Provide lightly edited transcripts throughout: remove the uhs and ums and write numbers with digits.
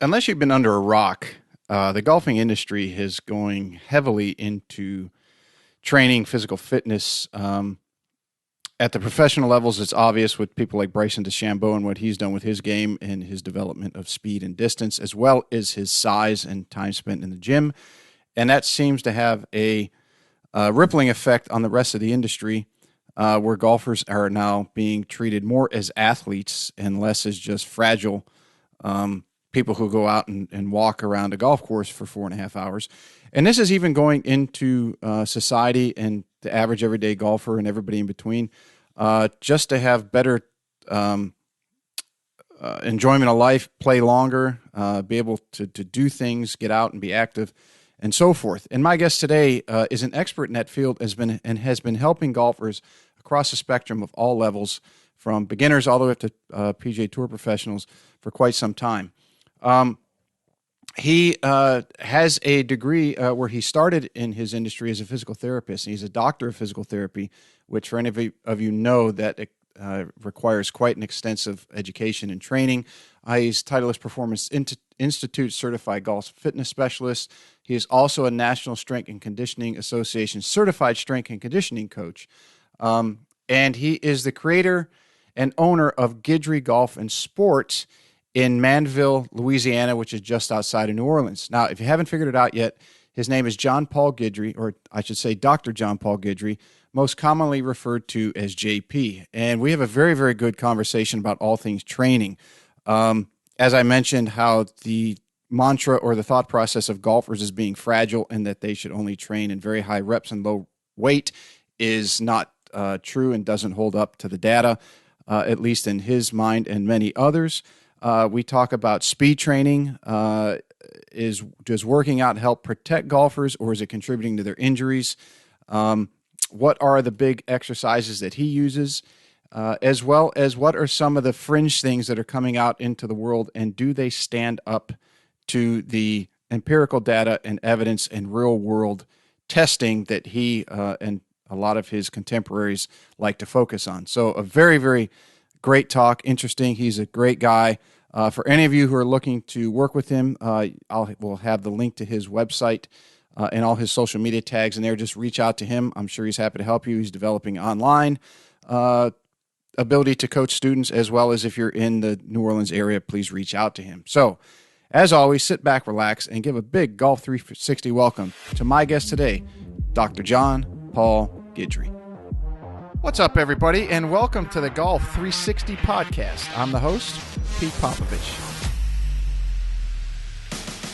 unless you've been under a rock, the golfing industry is going heavily into training, physical fitness. At the professional levels, it's obvious with people like Bryson DeChambeau and what he's done with his game and his development of speed and distance, as well as his size and time spent in the gym. And that seems to have a rippling effect on the rest of the industry, where golfers are now being treated more as athletes and less as just fragile people who go out and walk around a golf course for 4.5 hours. And this is even going into society and the average everyday golfer and everybody in between, just to have better enjoyment of life, play longer, be able to do things, get out and be active, and so forth. And my guest today is an expert in that field, has been helping golfers across the spectrum of all levels, from beginners all the way up to PGA Tour professionals, for quite some time. He has a degree where he started in his industry as a physical therapist. He's a doctor of physical therapy, which for any of you know that requires quite an extensive education and training. He's Titleist Performance Institute certified golf fitness specialist. He is also a National Strength and Conditioning Association certified strength and conditioning coach. And he is the creator and owner of Guidry Golf and Sports in Mandeville, Louisiana, which is just outside of New Orleans. Now, if you haven't figured it out yet, his name is John Paul Guidry, or I should say Dr. John Paul Guidry, most commonly referred to as JP. And we have a very, very good conversation about all things training. As I mentioned, how the mantra or the thought process of golfers is being fragile and that they should only train in very high reps and low weight is not true and doesn't hold up to the data, at least in his mind and many others. We talk about speed training. Does working out help protect golfers, or is it contributing to their injuries? What are the big exercises that he uses, as well as what are some of the fringe things that are coming out into the world, and do they stand up to the empirical data and evidence and real-world testing that he and a lot of his contemporaries like to focus on? So a very, very great talk, interesting. He's a great guy. For any of you who are looking to work with him, we'll have the link to his website and all his social media tags in there. Just reach out to him. I'm sure he's happy to help you. He's developing online ability to coach students, as well as if you're in the New Orleans area, please reach out to him. So, as always, sit back, relax, and give a big Golf 360 welcome to my guest today, Dr. John Paul Guidry. What's up, everybody, and welcome to the Golf 360 podcast. I'm the host, Pete Popovich.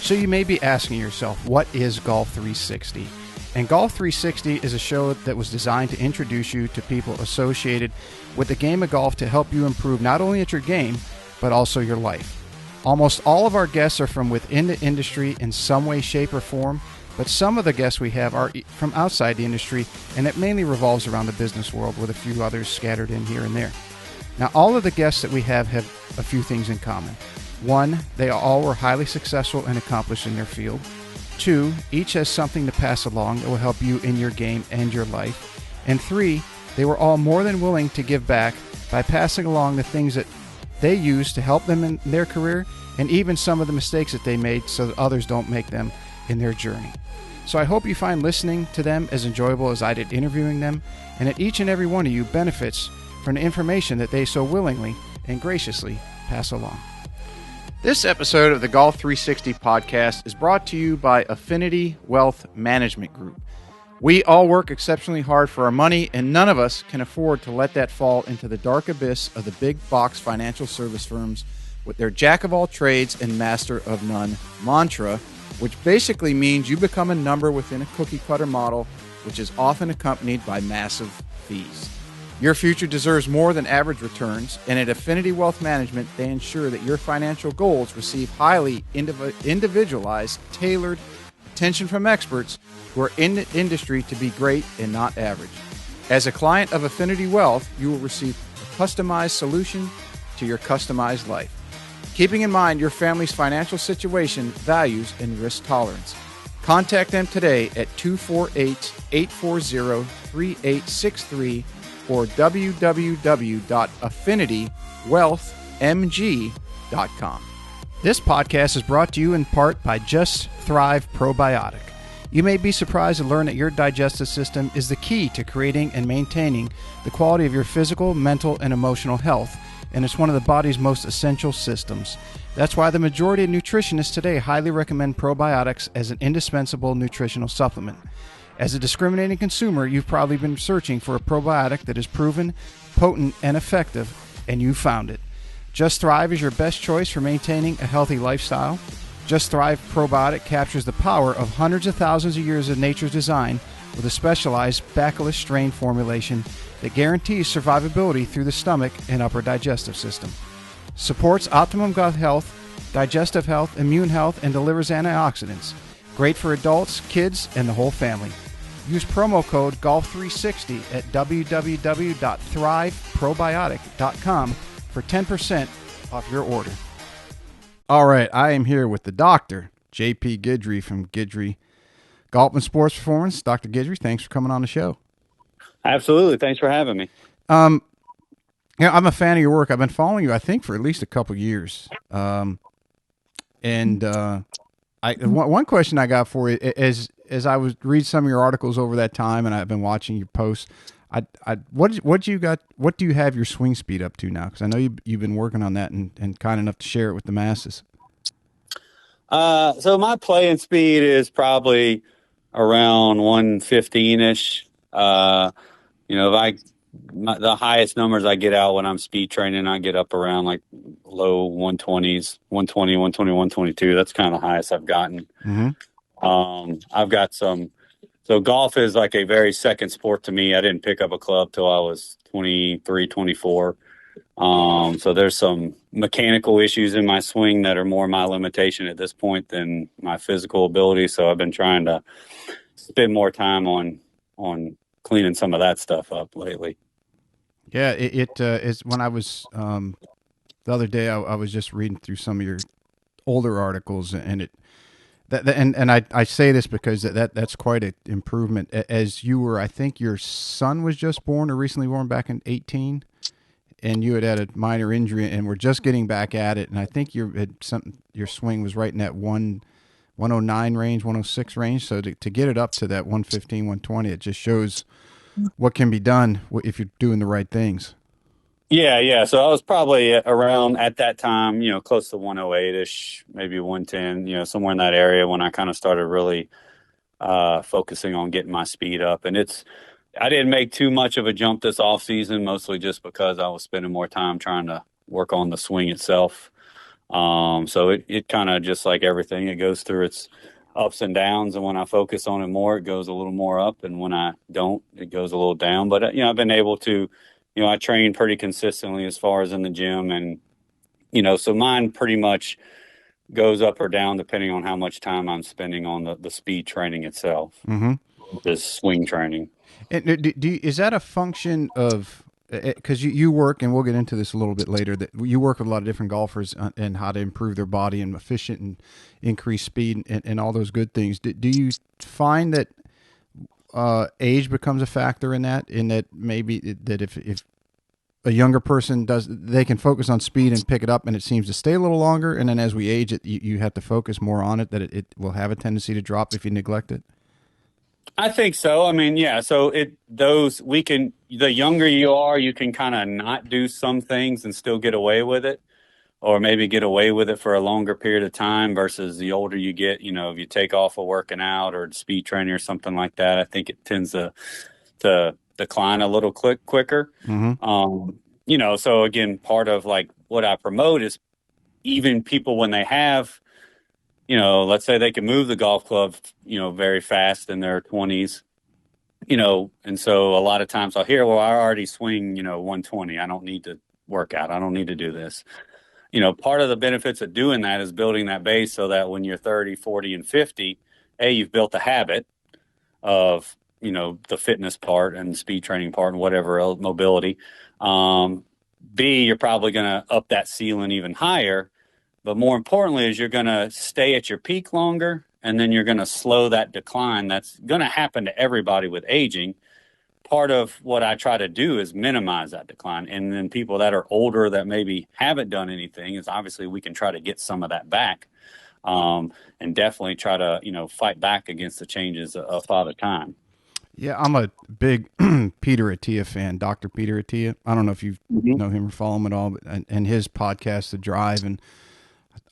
So you may be asking yourself, what is Golf 360? And Golf 360 is a show that was designed to introduce you to people associated with the game of golf to help you improve not only at your game, but also your life. Almost all of our guests are from within the industry in some way, shape, or form, but some of the guests we have are from outside the industry, and it mainly revolves around the business world, with a few others scattered in here and there. Now, all of the guests that we have a few things in common. One, they all were highly successful and accomplished in their field. Two, each has something to pass along that will help you in your game and your life. And three, they were all more than willing to give back by passing along the things that they used to help them in their career, and even some of the mistakes that they made so that others don't make them in their journey. So I hope you find listening to them as enjoyable as I did interviewing them, and that each and every one of you benefits from the information that they so willingly and graciously pass along. This episode of the Golf 360 podcast is brought to you by Affinity Wealth Management Group. We all work exceptionally hard for our money, and none of us can afford to let that fall into the dark abyss of the big box financial service firms with their jack of all trades and master of none mantra, which basically means you become a number within a cookie-cutter model, which is often accompanied by massive fees. Your future deserves more than average returns, and at Affinity Wealth Management, they ensure that your financial goals receive highly individualized, tailored attention from experts who are in the industry to be great and not average. As a client of Affinity Wealth, you will receive a customized solution to your customized life, keeping in mind your family's financial situation, values, and risk tolerance. Contact them today at 248-840-3863 or www.affinitywealthmg.com. This podcast is brought to you in part by Just Thrive Probiotic. You may be surprised to learn that your digestive system is the key to creating and maintaining the quality of your physical, mental, and emotional health, and it's one of the body's most essential systems. That's why the majority of nutritionists today highly recommend probiotics as an indispensable nutritional supplement. As a discriminating consumer, you've probably been searching for a probiotic that is proven, potent, and effective, and you found it. Just Thrive is your best choice for maintaining a healthy lifestyle. Just Thrive Probiotic captures the power of hundreds of thousands of years of nature's design with a specialized bacillus strain formulation that guarantees survivability through the stomach and upper digestive system. Supports optimum gut health, digestive health, immune health, and delivers antioxidants. Great for adults, kids, and the whole family. Use promo code GOLF360 at www.thriveprobiotic.com for 10% off your order. All right, I am here with the doctor, J.P. Guidry from Guidry Golf and Sports Performance. Dr. Guidry, thanks for coming on the show. Absolutely. Thanks for having me. I'm a fan of your work. I've been following you, I think, for at least a couple of years. One question I got for you, as I was read some of your articles over that time, and I've been watching your posts. What do you have your swing speed up to now? Because I know you've been working on that and kind enough to share it with the masses. So my playing speed is probably around 115-ish. The highest numbers I get out when I'm speed training, I get up around like low 120s, 120, 120, 122. That's kind of the highest I've gotten. Mm-hmm. I've got so golf is like a very second sport to me. I didn't pick up a club till I was 23, 24. So there's some mechanical issues in my swing that are more my limitation at this point than my physical ability. So I've been trying to spend more time on cleaning some of that stuff up lately. Yeah, it is. When I was the other day, I was just reading through some of your older articles, and I say this because that's quite an improvement. As you were, I think your son was just born or recently born back in 2018, and you had a minor injury and were just getting back at it. And I think your swing was right in that 109 range, 106 range. So to get it up to that 115, 120, it just shows what can be done if you're doing the right things. Yeah. So I was probably around at that time, close to 108-ish, maybe 110, somewhere in that area when I kind of started really focusing on getting my speed up. And I didn't make too much of a jump this off season, mostly just because I was spending more time trying to work on the swing itself. So it kind of, just like everything, it goes through its ups and downs. And when I focus on it more, it goes a little more up. And when I don't, it goes a little down. But, I've been able to, I train pretty consistently as far as in the gym. And, so mine pretty much goes up or down depending on how much time I'm spending on the speed training itself, this swing training. And is that a function of, because you work, and we'll get into this a little bit later, that you work with a lot of different golfers and how to improve their body and efficient and increase speed and all those good things. Do you find that age becomes a factor in that maybe that if a younger person they can focus on speed and pick it up and it seems to stay a little longer, and then as we age it, you have to focus more on it, that it will have a tendency to drop if you neglect it? I think so. I mean, yeah. So the younger you are, you can kind of not do some things and still get away with it, or maybe get away with it for a longer period of time versus the older you get, if you take off of working out or speed training or something like that, I think it tends to decline a little quicker. Mm-hmm. So again, part of like what I promote is even people when they have, let's say they can move the golf club, very fast in their 20s, and so a lot of times I'll hear, well, I already swing, 120. I don't need to work out. I don't need to do this. Part of the benefits of doing that is building that base so that when you're 30, 40, and 50, you've built a habit of, the fitness part and speed training part and whatever else, mobility. B, you're probably going to up that ceiling even higher. But more importantly is you're going to stay at your peak longer, and then you're going to slow that decline. That's going to happen to everybody with aging. part of what I try to do is minimize that decline. And then people that are older that maybe haven't done anything is obviously we can try to get some of that back, and definitely try to, fight back against the changes of Father Time. Yeah, I'm a big Peter Attia fan, Dr. Peter Attia. I don't know if you Mhm. know him or follow him at all, but and his podcast, The Drive, and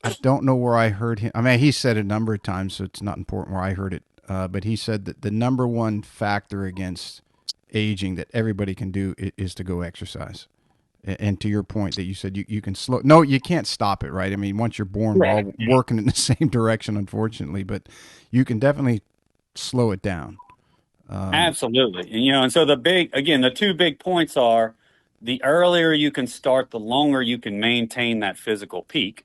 I don't know where I heard him. I mean, he said it a number of times, so it's not important where I heard it. But he said that the number one factor against aging that everybody can do is to go exercise. And to your point that you said you can slow. No, you can't stop it, right? I mean, once you're born, we're all working in the same direction, unfortunately, but you can definitely slow it down. Absolutely. And so the two big points are the earlier you can start, the longer you can maintain that physical peak.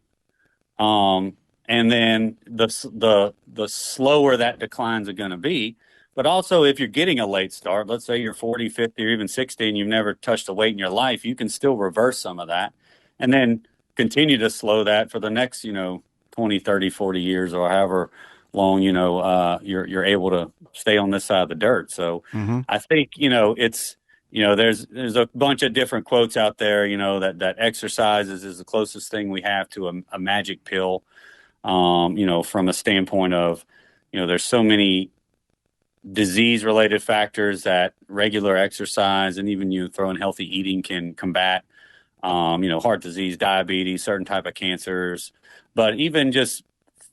And then the slower that declines are going to be. But also, if you're getting a late start, let's say you're 40, 50, or even 60, and you've never touched a weight in your life, you can still reverse some of that and then continue to slow that for the next, 20, 30, 40 years or however long, you're able to stay on this side of the dirt. So Mm-hmm. I think, it's, there's a bunch of different quotes out there, that exercises is the closest thing we have to a magic pill, from a standpoint of, there's so many disease related factors that regular exercise and even you throw in healthy eating can combat, heart disease, diabetes, certain type of cancers, but even just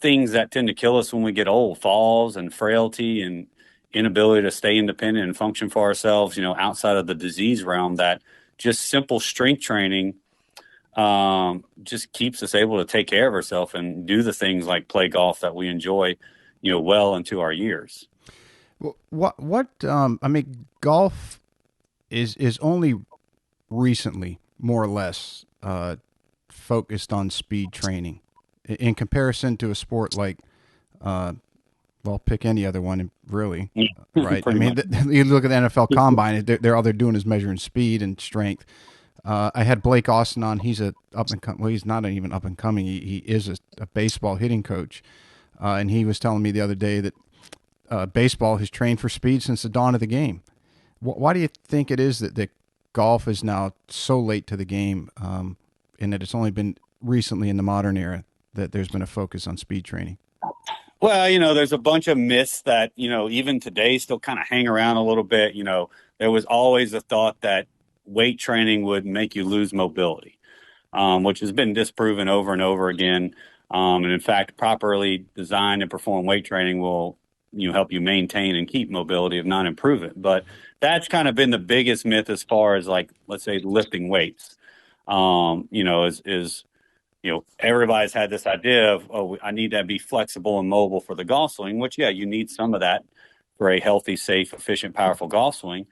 things that tend to kill us when we get old, falls and frailty and inability to stay independent and function for ourselves, outside of the disease realm, that just simple strength training just keeps us able to take care of ourselves and do the things like play golf that we enjoy, well into our years. Well, I mean, golf is only recently, more or less, focused on speed training in comparison to a sport like, well, pick any other one, really, right? I Pretty mean, much. you look at the NFL Combine; they're all they're doing is measuring speed and strength. I had Blake Austin on. He's a up and well, he's not even up and coming. He is a baseball hitting coach, and he was telling me the other day that baseball has trained for speed since the dawn of the game. Why do you think it is that golf is now so late to the game, and that it's only been recently in the modern era that there's been a focus on speed training? Well, there's a bunch of myths that, even today still kind of hang around a little bit. There was always a thought that weight training would make you lose mobility, which has been disproven over and over again. And in fact, properly designed and performed weight training will, help you maintain and keep mobility, if not improve it. But that's kind of been the biggest myth as far as, like, let's say lifting weights, is everybody's had this idea of, oh, I need to be flexible and mobile for the golf swing, which, yeah, you need some of that for a healthy, safe, efficient, powerful golf swing.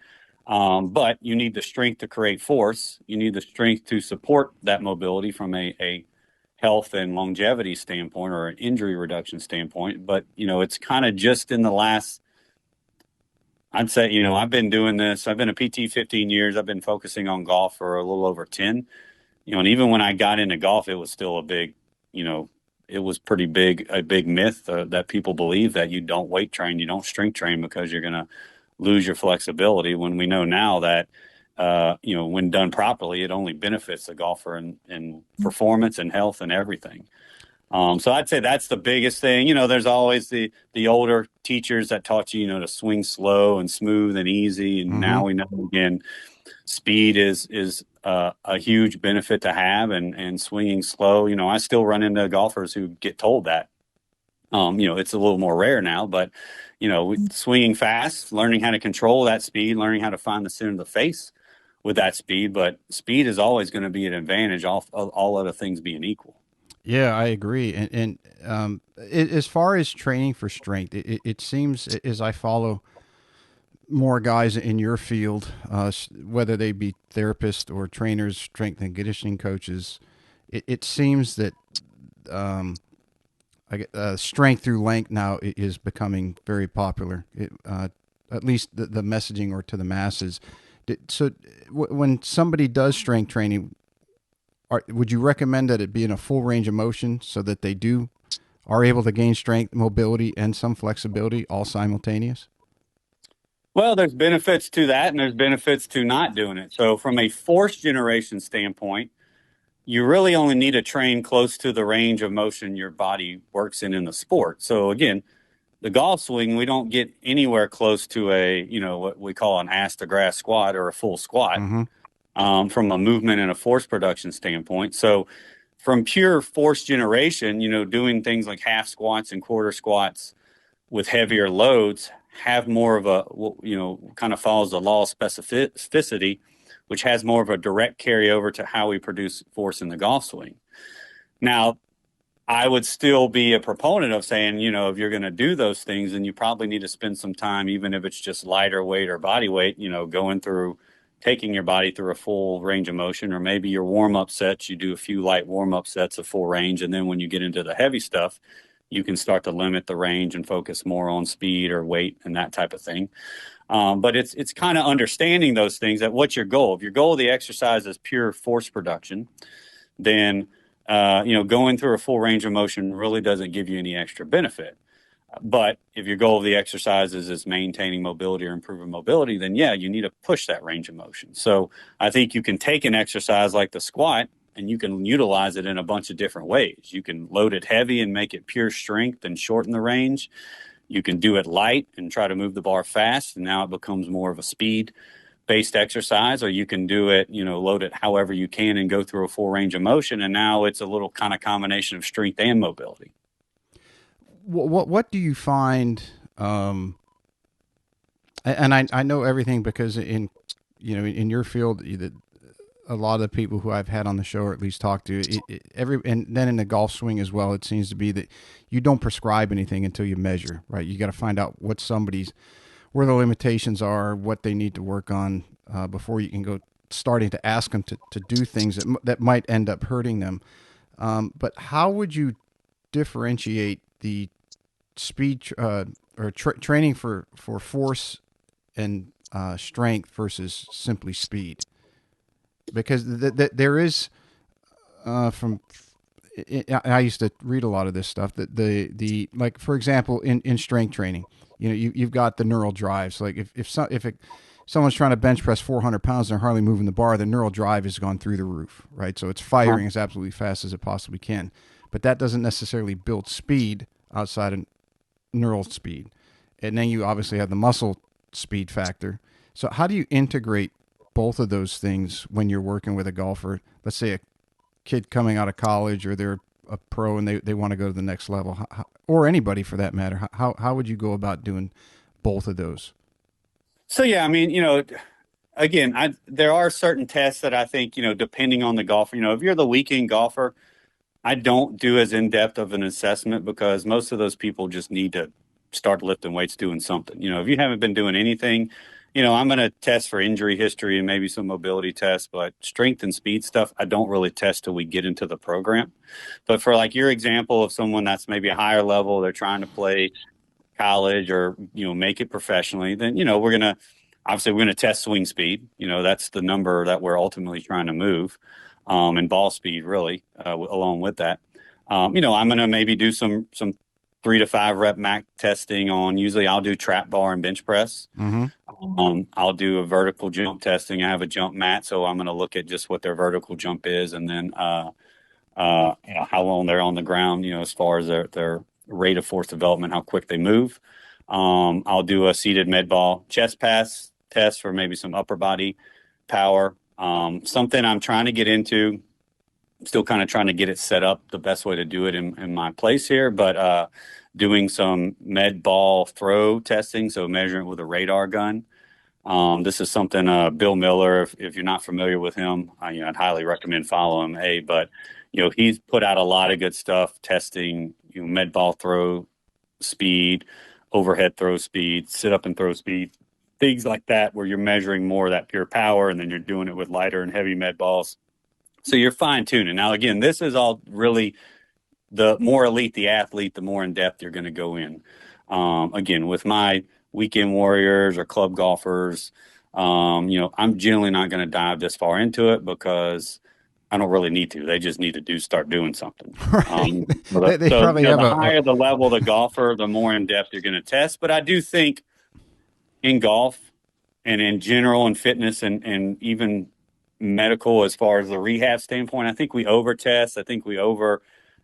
But you need the strength to create force. You need the strength to support that mobility from a health and longevity standpoint or an injury reduction standpoint. But, it's kind of just in the last, I'd say, I've been doing this. I've been a PT 15 years. I've been focusing on golf for a little over 10. And even when I got into golf, it was still a big, it was pretty big, a big myth that people believe that you don't weight train, you don't strength train because you're going to lose your flexibility. When we know now that, when done properly, it only benefits the golfer in performance and health and everything. So I'd say that's the biggest thing. There's always the older teachers that taught you, to swing slow and smooth and easy. And Mm-hmm. now we know, again, speed is a huge benefit to have, and swinging slow. I still run into golfers who get told that. It's a little more rare now, but swinging fast, learning how to control that speed, learning how to find the center of the face with that speed. But speed is always going to be an advantage, all other things being equal. Yeah, I agree. And as far as training for strength, it seems as I follow more guys in your field, whether they be therapists or trainers, strength and conditioning coaches, it seems that strength through length now is becoming very popular. At least the messaging or to the masses. So when somebody does strength training, would you recommend that it be in a full range of motion so that they are able to gain strength, mobility, and some flexibility all simultaneous? Well, there's benefits to that, and there's benefits to not doing it. So, from a force generation standpoint, you really only need to train close to the range of motion your body works in the sport. So, again, the golf swing, we don't get anywhere close to what we call an ass to grass squat or a full squat Mm-hmm. from a movement and a force production standpoint. So, from pure force generation, doing things like half squats and quarter squats with heavier loads have more of a, kind of follows the law of specificity, which has more of a direct carryover to how we produce force in the golf swing. Now, I would still be a proponent of saying, if you're going to do those things, then you probably need to spend some time, even if it's just lighter weight or body weight, going through, taking your body through a full range of motion, or maybe your warm-up sets, you do a few light warm-up sets of full range. And then when you get into the heavy stuff, you can start to limit the range and focus more on speed or weight and that type of thing. But it's kind of understanding those things, that what's your goal? If your goal of the exercise is pure force production, then going through a full range of motion really doesn't give you any extra benefit. But if your goal of the exercise is maintaining mobility or improving mobility, then yeah, you need to push that range of motion. So I think you can take an exercise like the squat and you can utilize it in a bunch of different ways. You can load it heavy and make it pure strength and shorten the range. You can do it light and try to move the bar fast, and now it becomes more of a speed based exercise, or you can do it, load it however you can and go through a full range of motion. And now it's a little kind of combination of strength and mobility. What do you find? And I know everything because in your field, a lot of the people who I've had on the show, or at least talked to, and then in the golf swing as well, it seems to be that you don't prescribe anything until you measure, right? You got to find out where the limitations are, what they need to work on before you can go starting to ask them to do things that might end up hurting them. But how would you differentiate the speed or training for force and strength versus simply speed? Because there is I used to read a lot of this stuff, that the like, for example, in strength training, you've got the neural drives. Like if someone's trying to bench press 400 pounds and they're hardly moving the bar, the neural drive has gone through the roof, right? So it's firing as absolutely fast as it possibly can. But that doesn't necessarily build speed outside of neural speed. And then you obviously have the muscle speed factor. So how do you integrate both of those things when you're working with a golfer? Let's say a kid coming out of college, or they're a pro and they want to go to the next level, or anybody for that matter. How would you go about doing both of those? So, yeah, I mean, again, there are certain tests that I think, depending on the golfer, if you're the weekend golfer, I don't do as in-depth of an assessment, because most of those people just need to start lifting weights, doing something. If you haven't been doing anything, I'm going to test for injury history and maybe some mobility tests, but strength and speed stuff, I don't really test till we get into the program. But for like your example of someone that's maybe a higher level, they're trying to play college or, make it professionally, then, we're going to test swing speed. That's the number that we're ultimately trying to move, and ball speed really, along with that. I'm going to maybe do some 3 to 5 rep max testing on, usually I'll do trap bar and bench press. Mm-hmm. I'll do a vertical jump testing. I have a jump mat, so I'm going to look at just what their vertical jump is, and then how long they're on the ground, as far as their rate of force development, how quick they move. I'll do a seated med ball chest pass test for maybe some upper body power. Something I'm trying to get into, still kind of trying to get it set up the best way to do it in my place here, but doing some med ball throw testing, so measuring it with a radar gun. This is something Bill Miller, if you're not familiar with him, I'd highly recommend following him. But he's put out a lot of good stuff testing med ball throw speed, overhead throw speed, sit up and throw speed, things like that, where you're measuring more of that pure power, and then you're doing it with lighter and heavy med balls. So you're fine tuning. Now, again, this is all really, the more elite the athlete, the more in depth you're going to go in. Again, with my weekend warriors or club golfers, I'm generally not going to dive this far into it, because I don't really need to. They just need to start doing something. Right. They probably have the higher the level of the golfer, the more in depth you're going to test. But I do think in golf and in general and fitness and even medical as far as the rehab standpoint, I think we over test. I think we over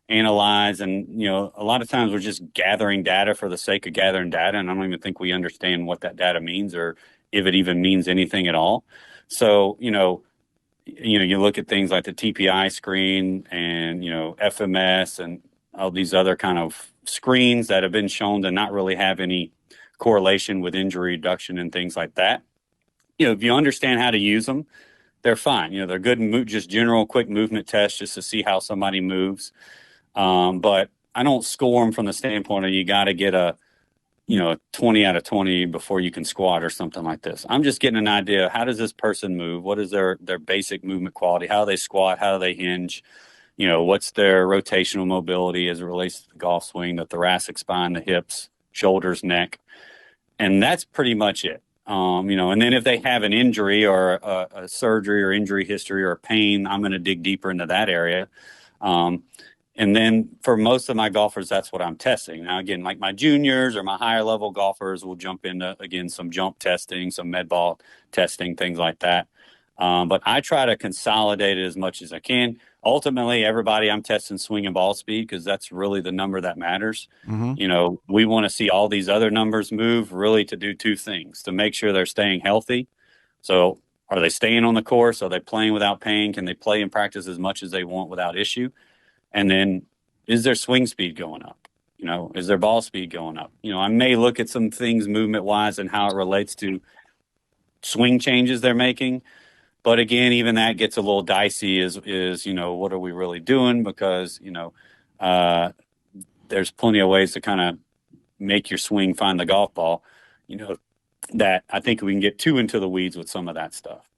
analyze. And, a lot of times we're just gathering data for the sake of gathering data. And I don't even think we understand what that data means or if it even means anything at all. So, you look at things like the TPI screen and, FMS and all these other kind of screens that have been shown to not really have any correlation with injury reduction and things like that. If you understand how to use them, they're fine. They're good, just general quick movement tests just to see how somebody moves. But I don't score them from the standpoint of you got to get a 20 out of 20 before you can squat or something like this. I'm just getting an idea. How does this person move? What is their basic movement quality? How do they squat? How do they hinge? What's their rotational mobility as it relates to the golf swing, the thoracic spine, the hips, shoulders, neck. And that's pretty much it. And then if they have an injury or a surgery or injury history or pain, I'm going to dig deeper into that area. And then for most of my golfers, that's what I'm testing. Now, again, like my juniors or my higher level golfers will jump into, again, some jump testing, some med ball testing, things like that. But I try to consolidate it as much as I can. Ultimately, everybody, I'm testing swing and ball speed because that's really the number that matters. Mm-hmm. We want to see all these other numbers move really to do two things: to make sure they're staying healthy. So are they staying on the course? Are they playing without pain? Can they play and practice as much as they want without issue? And then is their swing speed going up? Is their ball speed going up? I may look at some things movement wise and how it relates to swing changes they're making. But again, even that gets a little dicey is, what are we really doing? Because, there's plenty of ways to kind of make your swing find the golf ball, that I think we can get too into the weeds with some of that stuff.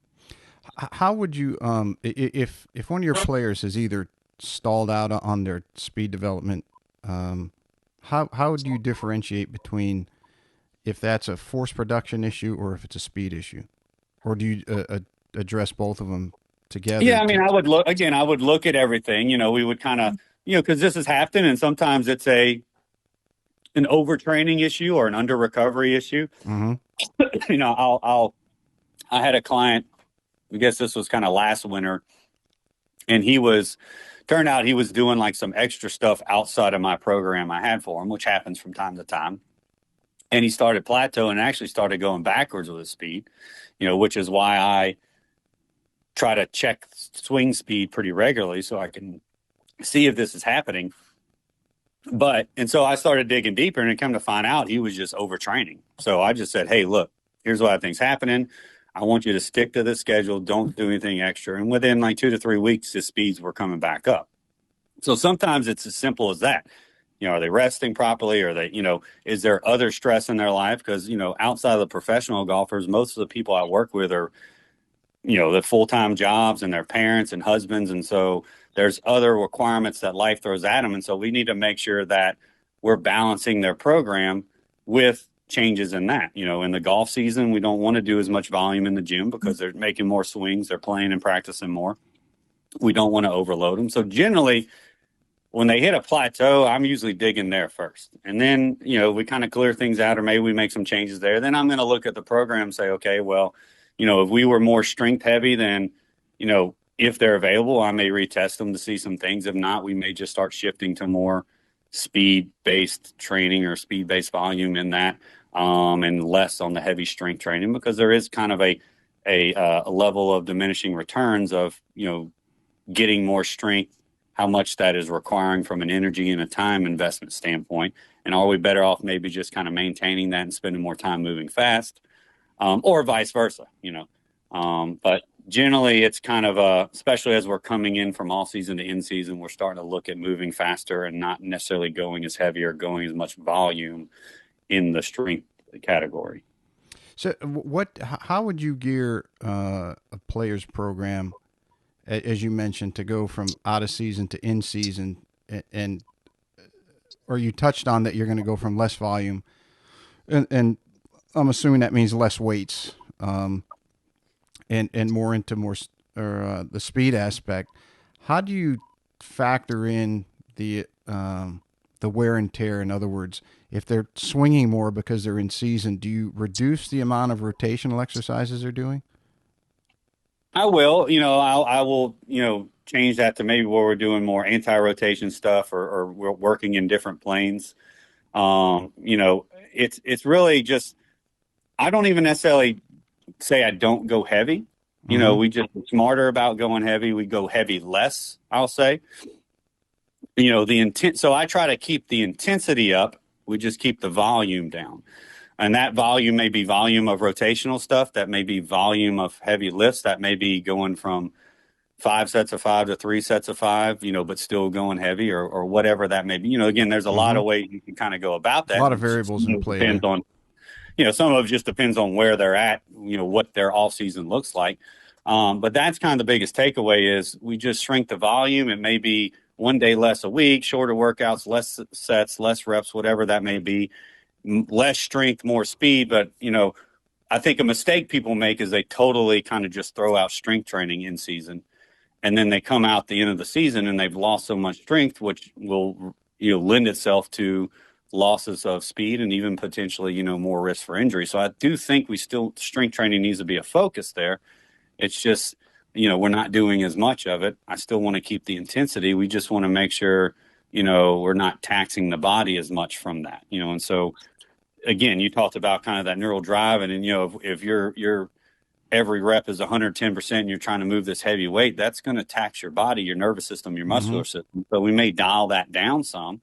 How would you, if one of your players has either stalled out on their speed development, how would you differentiate between if that's a force production issue or if it's a speed issue, or do you address both of them together? Yeah, I mean, I would look at everything. We would kind of, because this is happening, and sometimes it's an overtraining issue or an under recovery issue. Mm-hmm. I had a client. I guess this was kind of last winter, and turned out he was doing like some extra stuff outside of my program I had for him, which happens from time to time. And he started plateauing and actually started going backwards with his speed, which is why I try to check swing speed pretty regularly so I can see if this is happening. And so I started digging deeper, and it come to find out he was just overtraining. So I just said, hey, look, here's what I think's happening. I want you to stick to the schedule. Don't do anything extra. And within like 2 to 3 weeks, his speeds were coming back up. So sometimes it's as simple as that. Are they resting properly? Are they, is there other stress in their life? Because, outside of the professional golfers, most of the people I work with are, the full-time jobs and their parents and husbands. And so there's other requirements that life throws at them. And so we need to make sure that we're balancing their program with changes in that. In the golf season, we don't want to do as much volume in the gym because they're making more swings. They're playing and practicing more. We don't want to overload them. So generally, when they hit a plateau, I'm usually digging there first. And then, we kind of clear things out, or maybe we make some changes there. Then I'm going to look at the program and say, okay, well, if we were more strength heavy, then, if they're available, I may retest them to see some things. If not, we may just start shifting to more speed-based training or speed-based volume in that, and less on the heavy strength training, because there is kind of a level of diminishing returns of, getting more strength, how much that is requiring from an energy and a time investment standpoint. And are we better off maybe just kind of maintaining that and spending more time moving fast, or vice versa, but generally it's kind of especially as we're coming in from all season to in season, we're starting to look at moving faster and not necessarily going as heavy or going as much volume in the strength category. So how would you gear a player's program, as you mentioned, to go from out of season to in season, or you touched on that you're going to go from less volume, and I'm assuming that means less weights, and more into the speed aspect. How do you factor in the the wear and tear? In other words, if they're swinging more because they're in season, do you reduce the amount of rotational exercises they're doing? I will, I will, change that to maybe where we're doing more anti-rotation stuff, or we're working in different planes. It's really just, I don't even necessarily say I don't go heavy. Mm-hmm. We just smarter about going heavy. We go heavy less, I'll say. The intent. So I try to keep the intensity up. We just keep the volume down. And that volume may be volume of rotational stuff. That may be volume of heavy lifts. That may be going from 5 sets of 5 to 3 sets of 5, but still going heavy, or whatever that may be. Again, there's a lot Mm-hmm. of ways you can kind of go about A that. lot of It just, variables in play depends there. on, some of it just depends on where they're at, what their off season looks like. But that's kind of the biggest takeaway is we just shrink the volume. It may be one day less a week, shorter workouts, less sets, less reps, whatever that may be, less strength, more speed. But, I think a mistake people make is they totally kind of just throw out strength training in season. And then they come out the end of the season and they've lost so much strength, which will, lend itself to losses of speed and even potentially, more risk for injury. So I do think strength training needs to be a focus there. It's just, we're not doing as much of it. I still want to keep the intensity. We just want to make sure, we're not taxing the body as much from that, and so again, you talked about kind of that neural drive, and if you're every rep is 110% and you're trying to move this heavy weight, that's going to tax your body, your nervous system, your Mm-hmm. muscular system. So we may dial that down some,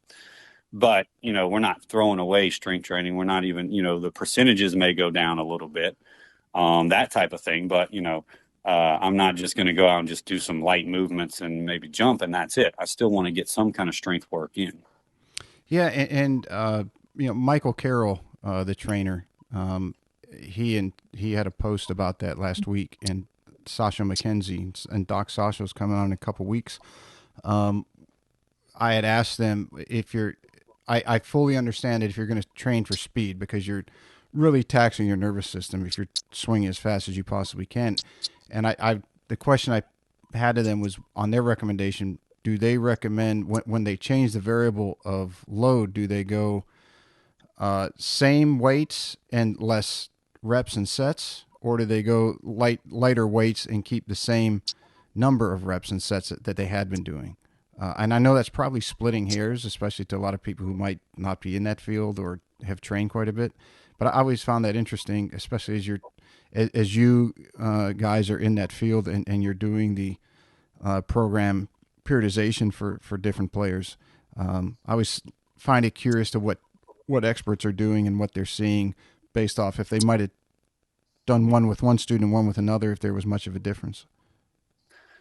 but we're not throwing away strength training. We're not even, the percentages may go down a little bit, that type of thing. But I'm not just going to go out and just do some light movements and maybe jump and that's it. I still want to get some kind of strength work in. Yeah, and Michael Carroll, the trainer, he had a post about that last week, and Sasha McKenzie and Doc Sasha's coming on in a couple weeks. I had asked them if I fully understand it if you're going to train for speed because you're really taxing your nervous system if you're swinging as fast as you possibly can. And the question I had to them was on their recommendation. Do they recommend when they change the variable of load, do they go same weights and less reps and sets, or do they go lighter weights and keep the same number of reps and sets that they had been doing? And I know that's probably splitting hairs, especially to a lot of people who might not be in that field or have trained quite a bit. But I always found that interesting, especially as you guys are in that field and you're doing the program periodization for different players. I always find it curious to what experts are doing and what they're seeing based off if they might have done one with one student and one with another, if there was much of a difference.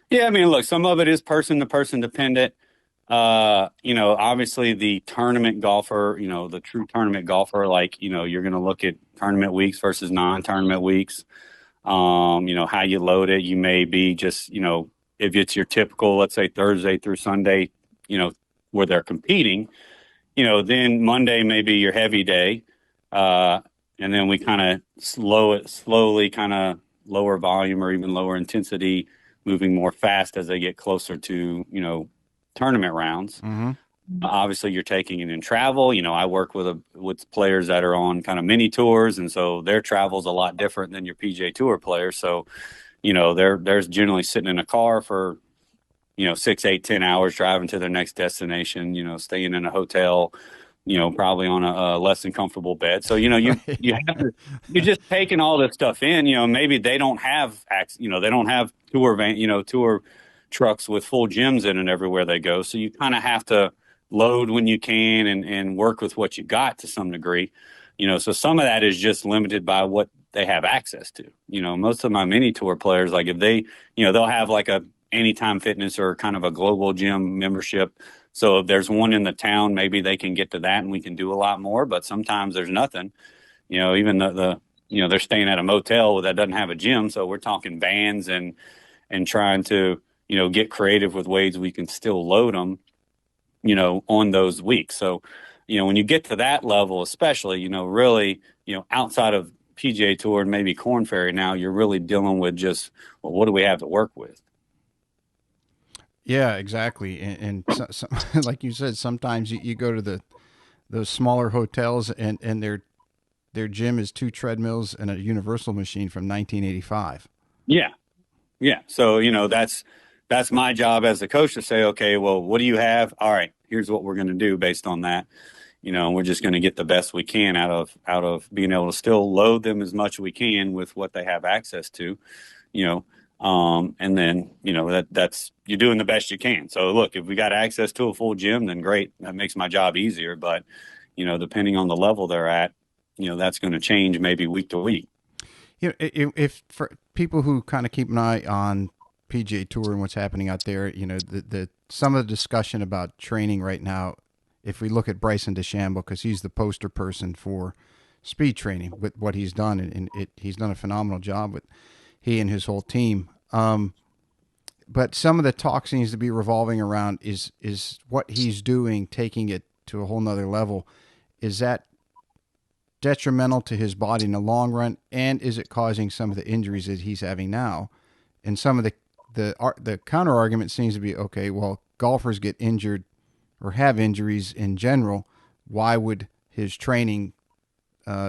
Yeah, I mean, look, some of it is person to person dependent. Obviously the tournament golfer, the true tournament golfer, like, you're going to look at tournament weeks versus non-tournament weeks. How you load it. You may be just, if it's your typical, let's say Thursday through Sunday, where they're competing, then Monday may be your heavy day. And then we kind of slowly kind of lower volume or even lower intensity, moving more fast as they get closer to, tournament rounds. Mm-hmm. Obviously you're taking it in travel. I work with players that are on kind of mini tours. And so their travel is a lot different than your PGA Tour players. So, they're generally sitting in a car for, 6, 8, 10 hours driving to their next destination, staying in a hotel, probably on a less than comfortable bed. So, you're just taking all this stuff in, maybe they don't have, they don't have tour trucks with full gyms in and everywhere they go. So you kind of have to load when you can and work with what you got to some degree, so some of that is just limited by what they have access to. Most of my mini tour players, like if they, they'll have like a Anytime Fitness or kind of a global gym membership. So if there's one in the town, maybe they can get to that and we can do a lot more. But sometimes there's nothing, even they're staying at a motel that doesn't have a gym. So we're talking vans and trying to, get creative with ways we can still load them, on those weeks. So, when you get to that level, especially, really, outside of PGA Tour and maybe Korn Ferry now, you're really dealing with just, well, what do we have to work with? Yeah, exactly. Like you said, sometimes you go to those smaller hotels and their gym is two treadmills and a universal machine from 1985. Yeah. Yeah. So, that's my job as a coach to say, okay, well, what do you have? All right, here's what we're going to do based on that. And we're just going to get the best we can out of being able to still load them as much as we can with what they have access to, you know. And then, that's you're doing the best you can. So look, if we got access to a full gym, then great. That makes my job easier. But, depending on the level they're at, that's going to change maybe week to week. If for people who kind of keep an eye on PGA Tour and what's happening out there, the some of the discussion about training right now, if we look at Bryson DeChambeau, because he's the poster person for speed training with what he's done, he's done a phenomenal job with he and his whole team. But some of the talk seems to be revolving around is what he's doing, taking it to a whole nother level. Is that detrimental to his body in the long run, and is it causing some of the injuries that he's having now? And some of the counter argument seems to be, okay, well, golfers get injured or have injuries in general. Why would his training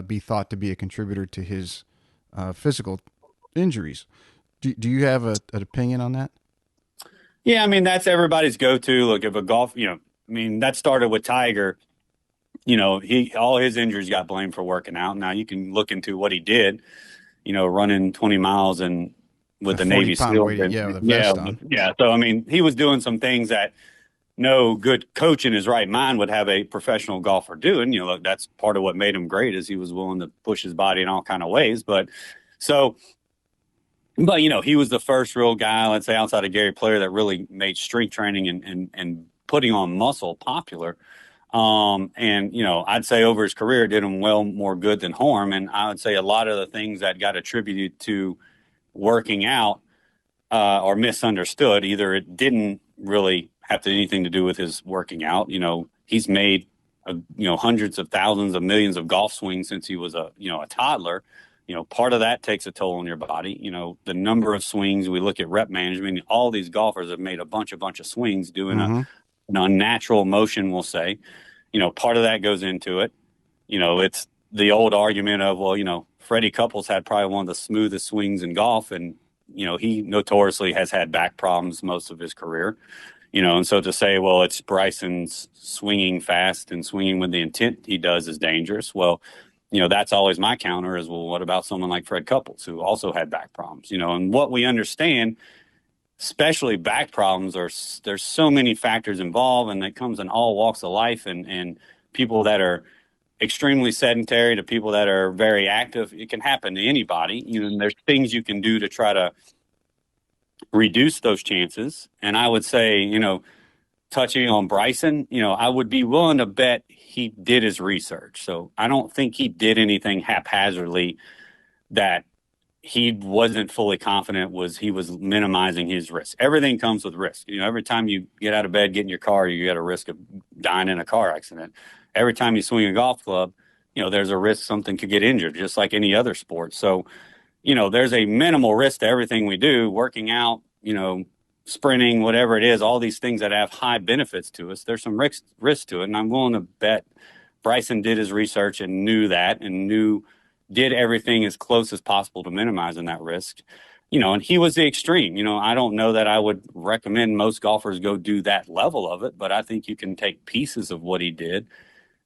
be thought to be a contributor to his physical injuries? Do you have an opinion on that? Yeah, I mean, that's everybody's go-to. Look, if a golf, that started with Tiger. He all his injuries got blamed for working out. Now you can look into what he did, running 20 miles and with The the 40 Navy pound SEALs. weight, And yeah, with a yeah, vest on. yeah. So, I mean, he was doing some things that no good coach in his right mind would have a professional golfer do. And, look, that's part of what made him great is he was willing to push his body in all kind of ways. So, he was the first real guy, let's say outside of Gary Player, that really made strength training and putting on muscle popular. And I'd say over his career, it did him well more good than harm. And I would say a lot of the things that got attributed to working out are misunderstood. Either it didn't really have anything to do with his working out. He's made hundreds of thousands of millions of golf swings since he was a toddler. Part of that takes a toll on your body. The number of swings, we look at rep management. All these golfers have made a bunch of swings doing Mm-hmm. an unnatural motion, we'll say. Part of that goes into it. It's the old argument of, well, Freddie Couples had probably one of the smoothest swings in golf, and he notoriously has had back problems most of his career. And so to say, well, it's Bryson's swinging fast and swinging with the intent he does is dangerous. Well, that's always my counter is, well, what about someone like Fred Couples who also had back problems? And what we understand, especially back problems, there's so many factors involved, and it comes in all walks of life, and people that are extremely sedentary to people that are very active. It can happen to anybody. And there's things you can do to try to reduce those chances. And I would say, touching on Bryson, I would be willing to bet he did his research. So I don't think he did anything haphazardly that he wasn't fully confident he was minimizing his risk. Everything comes with risk. Every time you get out of bed, get in your car, you got a risk of dying in a car accident. Every time you swing a golf club, there's a risk something could get injured, just like any other sport. So, there's a minimal risk to everything we do, working out, sprinting, whatever it is, all these things that have high benefits to us. There's some risk to it. And I'm willing to bet Bryson did his research and knew that and did everything as close as possible to minimizing that risk. And he was the extreme. I don't know that I would recommend most golfers go do that level of it, but I think you can take pieces of what he did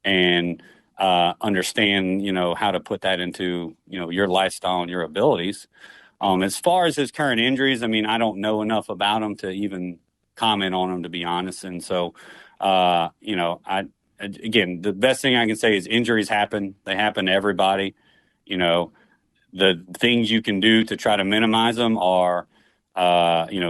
and understand, how to put that into, your lifestyle and your abilities. As far as his current injuries, I mean, I don't know enough about him to even comment on him, to be honest. And so, again, the best thing I can say is injuries happen. They happen to everybody. The things you can do to try to minimize them are,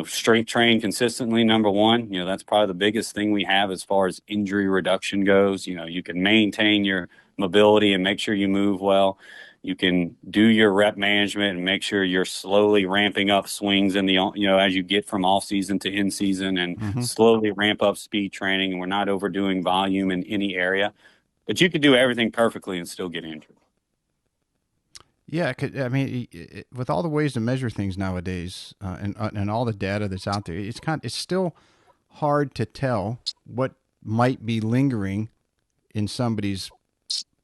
strength train consistently, number one. That's probably the biggest thing we have as far as injury reduction goes. You can maintain your mobility and make sure you move well. You can do your rep management and make sure you're slowly ramping up swings as you get from off season to in season, and Mm-hmm. slowly ramp up speed training. And we're not overdoing volume in any area, but you could do everything perfectly and still get injured. Yeah, I mean, with all the ways to measure things nowadays, and all the data that's out there, it's still hard to tell what might be lingering in somebody's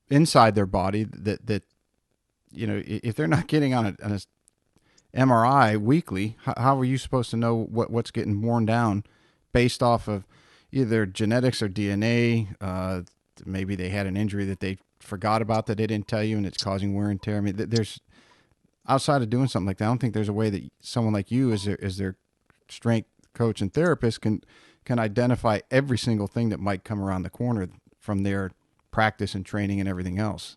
inside their body that if they're not getting on a MRI weekly, how are you supposed to know what's getting worn down based off of either genetics or DNA? Maybe they had an injury that they forgot about that they didn't tell you, and it's causing wear and tear. I mean, there's outside of doing something like that, I don't think there's a way that someone like you, as their strength coach and therapist, can identify every single thing that might come around the corner from their practice and training and everything else.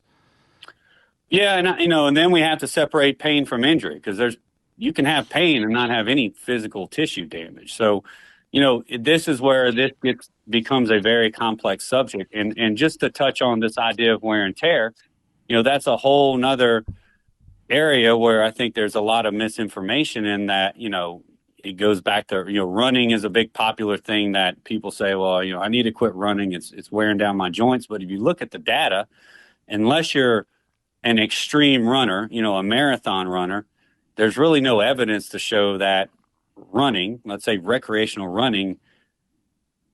Yeah, and and then we have to separate pain from injury, because you can have pain and not have any physical tissue damage. So, this is where this becomes a very complex subject. And just to touch on this idea of wear and tear, that's a whole nother area where I think there's a lot of misinformation in that. It goes back to, running is a big popular thing that people say, well, I need to quit running. It's wearing down my joints. But if you look at the data, unless you're an extreme runner, a marathon runner, there's really no evidence to show that running, let's say recreational running,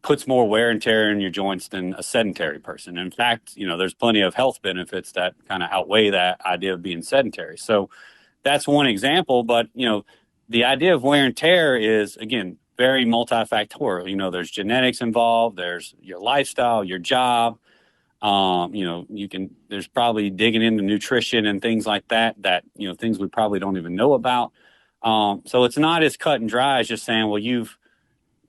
puts more wear and tear in your joints than a sedentary person. In fact, there's plenty of health benefits that kind of outweigh that idea of being sedentary. So that's one example. But, the idea of wear and tear is, again, very multifactorial. There's genetics involved, there's your lifestyle, your job. There's probably digging into nutrition and things like that, things we probably don't even know about. So it's not as cut and dry as just saying, well, you've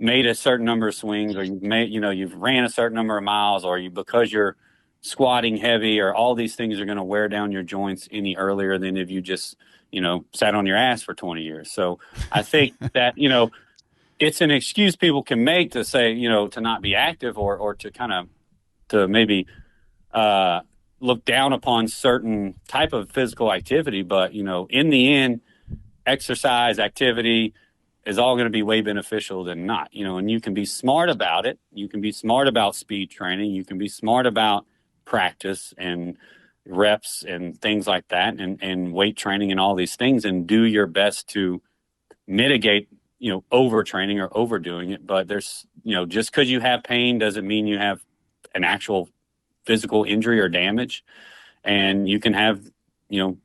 made a certain number of swings, or you've ran a certain number of miles, or because you're squatting heavy, or all these things are going to wear down your joints any earlier than if you just, sat on your ass for 20 years. So I think that, it's an excuse people can make to say, to not be active, or to kind of, to maybe look down upon certain type of physical activity. But, in the end, exercise activity is all going to be way beneficial than not, and you can be smart about it. You can be smart about speed training. You can be smart about practice and reps and things like that, and weight training and all these things, and do your best to mitigate, overtraining or overdoing it. But there's, just because you have pain doesn't mean you have an actual physical injury or damage. And you can have,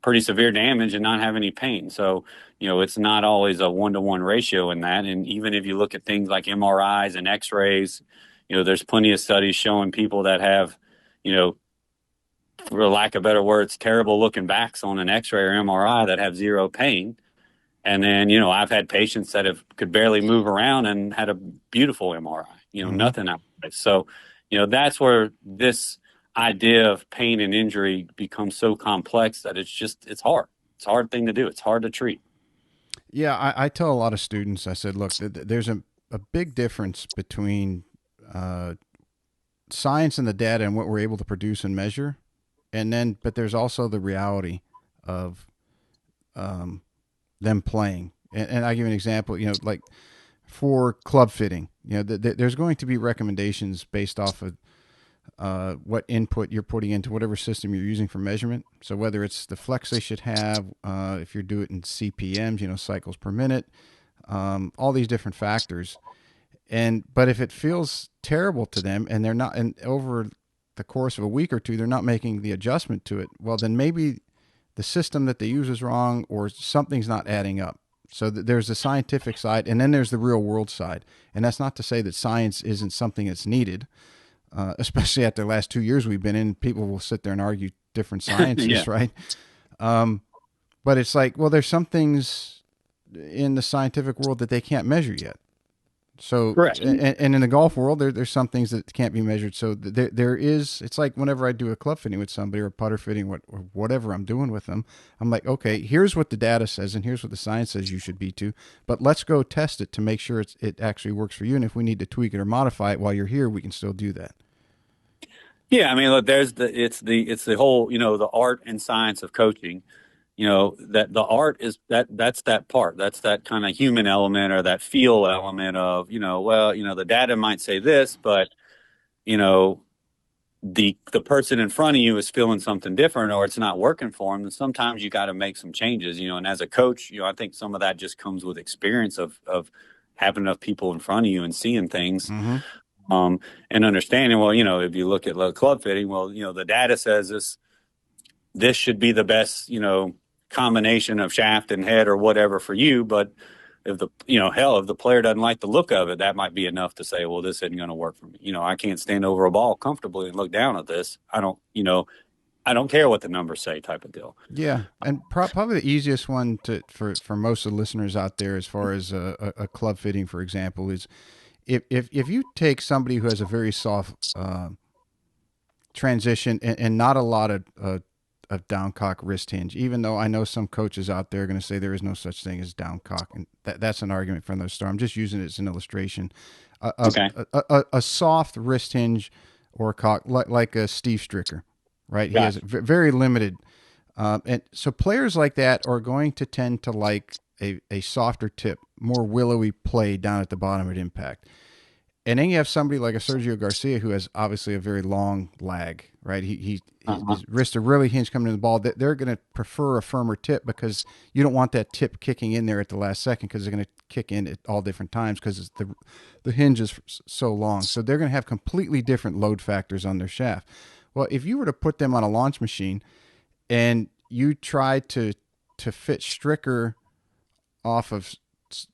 pretty severe damage and not have any pain. So, it's not always a 1-to-1 ratio in that. And even if you look at things like MRIs and X-rays, there's plenty of studies showing people that have, for lack of better words, terrible looking backs on an X-ray or MRI that have zero pain. And then, I've had patients that could barely move around and had a beautiful MRI, nothing else. So, that's where this idea of pain and injury becomes so complex that it's hard. It's a hard thing to do. It's hard to treat. Yeah, I tell a lot of students, I said, look, there's a big difference between science and the data and what we're able to produce and measure. But there's also the reality of them playing. And I'll give you an example, like for club fitting, there's going to be recommendations based off of what input you're putting into whatever system you're using for measurement. So whether it's the flex they should have, if you do it in CPMs, cycles per minute, all these different factors. But if it feels terrible to them and they're not, and over the course of a week or two, they're not making the adjustment to it, well, then maybe the system that they use is wrong, or something's not adding up. So there's the scientific side, and then there's the real world side. And that's not to say that science isn't something that's needed, especially after the last 2 years we've been in. People will sit there and argue different sciences, yeah. Right? But it's like, well, there's some things in the scientific world that they can't measure yet. So, correct. And in the golf world, there's some things that can't be measured. So there is, it's like whenever I do a club fitting with somebody, or a putter fitting, or whatever I'm doing with them, I'm like, okay, here's what the data says, and here's what the science says you should be to, but let's go test it to make sure it actually works for you. And if we need to tweak it or modify it while you're here, we can still do that. Yeah. I mean, look, it's the whole, the art and science of coaching. That the art is that's that part, that's that kind of human element, or that feel element of, the data might say this, but, the person in front of you is feeling something different, or it's not working for them. And sometimes you got to make some changes, and as a coach, I think some of that just comes with experience of having enough people in front of you and seeing things, Mm-hmm. and understanding, well, if you look at club fitting, well, the data says this should be the best, combination of shaft and head or whatever for you. But if if the player doesn't like the look of it, that might be enough to say, well, this isn't going to work for me. I can't stand over a ball comfortably and look down at this. I don't care what the numbers say, type of deal. Yeah, and probably the easiest one for most of the listeners out there, as far as a club fitting, for example, is if you take somebody who has a very soft transition and not a lot of downcock wrist hinge, even though I know some coaches out there are going to say there is no such thing as downcock, and that's an argument for another story. I'm just using it as an illustration. Okay. A soft wrist hinge or cock, like a Steve Stricker, right? He has Gotcha. very limited. And so players like that are going to tend to like a softer tip, more willowy play down at the bottom at impact. And then you have somebody like a Sergio Garcia who has obviously a very long lag, right? His wrists are really hinged coming to the ball. They're going to prefer a firmer tip because you don't want that tip kicking in there at the last second, because they're going to kick in at all different times because the hinge is so long. So they're going to have completely different load factors on their shaft. Well, if you were to put them on a launch machine and you try to fit Stricker off of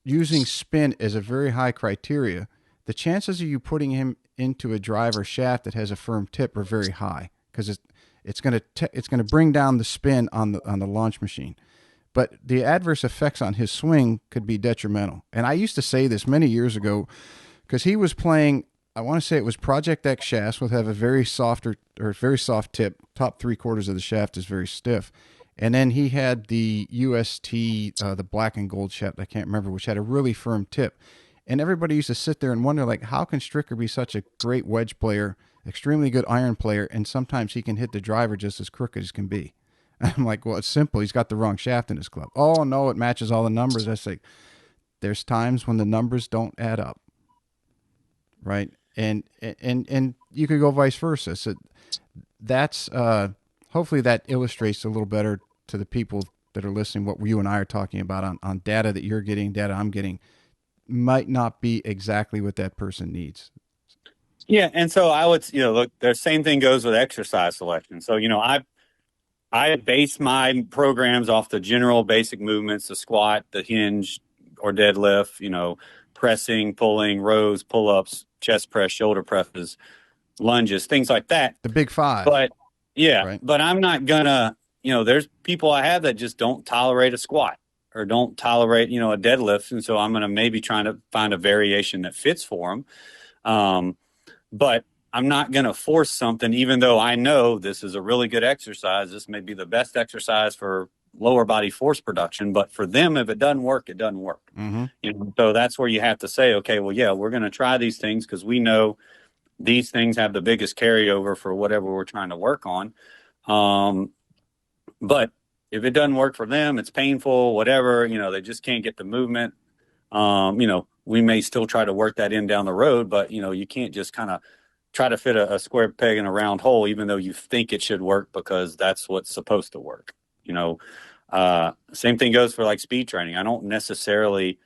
using spin as a very high criteria, the chances of you putting him into a driver shaft that has a firm tip are very high, because it's going to bring down the spin on the launch machine. But the adverse effects on his swing could be detrimental. And I used to say this many years ago, because he was playing, I want to say it was Project X shafts, which have a very soft tip. Top 3/4 of the shaft is very stiff. And then he had the UST, the black and gold shaft, I can't remember, which had a really firm tip. And everybody used to sit there and wonder, like, how can Stricker be such a great wedge player, extremely good iron player, and sometimes he can hit the driver just as crooked as can be? And I'm like, well, it's simple. He's got the wrong shaft in his club. Oh, no, it matches all the numbers. I say, there's times when the numbers don't add up, right? And you could go vice versa. So that's hopefully that illustrates a little better to the people that are listening what you and I are talking about on data that you're getting, data I'm getting, might not be exactly what that person needs. Yeah, and so I would, look, the same thing goes with exercise selection. So, I base my programs off the general basic movements: the squat, the hinge or deadlift, pressing, pulling, rows, pull-ups, chest press, shoulder presses, lunges, things like that. The big five. But yeah, right? but I'm not gonna, there's people I have that just don't tolerate a squat or don't tolerate, a deadlift. And so I'm going to maybe trying to find a variation that fits for them. But I'm not going to force something, even though I know this is a really good exercise. This may be the best exercise for lower body force production, but for them, if it doesn't work, it doesn't work. Mm-hmm. So that's where you have to say, okay, well, yeah, we're going to try these things because we know these things have the biggest carryover for whatever we're trying to work on. But if it doesn't work for them, it's painful, whatever, they just can't get the movement. We may still try to work that in down the road, but, you can't just kind of try to fit a square peg in a round hole, even though you think it should work because that's what's supposed to work. Same thing goes for like speed training. I don't necessarily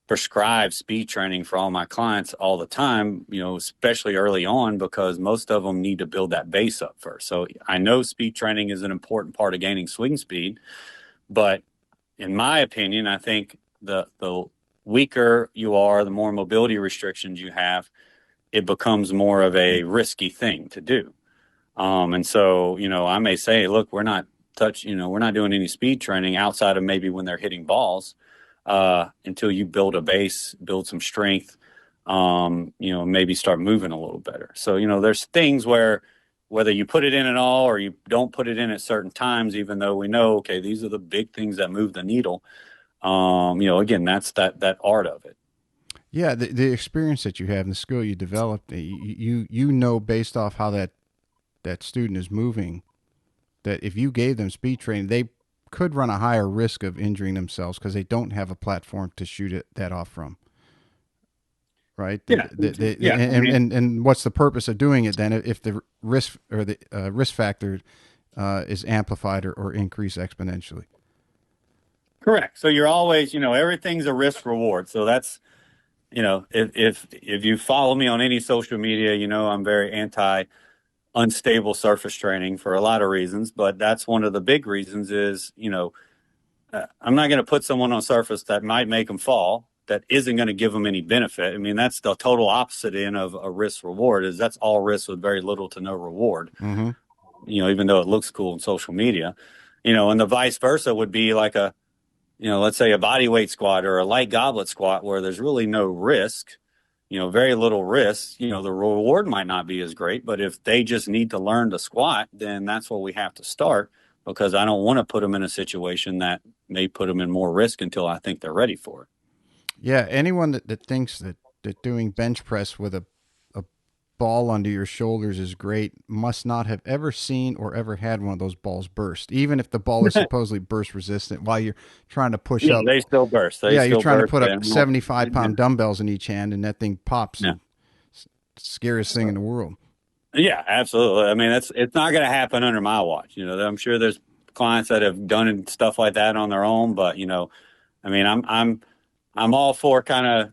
prescribe speed training for all my clients all the time, especially early on, because most of them need to build that base up first. So I know speed training is an important part of gaining swing speed, but in my opinion, I think the weaker you are, the more mobility restrictions you have, it becomes more of a risky thing to do. And so, I may say, look, we're not doing any speed training outside of maybe when they're hitting balls, until you build a base, build some strength, maybe start moving a little better. So, there's things where whether you put it in at all or you don't put it in at certain times, even though we know, okay, these are the big things that move the needle. Again, that's that art of it. Yeah, the experience that you have and the skill you developed, you know based off how that student is moving, that if you gave them speed training, they could run a higher risk of injuring themselves because they don't have a platform to shoot that off from. Right? Yeah. And what's the purpose of doing it then if the risk or the risk factor is amplified or increased exponentially? Correct. So you're always, everything's a risk reward. So that's if you follow me on any social media, I'm very anti unstable surface training for a lot of reasons, but that's one of the big reasons is, I'm not going to put someone on a surface that might make them fall, that isn't going to give them any benefit. I mean, that's the total opposite end of a risk reward, is that's all risk with very little to no reward, Mm-hmm. even though it looks cool on social media, and the vice versa would be like let's say a body weight squat or a light goblet squat where there's really no risk, very little risk, the reward might not be as great, but if they just need to learn to squat, then that's where we have to start, because I don't want to put them in a situation that may put them in more risk until I think they're ready for it. Yeah, anyone that thinks that doing bench press with a ball under your shoulders is great must not have ever seen or ever had one of those balls burst, even if the ball is supposedly burst resistant while you're trying to push Yeah, up. they still burst. Yeah, you're trying to Burst. put up And 75-pound dumbbells in each hand, and that thing pops. yeah. And it's the scariest thing in the world. Yeah, absolutely. I mean, it's not going to happen under my watch. I'm sure there's clients that have done stuff like that on their own, but I mean, I'm all for kind of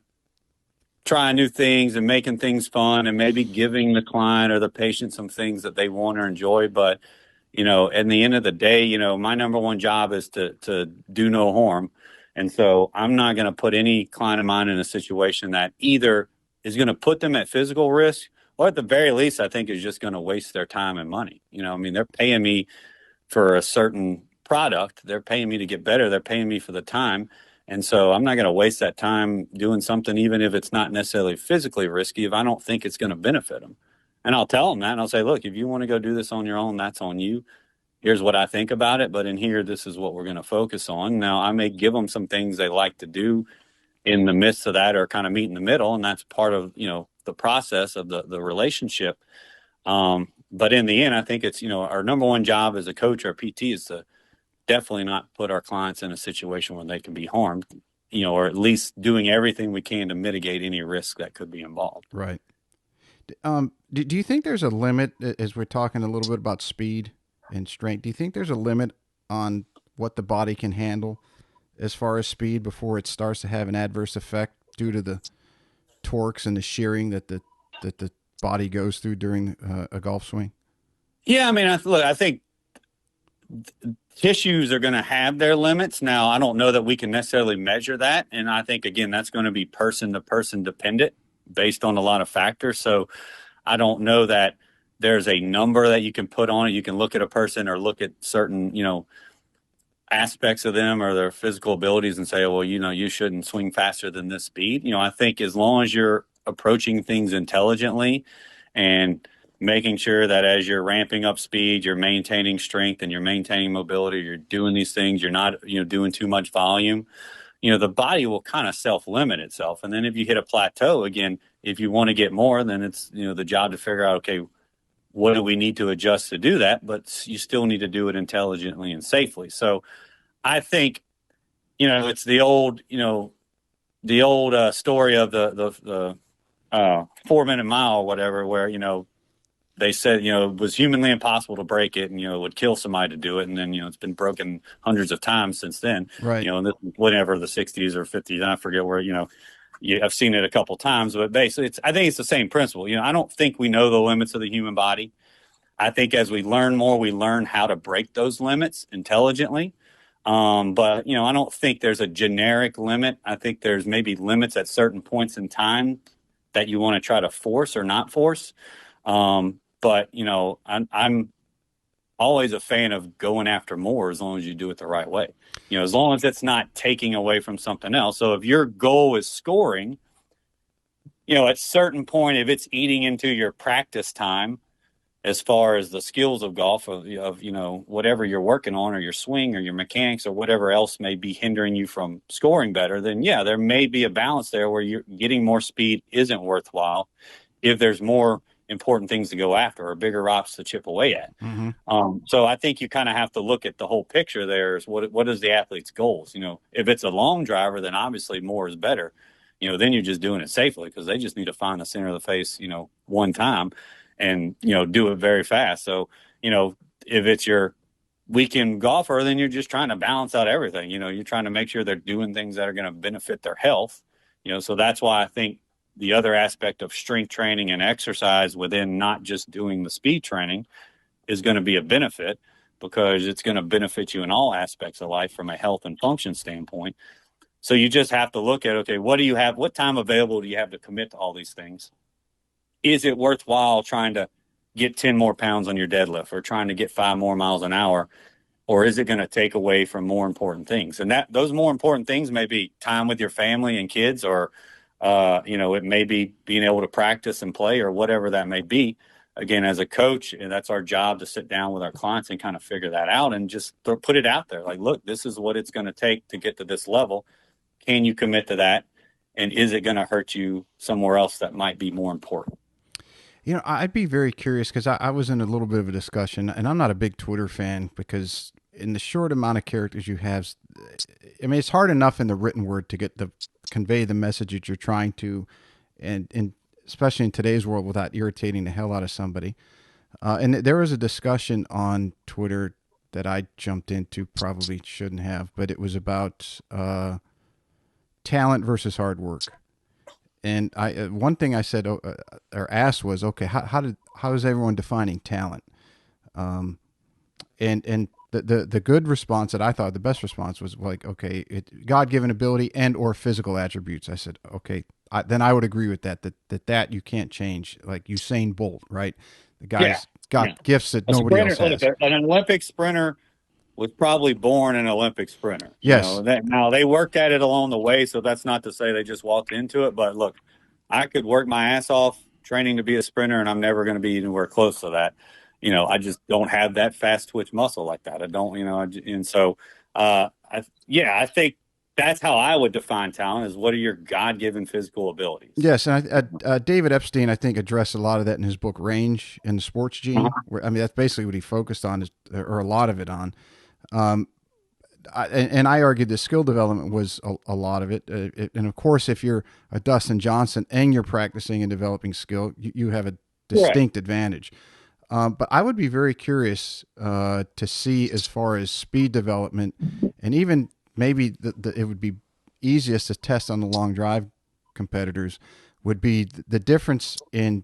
trying new things and making things fun and maybe giving the client or the patient some things that they want or enjoy. But, at the end of the day, my number one job is to do no harm. And so I'm not going to put any client of mine in a situation that either is going to put them at physical risk, or at the very least, I think is just going to waste their time and money. I mean, they're paying me for a certain product. They're paying me to get better. They're paying me for the time. And so I'm not going to waste that time doing something, even if it's not necessarily physically risky, if I don't think it's going to benefit them. And I'll tell them that, and I'll say, look, if you want to go do this on your own, that's on you. Here's what I think about it. But in here, this is what we're going to focus on. Now, I may give them some things they like to do in the midst of that, or kind of meet in the middle. And that's part of, the process of the relationship. But in the end, I think it's, our number one job as a coach or a PT is to definitely not put our clients in a situation where they can be harmed, or at least doing everything we can to mitigate any risk that could be involved. Right. Do you think there's a limit, as we're talking a little bit about speed and strength? Do you think there's a limit on what the body can handle as far as speed before it starts to have an adverse effect due to the torques and the shearing that the body goes through during a golf swing? Yeah, I mean, I think tissues are going to have their limits. Now, I don't know that we can necessarily measure that. And I think, again, that's going to be person to person dependent based on a lot of factors. So I don't know that there's a number that you can put on it. You can look at a person or look at certain, aspects of them or their physical abilities and say, well, you shouldn't swing faster than this speed. I think as long as you're approaching things intelligently and making sure that as you're ramping up speed, you're maintaining strength and you're maintaining mobility, you're doing these things, you're not, doing too much volume, the body will kind of self-limit itself. And then if you hit a plateau, again, if you want to get more, then it's, the job to figure out, okay, what do we need to adjust to do that? But you still need to do it intelligently and safely. So I think, it's the old, story of the 4-minute mile or whatever, where, they said, it was humanly impossible to break it, and, it would kill somebody to do it. And then, it's been broken hundreds of times since then, Right. And this, whatever, the 60s or 50s, I forget where, I've seen it a couple times, but basically I think it's the same principle. I don't think we know the limits of the human body. I think as we learn more, we learn how to break those limits intelligently. But, I don't think there's a generic limit. I think there's maybe limits at certain points in time that you want to try to force or not force. But, I'm always a fan of going after more as long as you do it the right way. As long as it's not taking away from something else. So if your goal is scoring, at a certain point, if it's eating into your practice time, as far as the skills of golf, of whatever you're working on, or your swing or your mechanics or whatever else may be hindering you from scoring better, then yeah, there may be a balance there where you're getting more speed isn't worthwhile if there's more important things to go after or bigger rocks to chip away at. Mm-hmm. So I think you kind of have to look at the whole picture there. Is what is the athlete's goals? If it's a long driver, then obviously more is better. Then you're just doing it safely because they just need to find the center of the face, one time and, do it very fast. So, if it's your weekend golfer, then you're just trying to balance out everything. You're trying to make sure they're doing things that are going to benefit their health, So that's why I think the other aspect of strength training and exercise within not just doing the speed training is going to be a benefit, because it's going to benefit you in all aspects of life from a health and function standpoint. So you just have to look at, okay, what do you have? What time available do you have to commit to all these things? Is it worthwhile trying to get 10 more pounds on your deadlift, or trying to get 5 more miles an hour? Or is it going to take away from more important things? And that those more important things may be time with your family and kids, or, it may be being able to practice and play, or whatever that may be. Again, as a coach, and that's our job, to sit down with our clients and kind of figure that out, and just put it out there. Like, look, this is what it's going to take to get to this level. Can you commit to that? And is it going to hurt you somewhere else that might be more important? I'd be very curious, because I was in a little bit of a discussion, and I'm not a big Twitter fan, because in the short amount of characters you have, I mean, it's hard enough in the written word to convey the message that you're trying to, and especially in today's world, without irritating the hell out of somebody. And there was a discussion on Twitter that I jumped into, probably shouldn't have, but it was about talent versus hard work. And one thing I said or asked was, okay, how is everyone defining talent? And the good response that I thought, the best response, was like, okay, God-given ability and or physical attributes. I said, okay, then I would agree with that you can't change. Like Usain Bolt, right? The guy's got gifts that nobody else has. An Olympic sprinter was probably born an Olympic sprinter. Yes. Now they worked at it along the way, so that's not to say they just walked into it. But look, I could work my ass off training to be a sprinter, and I'm never going to be anywhere close to that. I just don't have that fast twitch muscle like that. I don't, and so, I think that's how I would define talent: is what are your God-given physical abilities? Yes, and David Epstein, I think, addressed a lot of that in his book Range and the Sports Gene. Where, I mean, that's basically what he focused on, or a lot of it on. And I argued the skill development was a lot of it. And of course, if you're a Dustin Johnson and you're practicing and developing skill, you have a distinct advantage. But I would be very curious to see, as far as speed development, and even maybe it would be easiest to test on the long drive competitors, would be the difference in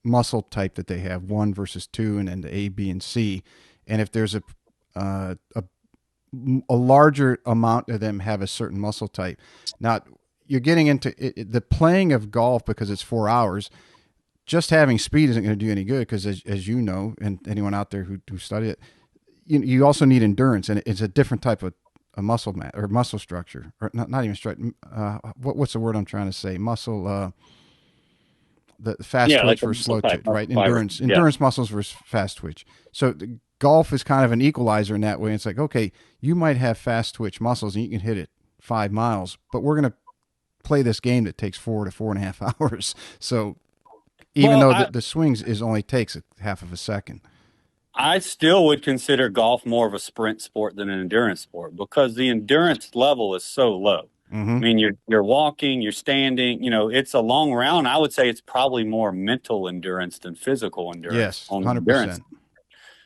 muscle type that they have, 1 versus 2, and then the A, B, and C. And if there's a larger amount of them have a certain muscle type. Now, you're getting into the playing of golf, because it's 4 hours. Just having speed isn't going to do any good, because as you know, and anyone out there who study it, you also need endurance, and it's a different type of a muscle or muscle structure, or not even structure. What's the word I'm trying to say? Muscle. The fast twitch versus slow twitch, right? Endurance muscles versus fast twitch. So golf is kind of an equalizer in that way. It's like, okay, you might have fast twitch muscles and you can hit it 5 miles, but we're going to play this game that takes 4 to 4.5 hours. So even though the swings only takes half of a second. I still would consider golf more of a sprint sport than an endurance sport, because the endurance level is so low. I mean, you're walking, you're standing, it's a long round. I would say it's probably more mental endurance than physical endurance. Yes, 100%.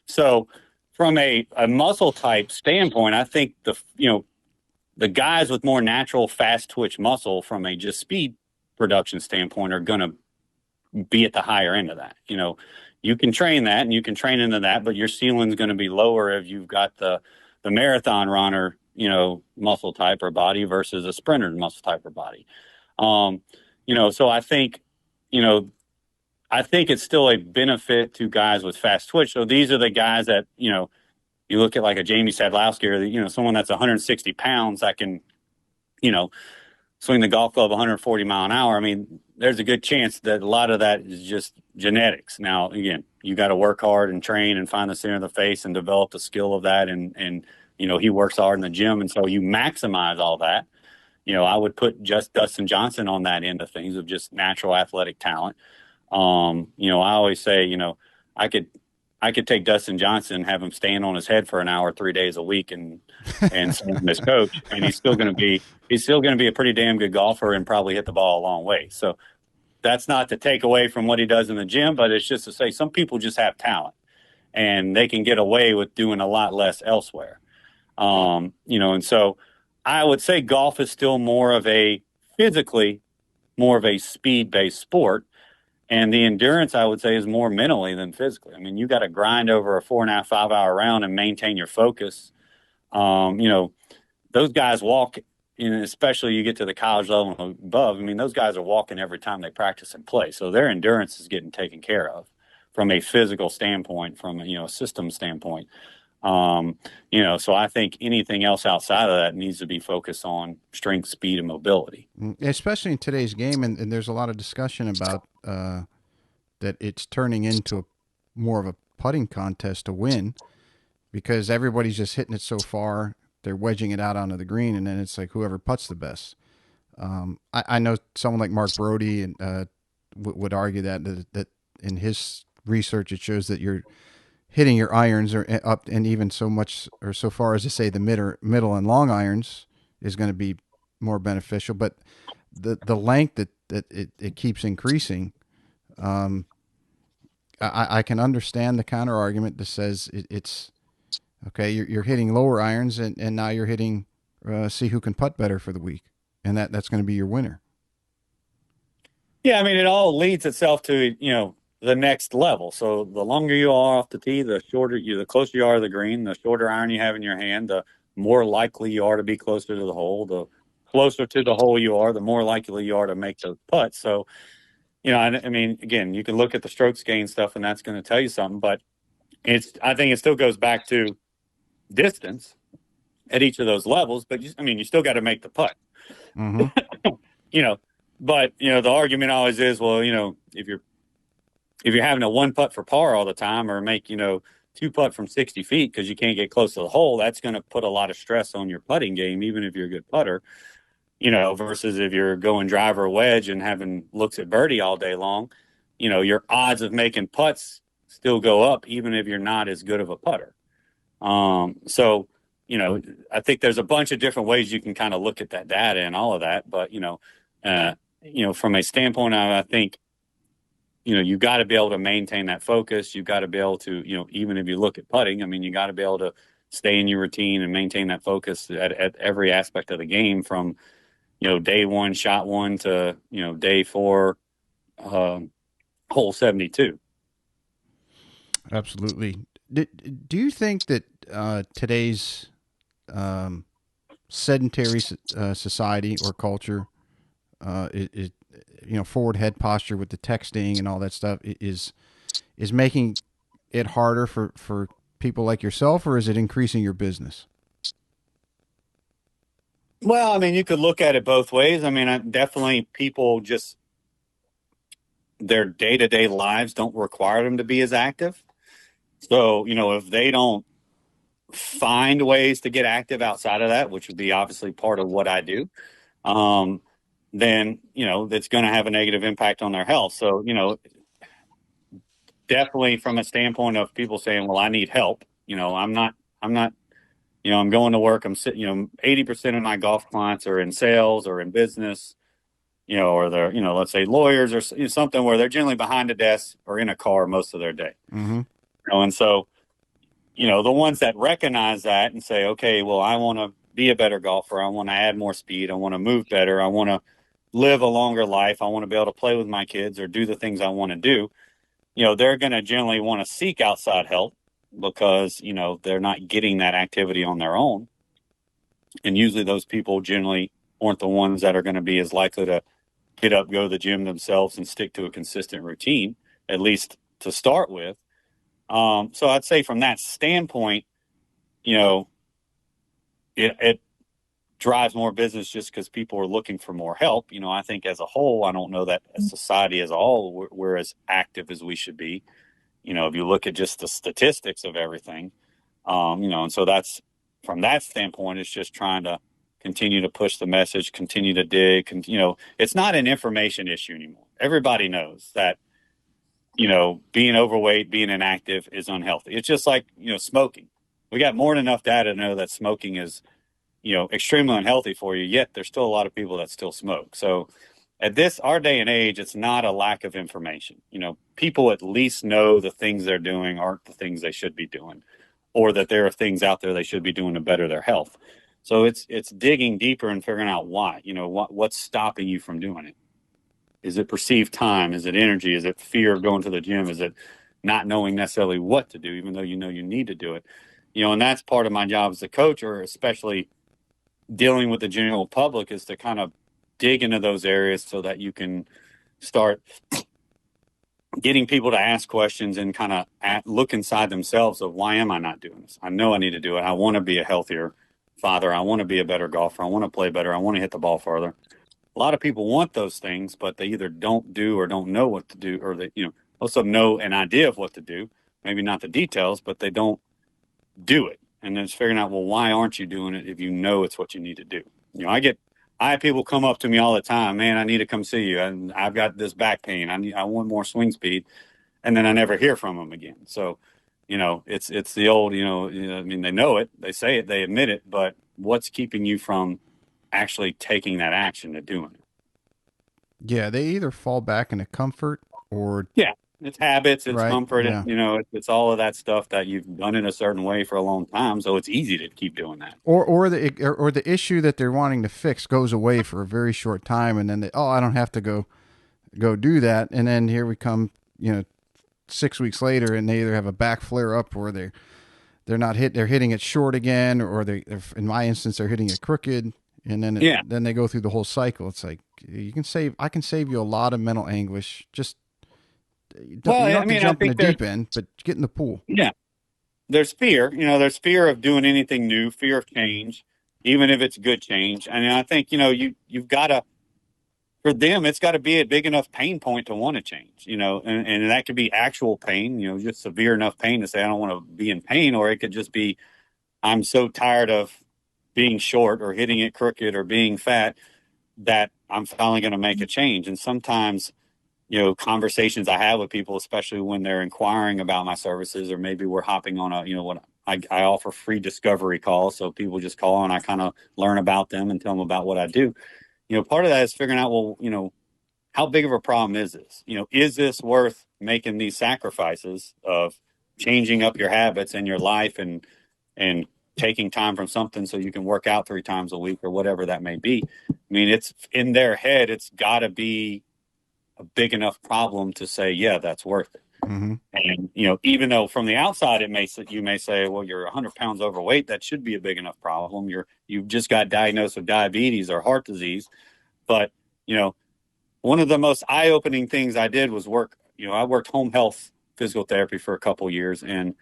So from a muscle type standpoint, I think the guys with more natural fast twitch muscle from a just speed production standpoint are going to be at the higher end of that. You can train that and you can train into that, but your ceiling's going to be lower if you've got the marathon runner, muscle type or body versus a sprinter muscle type or body. So I think, it's still a benefit to guys with fast twitch. So these are the guys that, you look at like a Jamie Sadlowski, or, someone that's 160 pounds that can, swing the golf club 140 mile an hour. I mean, there's a good chance that a lot of that is just genetics. Now, again, you got to work hard and train and find the center of the face and develop the skill of that. And he works hard in the gym. And so you maximize all that. I would put just Dustin Johnson on that end of things, of just natural athletic talent. I always say, I could take Dustin Johnson and have him stand on his head for an hour, 3 days a week, and his coach, and he's still going to be a pretty damn good golfer and probably hit the ball a long way. So that's not to take away from what he does in the gym, but it's just to say some people just have talent and they can get away with doing a lot less elsewhere. And so I would say golf is still more of a physically more of a speed-based sport. And the endurance, I would say, is more mentally than physically. I mean, you got to grind over a 4.5, 5 hour round and maintain your focus. You know, those guys walk, especially you get to the college level and above. I mean, those guys are walking every time they practice and play. So their endurance is getting taken care of from a physical standpoint, from, a system standpoint. So I think anything else outside of that needs to be focused on strength, speed, and mobility. Especially in today's game, and there's a lot of discussion about that it's turning into more of a putting contest to win because everybody's just hitting it so far. They're wedging it out onto the green, and then it's like whoever putts the best. I know someone like Mark Brody and would argue that in his research it shows that you're hitting your irons or up, and even so much or so far as to say the middle and long irons is going to be more beneficial. But the length that it keeps increasing, I can understand the counter argument that says it's okay. You're hitting lower irons, and now you're hitting see who can putt better for the week, and that's going to be your winner. Yeah, I mean, it all leads itself to, the next level. So the longer you are off the tee, the closer you are to the green, the shorter iron you have in your hand, the more likely you are to be closer to the hole. The closer to the hole you are, the more likely you are to make those putts. So, I mean, again, you can look at the strokes gain stuff, and that's going to tell you something. But I think it still goes back to distance at each of those levels. But you still got to make the putt. Mm-hmm. But the argument always is, well, if you're having a one putt for par all the time, or make two putt from 60 feet because you can't get close to the hole, that's going to put a lot of stress on your putting game, even if you're a good putter. Versus if you're going driver wedge and having looks at birdie all day long, your odds of making putts still go up, even if you're not as good of a putter. So, I think there's a bunch of different ways you can kind of look at that data and all of that. But, from a standpoint of, I think, you got to be able to maintain that focus. You got to be able to, even if you look at putting, I mean, you got to be able to stay in your routine and maintain that focus at every aspect of the game, from, day one, shot one, to, day four, hole 72. Absolutely. Do you think that today's sedentary society or culture is forward head posture with the texting and all that stuff is making it harder for people like yourself, or is it increasing your business? Well, I mean, you could look at it both ways. I mean, definitely people just, their day-to-day lives don't require them to be as active. So, if they don't find ways to get active outside of that, which would be obviously part of what I do, then, that's going to have a negative impact on their health. So, definitely from a standpoint of people saying, well, I need help, I'm not, I'm going to work. I'm sitting, 80% of my golf clients are in sales or in business, or they're, let's say lawyers or something where they're generally behind a desk or in a car most of their day. Mm-hmm. And so, the ones that recognize that and say, okay, well, I want to be a better golfer. I want to add more speed. I want to move better. I want to live a longer life. I want to be able to play with my kids or do the things I want to do. They're going to generally want to seek outside help because, they're not getting that activity on their own. And usually those people generally aren't the ones that are going to be as likely to get up, go to the gym themselves and stick to a consistent routine, at least to start with. So I'd say from that standpoint, it drives more business just because people are looking for more help. I think as a whole, I don't know that as society as a whole, we're as active as we should be. If you look at just the statistics of everything, and so that's, from that standpoint, it's just trying to continue to push the message, continue to dig. It's not an information issue anymore. Everybody knows that, being overweight, being inactive is unhealthy. It's just like, smoking. We got more than enough data to know that smoking is, extremely unhealthy for you, yet there's still a lot of people that still smoke. So at our day and age, it's not a lack of information. People at least know the things they're doing aren't the things they should be doing, or that there are things out there they should be doing to better their health. So it's digging deeper and figuring out why. What's stopping you from doing it? Is it perceived time? Is it energy? Is it fear of going to the gym? Is it not knowing necessarily what to do, even though you need to do it? And that's part of my job as a coach, or especially dealing with the general public, is to kind of dig into those areas so that you can start getting people to ask questions and kind of look inside themselves of, why am I not doing this? I know I need to do it. I want to be a healthier father. I want to be a better golfer. I want to play better. I want to hit the ball farther. A lot of people want those things, but they either don't do or don't know what to do, or they, also know an idea of what to do, maybe not the details, but they don't do it. And then it's figuring out, well, why aren't you doing it if you know it's what you need to do? I have people come up to me all the time, man, I need to come see you. And I've got this back pain. I want more swing speed. And then I never hear from them again. So, it's the old, I mean, they know it, they say it, they admit it, but what's keeping you from actually taking that action to doing it? Yeah, they either fall back into comfort or Yeah, it's habits, it's right. comfort, Yeah. it's all of that stuff that you've done in a certain way for a long time. So it's easy to keep doing that. Or the issue that they're wanting to fix goes away for a very short time, and then I don't have to go do that, and then here we come, 6 weeks later, and they either have a back flare up, or they're hitting it short again, or in my instance they're hitting it crooked, and then they go through the whole cycle. It's like I can save you a lot of mental anguish. Just you don't have to jump in the deep end, but get in the pool. Yeah, there's fear. There's fear of doing anything new, fear of change, even if it's good change. And I think you've got to. For them, it's got to be a big enough pain point to want to change, and that could be actual pain, just severe enough pain to say, I don't want to be in pain, or it could just be, I'm so tired of being short or hitting it crooked or being fat that I'm finally going to make a change. And sometimes, conversations I have with people, especially when they're inquiring about my services, or maybe we're hopping on what I offer free discovery calls. So people just call and I kind of learn about them and tell them about what I do. Part of that is figuring out, well, how big of a problem is this? Is this worth making these sacrifices of changing up your habits in your life and taking time from something so you can work out 3 times a week or whatever that may be? I mean, it's in their head, it's got to be a big enough problem to say, yeah, that's worth it. Mm-hmm. And, even though from the outside, you may say, well, you're 100 pounds overweight, that should be a big enough problem. You've just got diagnosed with diabetes or heart disease. But, one of the most eye-opening things I did was I worked home health physical therapy for a couple of years. And,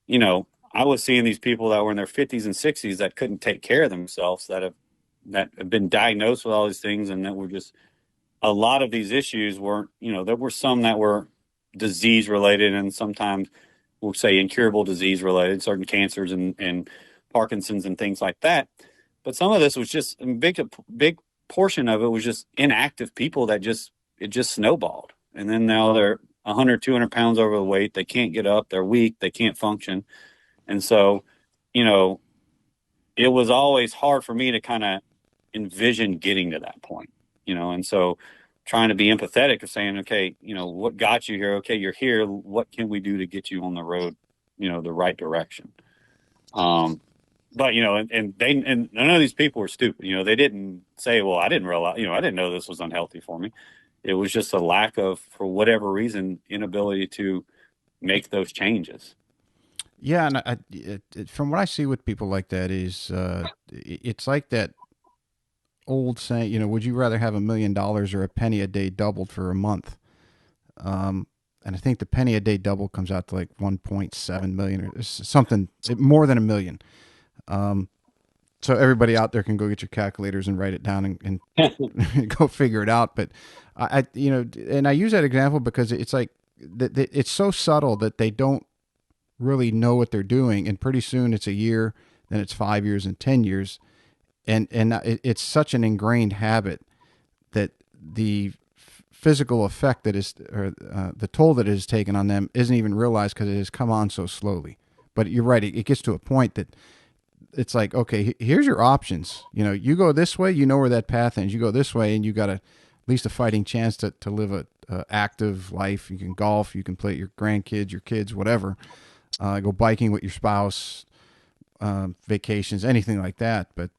I was seeing these people that were in their 50s and 60s that couldn't take care of themselves, that have been diagnosed with all these things, and that were just, a lot of these issues weren't, there were some that were disease related, and sometimes we'll say incurable disease related, certain cancers and Parkinson's and things like that. But some of this was just a big portion of it was just inactive people that it just snowballed. And then now they're 100, 200 pounds over the weight. They can't get up. They're weak. They can't function. And so, it was always hard for me to kind of envision getting to that point, and so trying to be empathetic of saying, okay, what got you here? Okay, you're here. What can we do to get you on the road, the right direction? But, and none of these people were stupid. They didn't say, well, I didn't realize, I didn't know this was unhealthy for me. It was just a lack of, for whatever reason, inability to make those changes. Yeah, and from what I see with people like that is, it's like that old saying, would you rather have $1 million or a penny a day doubled for a month? And I think the penny a day double comes out to like 1.7 million or something, more than $1 million. So everybody out there can go get your calculators and write it down and go figure it out. But and I use that example because it's like it's so subtle that they don't really know what they're doing, and pretty soon it's a year, then it's 5 years and 10 years, and it's such an ingrained habit that the physical effect that is, or the toll that it has taken on them isn't even realized because it has come on so slowly. But you're right, it gets to a point that it's like, okay, here's your options. You go this way, where that path ends. You go this way, and you got at least a fighting chance to live a active life. You can golf, you can play your grandkids, your kids, whatever. Go biking with your spouse, vacations, anything like that. But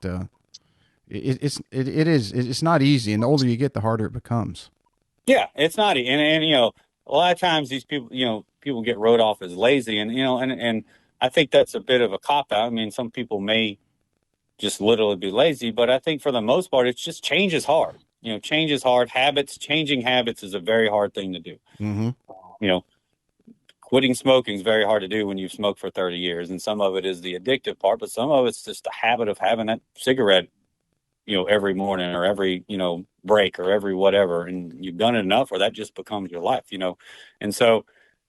it's not easy, and the older you get, the harder it becomes. Yeah, it's not, and a lot of times these people, people get wrote off as lazy, and and I think that's a bit of a cop out. I mean, some people may just literally be lazy, but I think for the most part, it's just change is hard. Change is hard. Changing habits is a very hard thing to do. Mm-hmm. You know, quitting smoking is very hard to do when you've smoked for 30 years, and some of it is the addictive part, but some of it's just the habit of having that cigarette every morning or every, break or every whatever. And you've done it enough where that just becomes your life. And so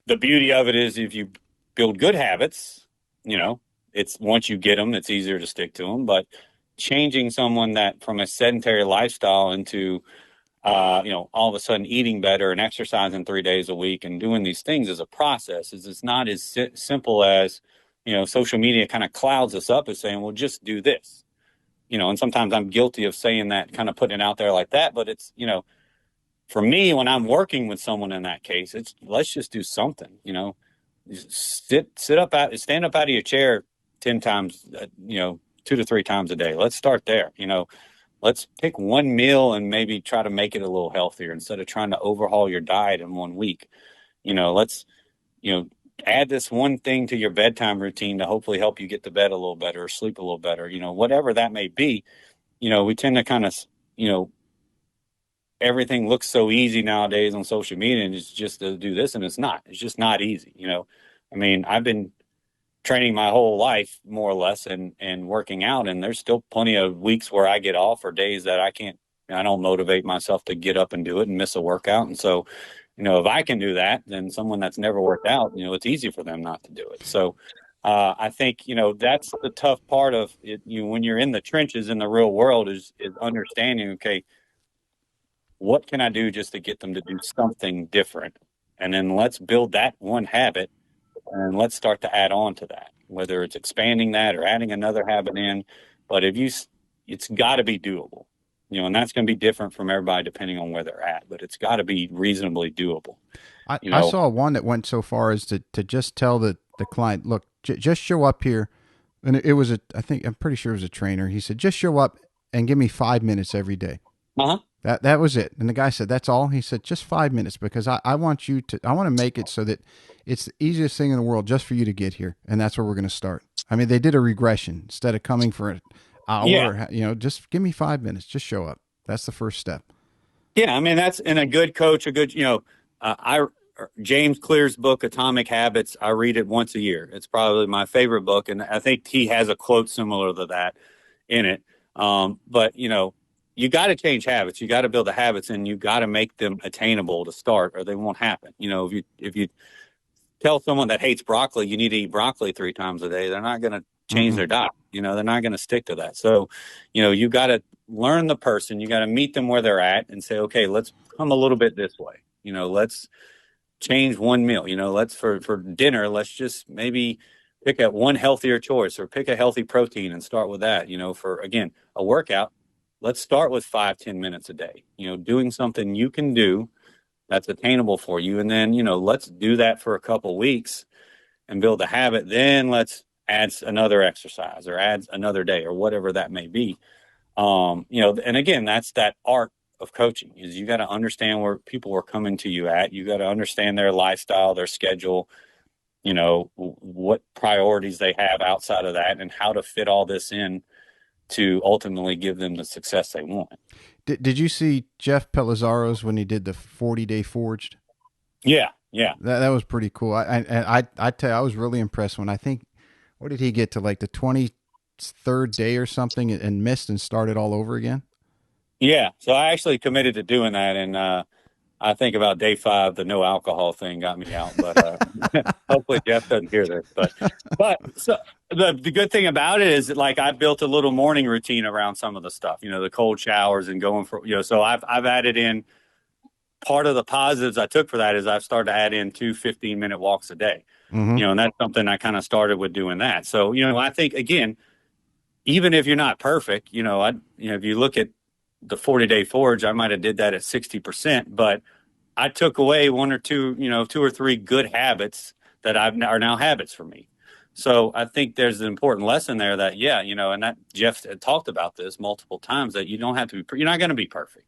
the beauty of it is if you build good habits, it's once you get them, it's easier to stick to them. But changing someone that from a sedentary lifestyle into, all of a sudden eating better and exercising 3 days a week and doing these things is a process. It's not as simple as, social media kind of clouds us up as saying, well, just do this. And sometimes I'm guilty of saying that, kind of putting it out there like that. But it's, for me, when I'm working with someone in that case, it's let's just do something, stand up out of your chair 10 times, 2 to 3 times a day. Let's start there. Let's pick one meal and maybe try to make it a little healthier instead of trying to overhaul your diet in 1 week. Let's, add this one thing to your bedtime routine to hopefully help you get to bed a little better or sleep a little better, whatever that may be. We tend to kind of, everything looks so easy nowadays on social media and it's just to do this, and it's just not easy. I mean, I've been training my whole life more or less and working out, and there's still plenty of weeks where I get off or days that I don't motivate myself to get up and do it and miss a workout. And so, if I can do that, then someone that's never worked out, it's easy for them not to do it. So I think, that's the tough part of it. When you're in the trenches in the real world is understanding, okay, what can I do just to get them to do something different? And then let's build that one habit and let's start to add on to that, whether it's expanding that or adding another habit in. But it's got to be doable, and that's going to be different from everybody depending on where they're at, but it's got to be reasonably doable. I saw one that went so far as to just tell the client, look, just show up here. And I'm pretty sure it was a trainer. He said, just show up and give me 5 minutes every day. Uh-huh. That was it. And the guy said, that's all? He said, just 5 minutes, because I want to make it so that it's the easiest thing in the world just for you to get here. And that's where we're going to start. I mean, they did a regression instead of coming for an hour, just give me 5 minutes, just show up. That's the first step. Yeah. I mean, that's in a good coach, James Clear's book, Atomic Habits, I read it once a year. It's probably my favorite book. And I think he has a quote similar to that in it. But, you got to change habits. You got to build the habits, and you got to make them attainable to start, or they won't happen. If you tell someone that hates broccoli, you need to eat broccoli 3 times a day, they're not going to change their diet. They're not going to stick to that. So, you got to learn the person. You got to meet them where they're at and say, okay, let's come a little bit this way. Let's change one meal. Let's for dinner, let's just maybe pick up one healthier choice or pick a healthy protein and start with that. For, again, a workout, let's start with 5-10 minutes a day, doing something you can do that's attainable for you. And then, let's do that for a couple weeks and build a habit. Then let's add another exercise or add another day or whatever that may be. And again, that's that art of coaching is you got to understand where people are coming to you at. You got to understand their lifestyle, their schedule, what priorities they have outside of that and how to fit all this in to ultimately give them the success they want. Did you see Jeff Pelizzaro's when he did the 40-day forged? Yeah. That was pretty cool. I tell you, I was really impressed when what did he get to, like the 23rd day or something and missed and started all over again? Yeah. So I actually committed to doing that. And I think about day 5, the no alcohol thing got me out, but hopefully Jeff doesn't hear this. But so the good thing about it is that, like, I built a little morning routine around some of the stuff, the cold showers and going for, so I've added in part of the positives I took for that is I've started to add in 2 15-minute walks a day, and that's something I kind of started with doing that. So, I think, again, even if you're not perfect, if you look at the 40-day forge, I might have did that at 60%, but I took away 1 or 2, 2 or 3 good habits that are now habits for me. So I think there's an important lesson there that, yeah, and that Jeff had talked about this multiple times, that you don't have to be, you're not going to be perfect.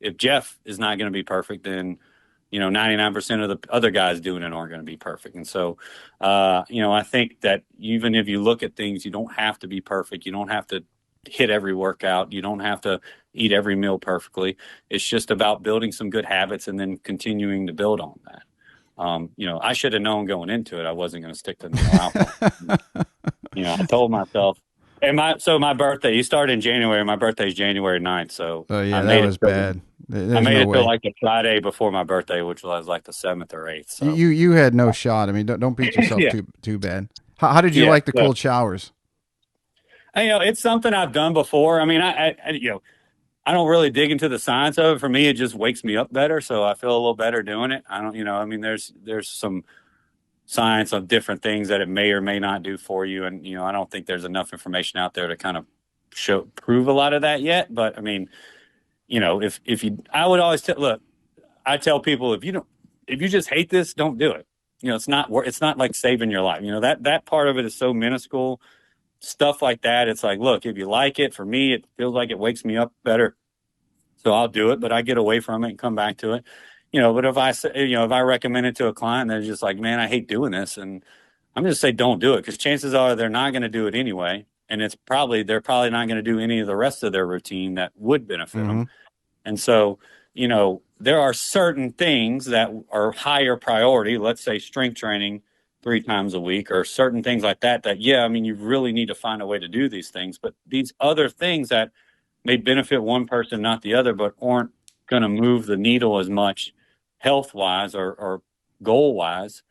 If Jeff is not going to be perfect, then 99% of the other guys doing it aren't going to be perfect. And so, I think that even if you look at things, you don't have to be perfect. You don't have to hit every workout. You don't have to eat every meal perfectly. It's just about building some good habits and then continuing to build on that. I should have known going into it I wasn't going to stick to no alcohol. I told myself, and my birthday, you start in January. My birthday is January 9th, so Oh I yeah, that made it. was bad. I There's made no it till way. like the Friday before my birthday, which was like the 7th or 8th. You So you had no shot. I mean, don't beat yourself yeah, too bad. How did you yeah. like the So, cold showers? it's something I've done before. I mean, I don't really dig into the science of it. For me, it just wakes me up better, so I feel a little better doing it. I don't, I mean, there's some science of different things that it may or may not do for you, and I don't think there's enough information out there to kind of prove a lot of that yet. But I mean, if you, I would always look. I tell people, if you just hate this, don't do it. It's not like saving your life. That part of it is so minuscule. Stuff like that, it's like, look, if you like it, for me, it feels like it wakes me up better, so I'll do it. But I get away from it and come back to it. But if I say, if I recommend it to a client, they're just like, man, I hate doing this, and I'm just say don't do it, because chances are they're not going to do it anyway, and they're probably not going to do any of the rest of their routine that would benefit them. Mm-hmm. And so, there are certain things that are higher priority, let's say strength training 3 times a week, or certain things like that, yeah, I mean, you really need to find a way to do these things. But these other things that may benefit one person, not the other, but aren't going to move the needle as much health wise or goal wise,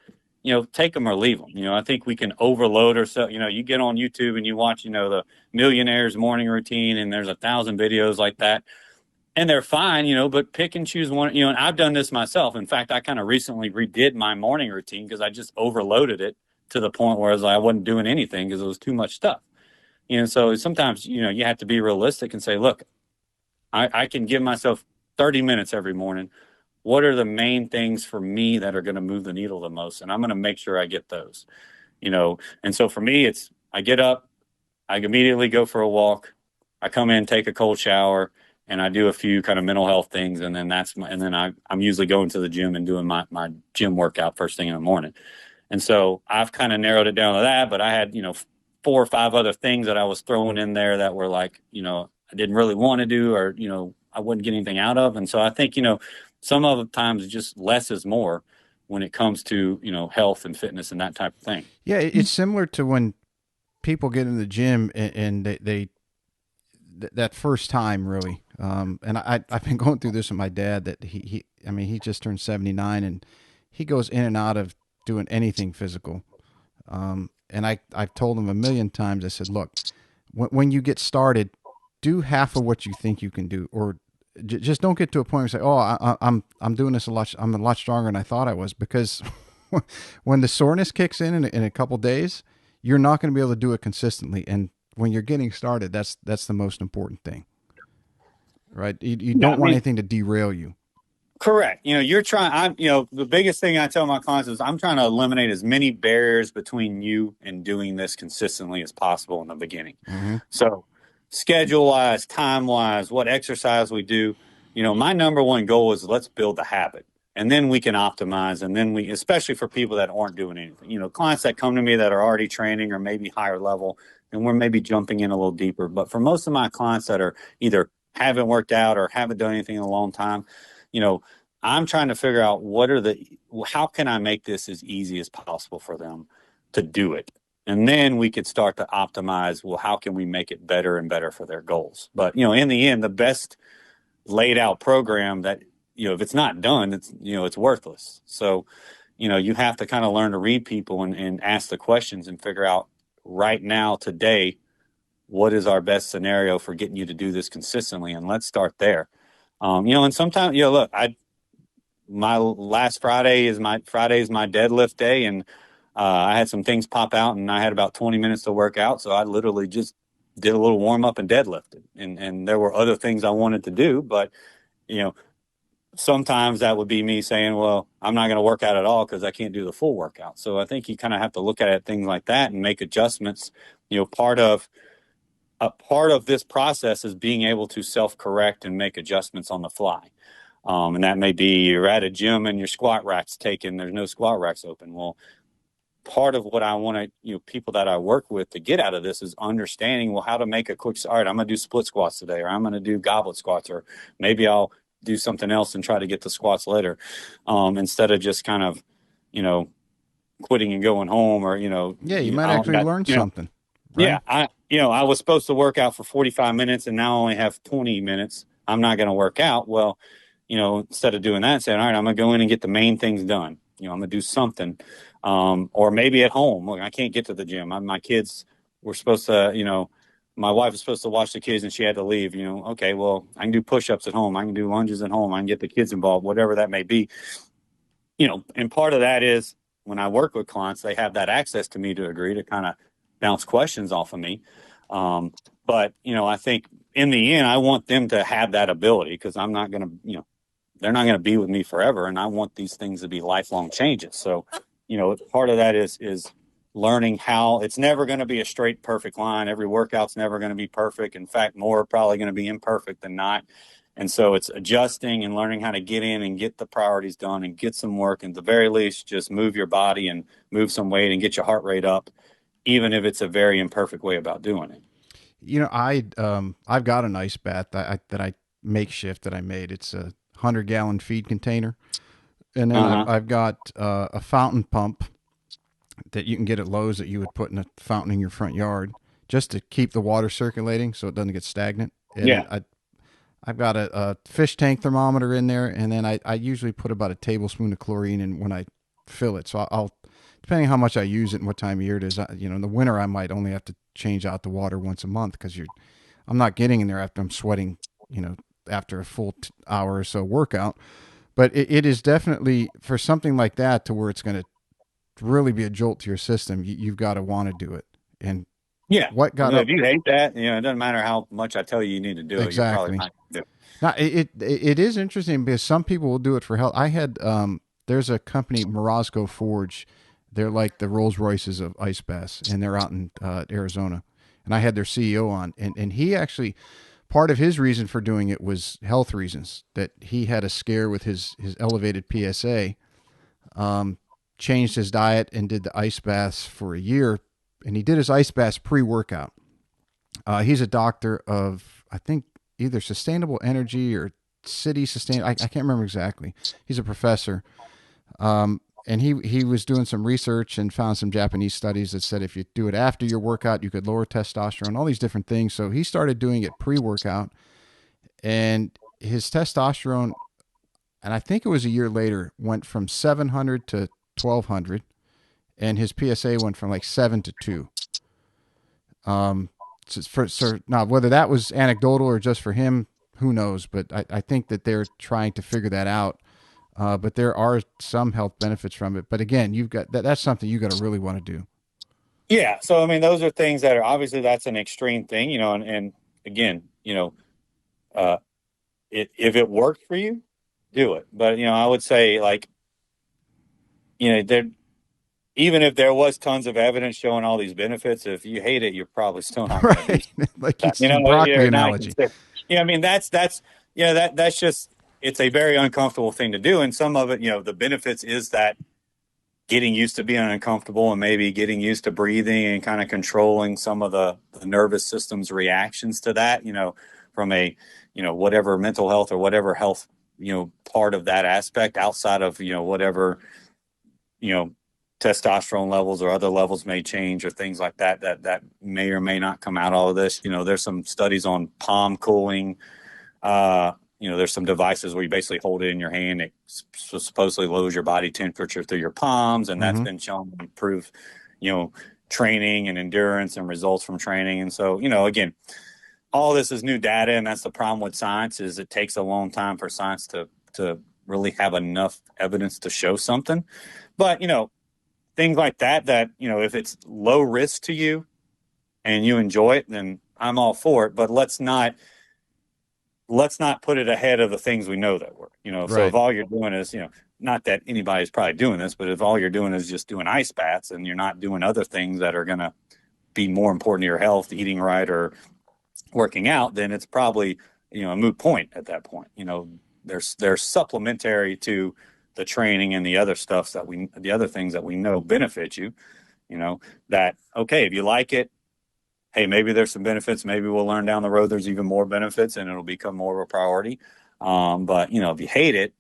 take them or leave them. I think we can overload ourselves. You get on YouTube and you watch, the millionaire's morning routine, and there's 1,000 videos like that, and they're fine, but pick and choose one. And I've done this myself. In fact, I kind of recently redid my morning routine because I just overloaded it to the point where I wasn't doing anything because it was too much stuff. So sometimes, you have to be realistic and say, look, I can give myself 30 minutes every morning. What are the main things for me that are going to move the needle the most? And I'm going to make sure I get those, And so for me, I get up, I immediately go for a walk. I come in, take a cold shower, and I do a few kind of mental health things. And then I'm usually going to the gym and doing my gym workout first thing in the morning. And so I've kind of narrowed it down to that, but I had, 4 or 5 other things that I was throwing in there that were like, I didn't really want to do, or, I wouldn't get anything out of. And so I think, some of the times just less is more when it comes to, health and fitness and that type of thing. Yeah, it's similar to when people get in the gym and that first time really. And I've been going through this with my dad, that I mean, he just turned 79, and he goes in and out of doing anything physical. And I've told him a million times, I said, look, when you get started, do half of what you think you can do, or just don't get to a point where you say, oh, I'm doing this a lot. I'm a lot stronger than I thought I was, because when the soreness kicks in a couple days, you're not going to be able to do it consistently. And when you're getting started, that's the most important thing, right? You Yeah, don't I want mean, anything to derail you. correct. The biggest thing I tell my clients is I'm trying to eliminate as many barriers between you and doing this consistently as possible in the beginning. Mm-hmm. So, schedule wise, time wise, what exercise we do, my number one goal is let's build the habit, and then we can optimize. And then especially for people that aren't doing anything, clients that come to me that are already training or maybe higher level, and we're maybe jumping in a little deeper. But for most of my clients that are either haven't worked out or haven't done anything in a long time, you know, I'm trying to figure out how can I make this as easy as possible for them to do it. And then we could start to optimize, well, how can we make it better and better for their goals? But, in the end, the best laid out program that, if it's not done, it's worthless. So, you have to kind of learn to read people and ask the questions and figure out right now, today, what is our best scenario for getting you to do this consistently? And let's start there. And sometimes, look, my last Friday is my deadlift day, and I had some things pop out, and I had about 20 minutes to work out, so I literally just did a little warm up and deadlifted, and there were other things I wanted to do, but you know sometimes that would be me saying, well, I'm not going to work out at all because I can't do the full workout. So I think you kind of have to look at it, things like that, and make adjustments. Part of this process is being able to self-correct and make adjustments on the fly. And that may be you're at a gym and your squat rack's taken, there's no squat racks open. Well, part of what I want to, people that I work with to get out of this is understanding, well, how to make a quick, all right, I'm going to do split squats today, or I'm going to do goblet squats, or maybe I'll do something else and try to get the squats later, instead of just kind of, quitting and going home, or, Yeah, you might actually learn something, right? yeah, I was supposed to work out for 45 minutes and now I only have 20 minutes. I'm not going to work out. Well, instead of doing that, saying, all right, I'm going to go in and get the main things done. I'm going to do something. Or maybe at home. Look, I can't get to the gym. My kids were supposed to, my wife was supposed to watch the kids and she had to leave. Okay, well, I can do push-ups at home. I can do lunges at home. I can get the kids involved, whatever that may be. And part of that is when I work with clients, they have that access to me to agree to kind of bounce questions off of me. But, I think in the end, I want them to have that ability, because I'm not going to, they're not going to be with me forever. And I want these things to be lifelong changes. So, part of that is learning how it's never going to be a straight, perfect line. Every workout's never going to be perfect. In fact, more are probably going to be imperfect than not. And so it's adjusting and learning how to get in and get the priorities done and get some work. And at the very least, just move your body and move some weight and get your heart rate up, even if it's a very imperfect way about doing it. I've got an ice bath that I makeshift that I made. It's a 100-gallon feed container, and then I've got a fountain pump that you can get at Lowe's that you would put in a fountain in your front yard just to keep the water circulating so it doesn't get stagnant. And Yeah. I've got a fish tank thermometer in there, and then I usually put about a tablespoon of chlorine in when I fill it. So I'll depending on how much I use it and what time of year it is, in the winter I might only have to change out the water once a month because I'm not getting in there after I'm sweating, after a full hour or so workout. But it is definitely for something like that to where it's going to really be a jolt to your system. You've got to want to do it. And Yeah. what got If up you hate that, it doesn't matter how much I tell you need to do it. You're probably exactly. not going to do it. Now, it is interesting because some people will do it for health. I had there's a company, Morosco Forge. They're like the Rolls Royces of ice baths, and they're out in Arizona. And I had their CEO on, and he actually part of his reason for doing it was health reasons. That he had a scare with his elevated PSA, changed his diet and did the ice baths for a year, and he did his ice baths pre-workout. He's a doctor of, I think, either sustainable energy or city sustain. I can't remember exactly. He's a professor. And he was doing some research and found some Japanese studies that said if you do it after your workout, you could lower testosterone, all these different things. So he started doing it pre-workout, and his testosterone, and I think it was a year later, went from 700 to 1200, and his PSA went from like 7 to 2. So now whether that was anecdotal or just for him, who knows? But I think that they're trying to figure that out. But there are some health benefits from it. But again, you've got that's something you got to really want to do. Yeah. So, I mean, those are things that are obviously that's an extreme thing, and again, uh, if it worked for you, do it. But, I would say like, there, even if there was tons of evidence showing all these benefits, if you hate it, you're probably still not going to do Right. Like that. it's the broccoli You're not analogy. consider. Yeah. I mean, that's just, it's a very uncomfortable thing to do. And some of it, the benefits is that getting used to being uncomfortable and maybe getting used to breathing and kind of controlling some of the nervous system's reactions to that, from a, whatever mental health or whatever health, part of that aspect outside of, whatever, you know, testosterone levels or other levels may change or things like that, that may or may not come out all of this. There's some studies on palm cooling. There's some devices where you basically hold it in your hand. It supposedly lowers your body temperature through your palms, and that's been shown to improve, training and endurance and results from training. And so, again, all this is new data, and that's the problem with science is it takes a long time for science to really have enough evidence to show something. But, things like that, if it's low risk to you and you enjoy it, then I'm all for it. But let's not let's not put it ahead of the things we know that work. So if Right. all you're doing is, not that anybody's probably doing this, but if all you're doing is just doing ice baths and you're not doing other things that are going to be more important to your health, eating right or working out, then it's probably, a moot point at that point. There's supplementary to the training and the other things that we know benefit you, that, okay, if you like it, hey, maybe there's some benefits. Maybe we'll learn down the road there's even more benefits and it'll become more of a priority. But if you hate it,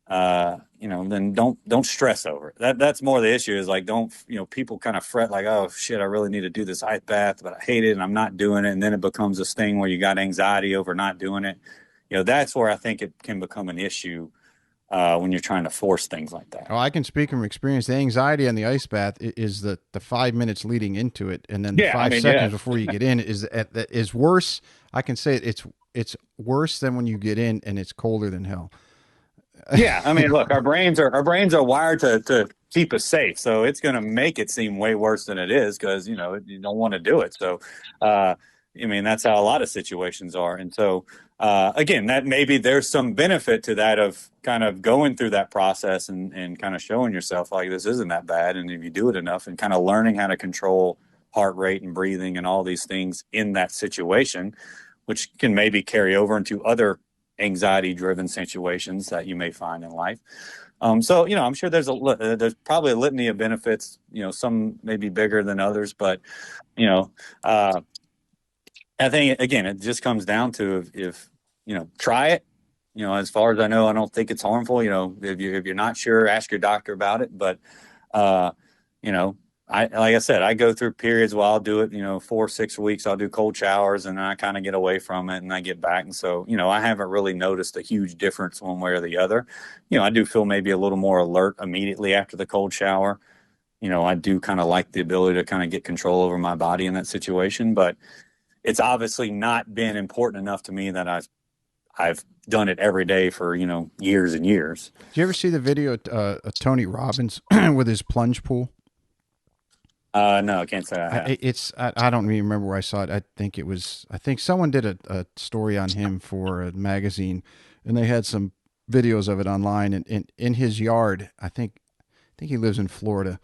then don't stress over it. That's more the issue is like, don't, people kind of fret like, oh shit, I really need to do this ice bath, but I hate it and I'm not doing it. And then it becomes this thing where you got anxiety over not doing it. That's where I think it can become an issue when you're trying to force things like that. Oh, I can speak from experience. The anxiety on the ice bath is the 5 minutes leading into it, and then the Yeah, I five mean, yeah, seconds before you get in is worse. I can say it's worse than when you get in and it's colder than hell. yeah. I mean, look, our brains are wired to keep us safe, so it's going to make it seem way worse than it is because you don't want to do it. So, I mean, that's how a lot of situations are, and so again, that maybe there's some benefit to that of kind of going through that process and kind of showing yourself like this isn't that bad, and if you do it enough and kind of learning how to control heart rate and breathing and all these things in that situation, which can maybe carry over into other anxiety driven situations that you may find in life. So, I'm sure there's probably a litany of benefits, some may be bigger than others, but, you know, uh, I think, again, it just comes down to if try it. As far as I know, I don't think it's harmful. If you're not sure, ask your doctor about it. But, uh, you know, like I said, I go through periods where I'll do it, 4 or 6 weeks. I'll do cold showers and then I kind of get away from it and I get back. And so, I haven't really noticed a huge difference one way or the other. I do feel maybe a little more alert immediately after the cold shower. I do kind of like the ability to kind of get control over my body in that situation, but it's obviously not been important enough to me that I've done it every day for, years and years. Did you ever see the video of Tony Robbins with his plunge pool? No, I can't say I have. I don't even remember where I saw it. I think someone did a story on him for a magazine, and they had some videos of it online. And in his yard, I think he lives in Florida.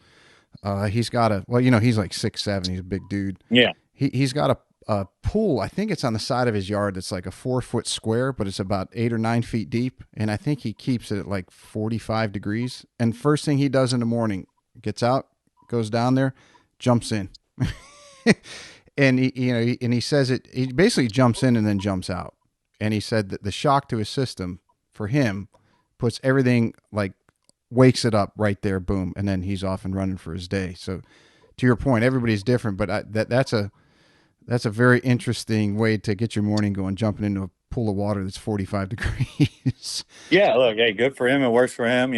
He's got he's like 6'7". He's a big dude. Yeah. He's got a pool. I think it's on the side of his yard. That's like a 4-foot square, but it's about 8 or 9 feet deep. And I think he keeps it at like 45 degrees. And first thing he does in the morning, gets out, goes down there, jumps in. And he says he basically jumps in and then jumps out. And he said that the shock to his system for him puts everything, like, wakes it up right there, boom, and then he's off and running for his day. So to your point, everybody's different, but that's a very interesting way to get your morning going, jumping into a pool of water that's 45 degrees. Yeah, look, hey, good for him. It works for him.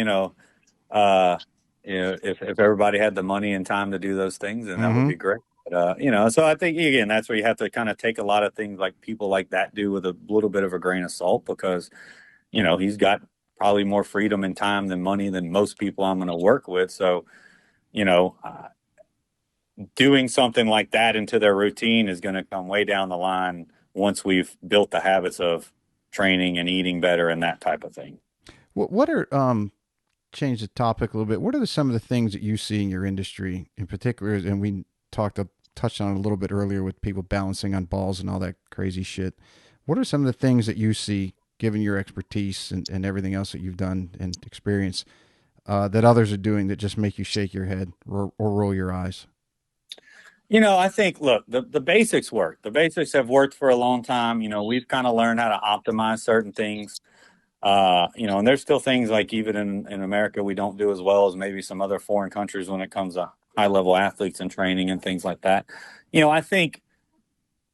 Uh, if everybody had the money and time to do those things, then that would Mm-hmm. be great. But so I think again, that's where you have to kind of take a lot of things like people like that do with a little bit of a grain of salt because he's got probably more freedom and time than money than most people I'm going to work with. So you know, uh, doing something like that into their routine is going to come way down the line once we've built the habits of training and eating better and that type of thing. What are change the topic a little bit? What are some of the things that you see in your industry in particular? And we touched on it a little bit earlier with people balancing on balls and all that crazy shit. What are some of the things that you see, given your expertise and everything else that you've done and experience, that others are doing that just make you shake your head or roll your eyes? I think, look, the basics work. The basics have worked for a long time. We've kind of learned how to optimize certain things. And there's still things like even in America we don't do as well as maybe some other foreign countries when it comes to high level athletes and training and things like that. I think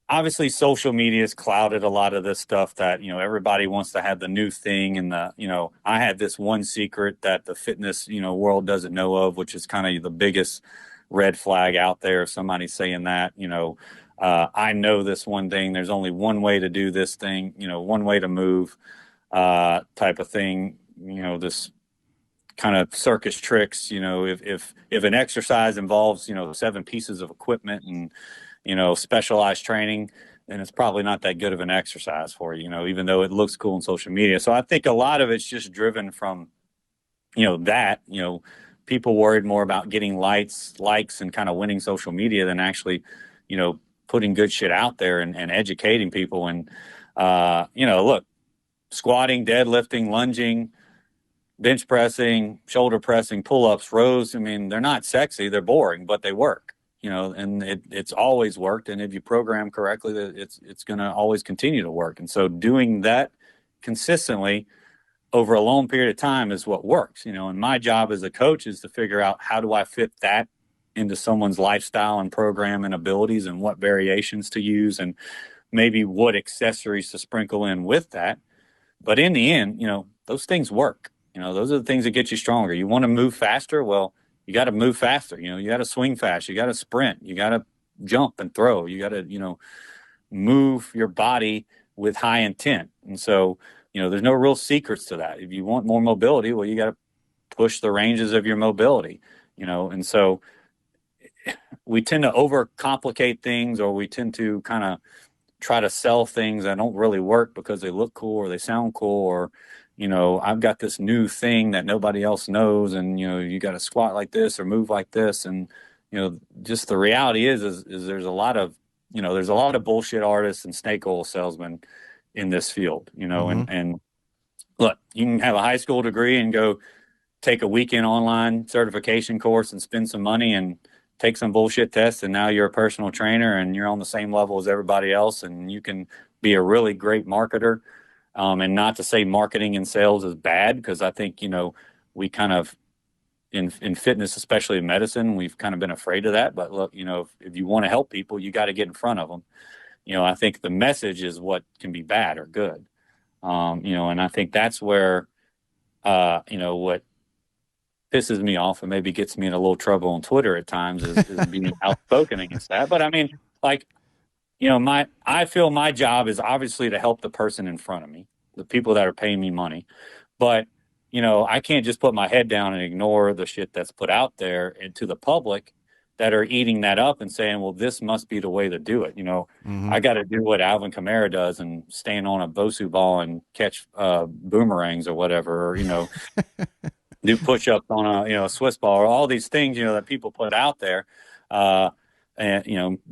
obviously social media has clouded a lot of this stuff that, everybody wants to have the new thing and I had this one secret that the fitness, world doesn't know of, which is kind of the biggest red flag out there. If somebody's saying that, I know this one thing, there's only one way to do this thing, one way to move, type of thing, this kind of circus tricks. If an exercise involves 7 pieces of equipment and specialized training, then it's probably not that good of an exercise for you. Even though it looks cool on social media. So I think a lot of it's just driven from that people worried more about getting likes and kind of winning social media than actually putting good shit out there and educating people. And look, squatting, deadlifting, lunging, bench pressing, shoulder pressing, pull-ups, rows, I mean, they're not sexy, they're boring, but they work. And it's always worked. And if you program correctly, it's going to always continue to work. And so doing that consistently over a long period of time is what works. And my job as a coach is to figure out, how do I fit that into someone's lifestyle and program and abilities, and what variations to use, and maybe what accessories to sprinkle in with that. But in the end, those things work. Those are the things that get you stronger. You want to move faster? Well, you got to move faster. You got to swing fast. You got to sprint. You got to jump and throw. You got to, move your body with high intent. And so, there's no real secrets to that. If you want more mobility, well, you got to push the ranges of your mobility, and so we tend to overcomplicate things, or we tend to kind of try to sell things that don't really work because they look cool or they sound cool, or I've got this new thing that nobody else knows, and you got to squat like this or move like this. And just the reality is there's a lot of bullshit artists and snake oil salesmen in this field. And look, you can have a high school degree and go take a weekend online certification course and spend some money and take some bullshit tests, and now you're a personal trainer and you're on the same level as everybody else, and you can be a really great marketer. And not to say marketing and sales is bad, because I think, we kind of, in fitness, especially in medicine, we've kind of been afraid of that. But look, if you want to help people, you got to get in front of them. I think the message is what can be bad or good. And I think that's where, what pisses me off and maybe gets me in a little trouble on Twitter at times is being outspoken against that. But I mean, like, I feel my job is obviously to help the person in front of me, the people that are paying me money. But, I can't just put my head down and ignore the shit that's put out there and to the public that are eating that up and saying, well, this must be the way to do it. I got to do what Alvin Kamara does and stand on a Bosu ball and catch boomerangs or whatever, or, do push-ups on a Swiss ball, or all these things, that people put out there. And,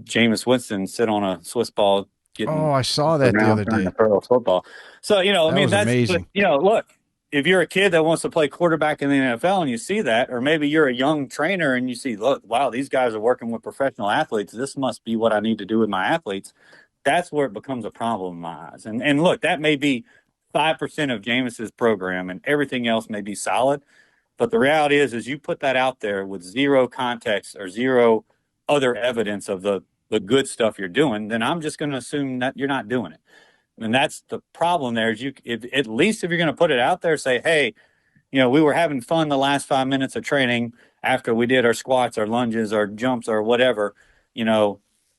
Jameis Winston sit on a Swiss ball. I saw that the other day. Pro football. So, I mean, that's amazing. But, look, if you're a kid that wants to play quarterback in the NFL and you see that, or maybe you're a young trainer and you see, look, wow, these guys are working with professional athletes. This must be what I need to do with my athletes. That's where it becomes a problem in my eyes. And look, that may be 5% of Jameis's program, and everything else may be solid. But the reality is you put that out there with zero context or zero other evidence of the good stuff you're doing, then I'm just going to assume that you're not doing it. And that's the problem there. Is at least if you're going to put it out there, say, hey, we were having fun the last 5 minutes of training after we did our squats, our lunges, our jumps, or whatever,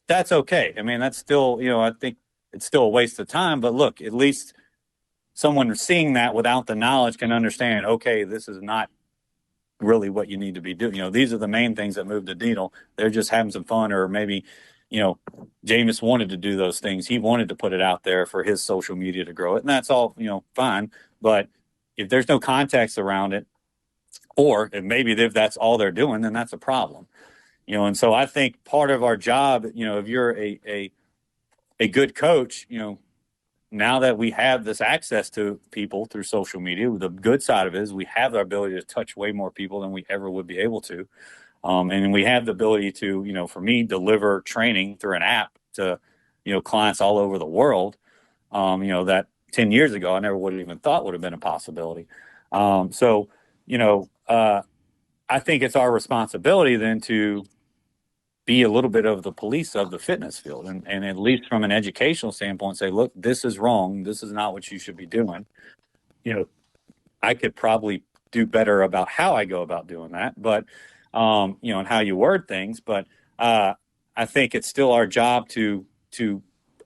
that's okay. I mean, that's still, I think it's still a waste of time. But look, at least someone seeing that without the knowledge can understand, okay, this is not really what you need to be doing. These are the main things that move the needle. They're just having some fun, or maybe, Jameis wanted to do those things. He wanted to put it out there for his social media to grow it. And that's all, fine. But if there's no context around it, or if that's all they're doing, then that's a problem. And so I think part of our job, if you're a good coach, now that we have this access to people through social media, the good side of it is we have the ability to touch way more people than we ever would be able to. And we have the ability to, for me, deliver training through an app to, clients all over the world, that 10 years ago, I never would have even thought would have been a possibility. So, I think it's our responsibility then to be a little bit of the police of the fitness field, and at least from an educational standpoint, say, look, this is wrong. This is not what you should be doing. I could probably do better about how I go about doing that, but, and how you word things. But I think it's still our job to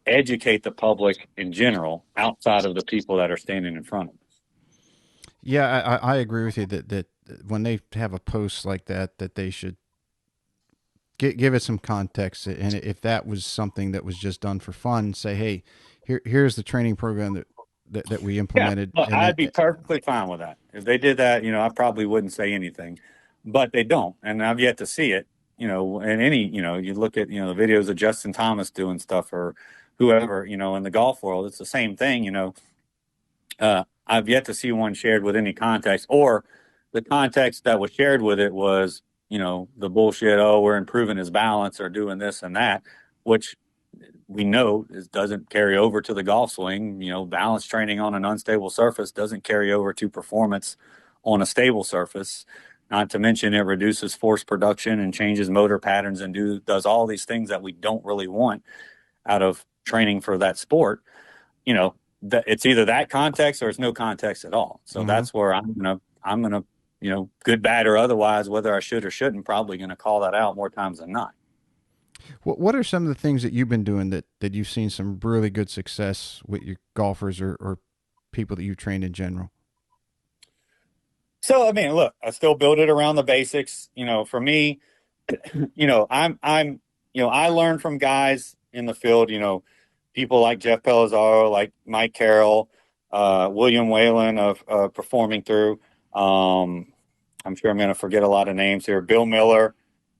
educate the public in general, outside of the people that are standing in front of us. Yeah, I agree with you that when they have a post like that, that they should give it some context. And if that was something that was just done for fun, say, hey, here's the training program that we Yeah, implemented, look, and then I'd be perfectly fine with that. If they did that, I probably wouldn't say anything, but they don't, and I've yet to see it. And you look at, the videos of Justin Thomas doing stuff or whoever, in the golf world, it's the same thing. I've yet to see one shared with any context, or the context that was shared with it was, the bullshit. Oh, we're improving his balance or doing this and that, which we know doesn't carry over to the golf swing. Balance training on an unstable surface doesn't carry over to performance on a stable surface. Not to mention it reduces force production and changes motor patterns and does all these things that we don't really want out of training for that sport. That it's either that context or it's no context at all. So mm-hmm. that's where I'm gonna, good, bad, or otherwise, whether I should or shouldn't, probably gonna call that out more times than not. What are some of the things that you've been doing that you've seen some really good success with your golfers or people that you've trained in general? So I mean, look, I still build it around the basics. For me, I learn from guys in the field. People like Jeff Pellizzaro, like Mike Carroll, William Whalen of Performing Through. I'm sure I'm going to forget a lot of names here. Bill Miller.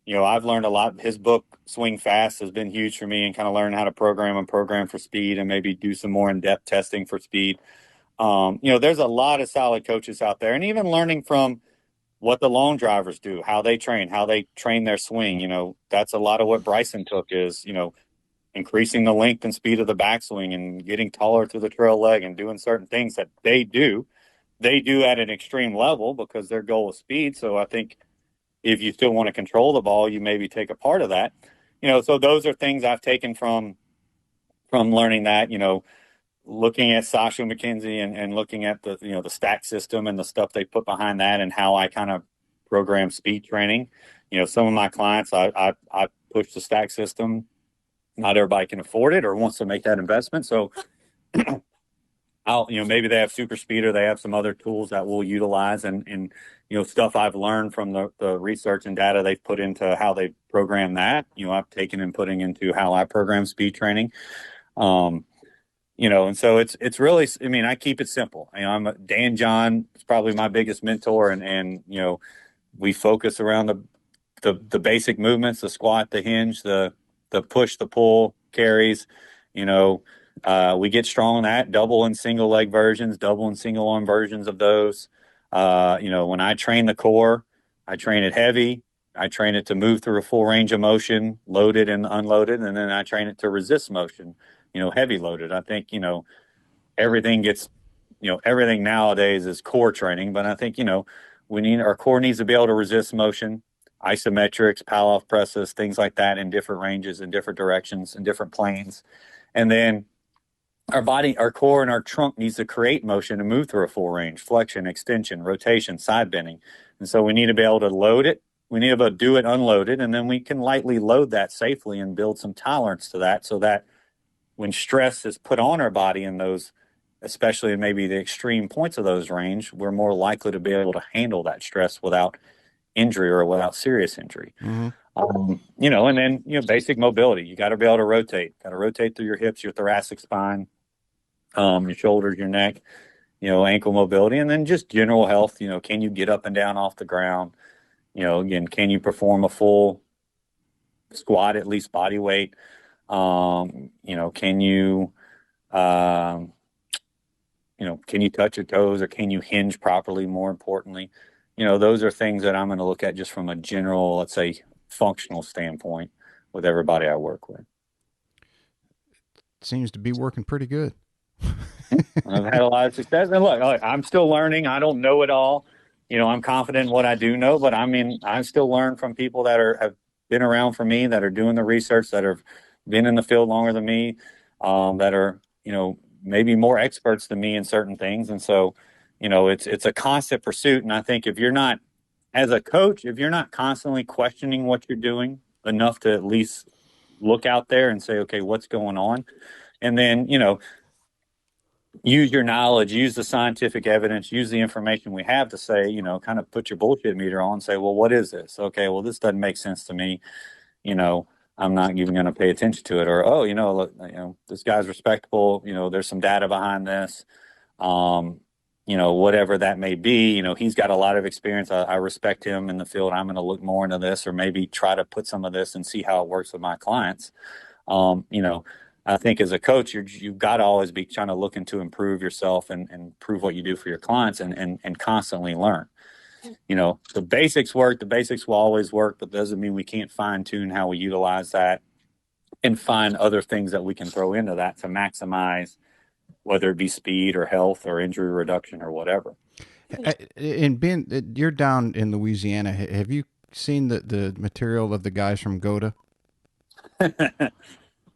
I've learned a lot. His book Swing Fast has been huge for me, and kind of learn how to program for speed, and maybe do some more in-depth testing for speed. There's a lot of solid coaches out there, and even learning from what the long drivers do, how they train their swing. That's a lot of what Bryson took is, increasing the length and speed of the backswing and getting taller through the trail leg and doing certain things that they do. They do at an extreme level because their goal is speed. So I think if you still want to control the ball, you maybe take a part of that. So those are things I've taken from learning that, looking at Sasha McKenzie and looking at the stack system and the stuff they put behind that, and how I kind of program speed training. Some of my clients, I push the stack system. Not everybody can afford it or wants to make that investment. So maybe they have super speed or they have some other tools that we'll utilize, and stuff I've learned from the research and data they've put into how they program that, I've taken and putting into how I program speed training. And so it's really, I mean, I keep it simple. Dan John is probably my biggest mentor, and we focus around the basic movements, the squat, the hinge, the push, the pull, carries. We get strong on that, double and single leg versions, double and single arm versions of those. When I train the core, I train it heavy. I train it to move through a full range of motion, loaded and unloaded, and then I train it to resist motion, heavy loaded. I think, everything gets, everything nowadays is core training, but I think, our core needs to be able to resist motion, isometrics, Palloff presses, things like that in different ranges, in different directions, in different planes. And then our body, our core and our trunk needs to create motion to move through a full range, flexion, extension, rotation, side bending. And so we need to be able to load it. We need to be able to do it unloaded, and then we can lightly load that safely and build some tolerance to that, so that when stress is put on our body in those, especially in maybe the extreme points of those range, we're more likely to be able to handle that stress without injury or without serious injury. Mm-hmm. And then, basic mobility. You got to be able to rotate through your hips, your thoracic spine, your shoulders, your neck, ankle mobility, and then just general health. Can you get up and down off the ground? Again, can you perform a full squat, at least body weight? Can you, um, can you touch your toes, or can you hinge properly? More importantly, those are things that I'm going to look at just from a general, let's say, functional standpoint with everybody I work with. Seems to be working pretty good. I've had a lot of success, and look, I'm still learning. I don't know it all. I'm confident in what I do know, but I mean, I still learn from people that have been around for me, that are doing the research, that have been in the field longer than me, that are, maybe more experts than me in certain things. And so, it's a constant pursuit. And I think if you're not, as a coach, if you're not constantly questioning what you're doing enough to at least look out there and say, okay, what's going on? And then, use your knowledge, use the scientific evidence, use the information we have to say, kind of put your bullshit meter on and say, well, what is this? Okay, well, this doesn't make sense to me. You know, I'm not even going to pay attention to it. Or, oh, look, this guy's respectable. There's some data behind this. Um, whatever that may be, he's got a lot of experience. I respect him in the field. I'm going to look more into this, or maybe try to put some of this and see how it works with my clients. Um, you know, I think as a coach, you've got to always be trying to looking to improve yourself and prove what you do for your clients, and constantly learn. The basics work. The basics will always work, but doesn't mean we can't fine tune how we utilize that and find other things that we can throw into that to maximize, whether it be speed or health or injury reduction or whatever. And Ben, you're down in Louisiana. Have you seen the material of the guys from GOTA?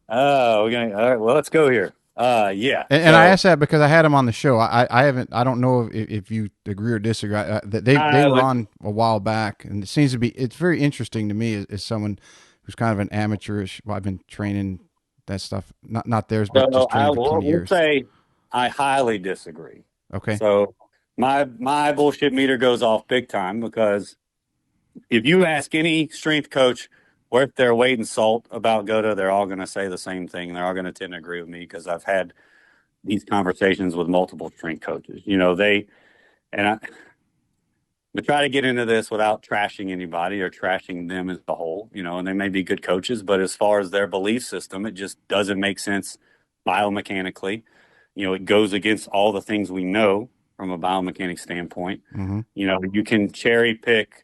Oh, we're gonna. All right, well, let's go here. Yeah. And I asked that because I had them on the show. I haven't. I don't know if you agree or disagree. They I were would. on a while back, and it seems to be. It's very interesting to me as someone who's kind of an amateurish. Well, I've been training that stuff, not theirs, but So just I training for will 20 we'll years. say I highly disagree. Okay. So my bullshit meter goes off big time, because if you ask any strength coach worth their weight in salt about GOTA, they're all going to say the same thing. They're all going to tend to agree with me, because I've had these conversations with multiple strength coaches. And I we try to get into this without trashing anybody or trashing them as a whole, and they may be good coaches, but as far as their belief system, it just doesn't make sense biomechanically. It goes against all the things we know from a biomechanics standpoint. Mm-hmm. You can cherry pick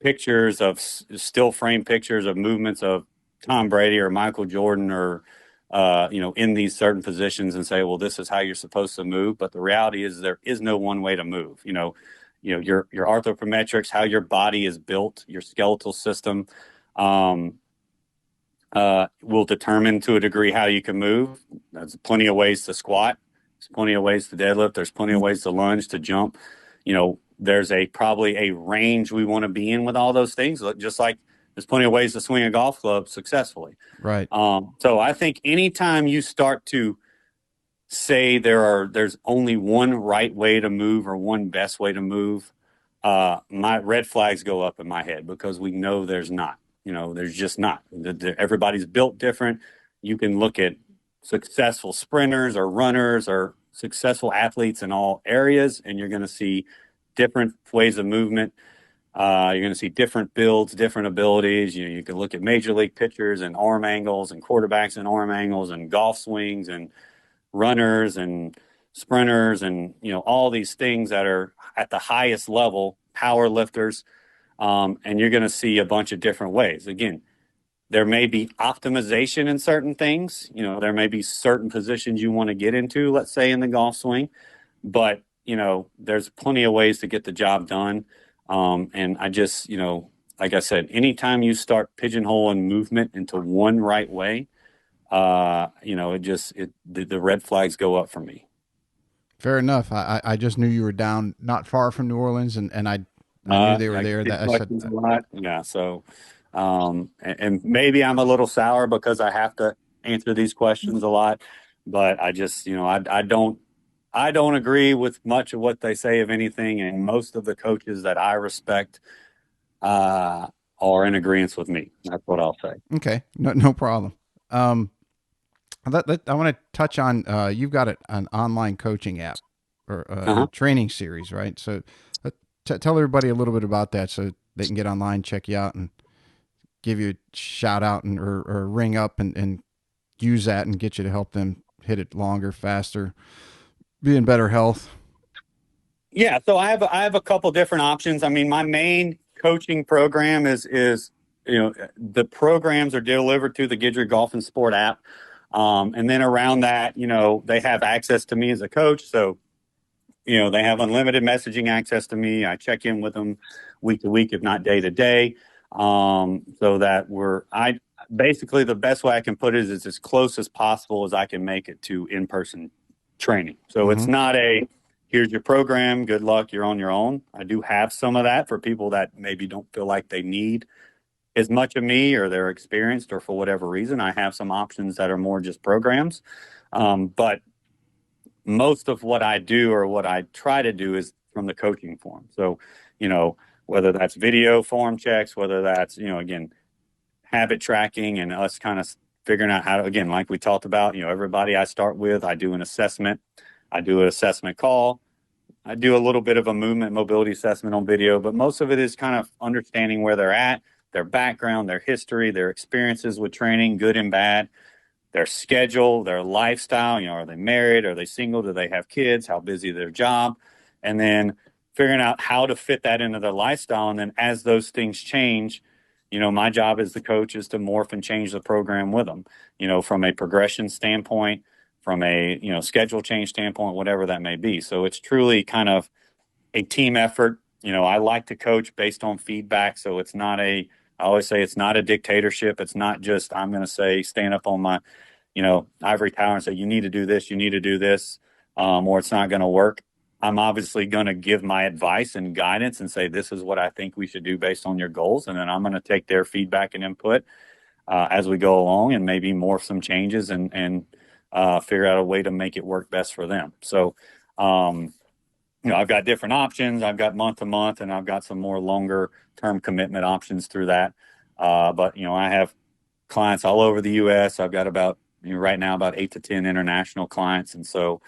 pictures of still frame pictures of movements of Tom Brady or Michael Jordan, or in these certain positions, and say, well, this is how you're supposed to move. But the reality is there is no one way to move. Your arthropometrics, how your body is built, your skeletal system, um, will determine to a degree how you can move. There's plenty of ways to squat. There's plenty of ways to deadlift. There's plenty of ways to lunge, to jump. There's probably a range we want to be in with all those things. Just like there's plenty of ways to swing a golf club successfully. Right. So I think anytime you start to say there's only one right way to move or one best way to move, my red flags go up in my head, because we know there's not. There's just not. Everybody's built different. You can look at successful sprinters or runners or successful athletes in all areas, and you're going to see different ways of movement. You're going to see different builds, different abilities. You can look at major league pitchers and arm angles, and quarterbacks and arm angles, and golf swings, and runners and sprinters, and all these things that are at the highest level, power lifters, and you're going to see a bunch of different ways. Again, there may be optimization in certain things. There may be certain positions you want to get into, let's say in the golf swing, but there's plenty of ways to get the job done. And I just, like I said, anytime you start pigeonholing movement into one right way, the red flags go up for me. Fair enough. I just knew you were down not far from New Orleans, and I knew they were I get there. these That I said, questions a lot. Yeah. So, and maybe I'm a little sour because I have to answer these questions a lot, but I just, I don't agree with much of what they say, of anything. And most of the coaches that I respect, are in agreement with me. That's what I'll say. okay, no problem. Um, I want to touch on you've got an online coaching app or Uh-huh. training series, right? So tell everybody a little bit about that, so they can get online, check you out, and give you a shout out or ring up and use that and get you to help them hit it longer, faster, be in better health. Yeah, so I have a couple different options. I mean, my main coaching program is the programs are delivered through the Guidry Golf and Sport app, and then around that, they have access to me as a coach. So they have unlimited messaging access to me. I check in with them week to week, if not day to day, so that I basically, the best way I can put it is as close as possible as I can make it to in person training. So it's Mm-hmm. not here's your program, good luck, you're on your own. I do have some of that for people that maybe don't feel like they need as much of me, or they're experienced, or for whatever reason. I have some options that are more just programs. But most of what I do or what I try to do is from the coaching form. So, you know, whether that's video form checks, whether that's, again, habit tracking and us kind of figuring out how to, again, like we talked about, everybody I start with, I do an assessment, I do an assessment call, I do a little bit of a movement mobility assessment on video, but most of it is kind of understanding where they're at, their background, their history, their experiences with training, good and bad, their schedule, their lifestyle. Are they married? Are they single? Do they have kids? How busy their job? And then figuring out how to fit that into their lifestyle. And then as those things change, my job as the coach is to morph and change the program with them, from a progression standpoint, from a, schedule change standpoint, whatever that may be. So it's truly kind of a team effort. I like to coach based on feedback. So I always say it's not a dictatorship. It's not just, I'm going to say, stand up on my, ivory tower and say, you need to do this, you need to do this, or it's not going to work. I'm obviously going to give my advice and guidance and say, this is what I think we should do based on your goals. And then I'm going to take their feedback and input as we go along and maybe morph some changes and figure out a way to make it work best for them. So, I've got different options. I've got month to month, and I've got some more longer term commitment options through that. But I have clients all over the U.S. I've got about right now about 8 to 10 international clients, and so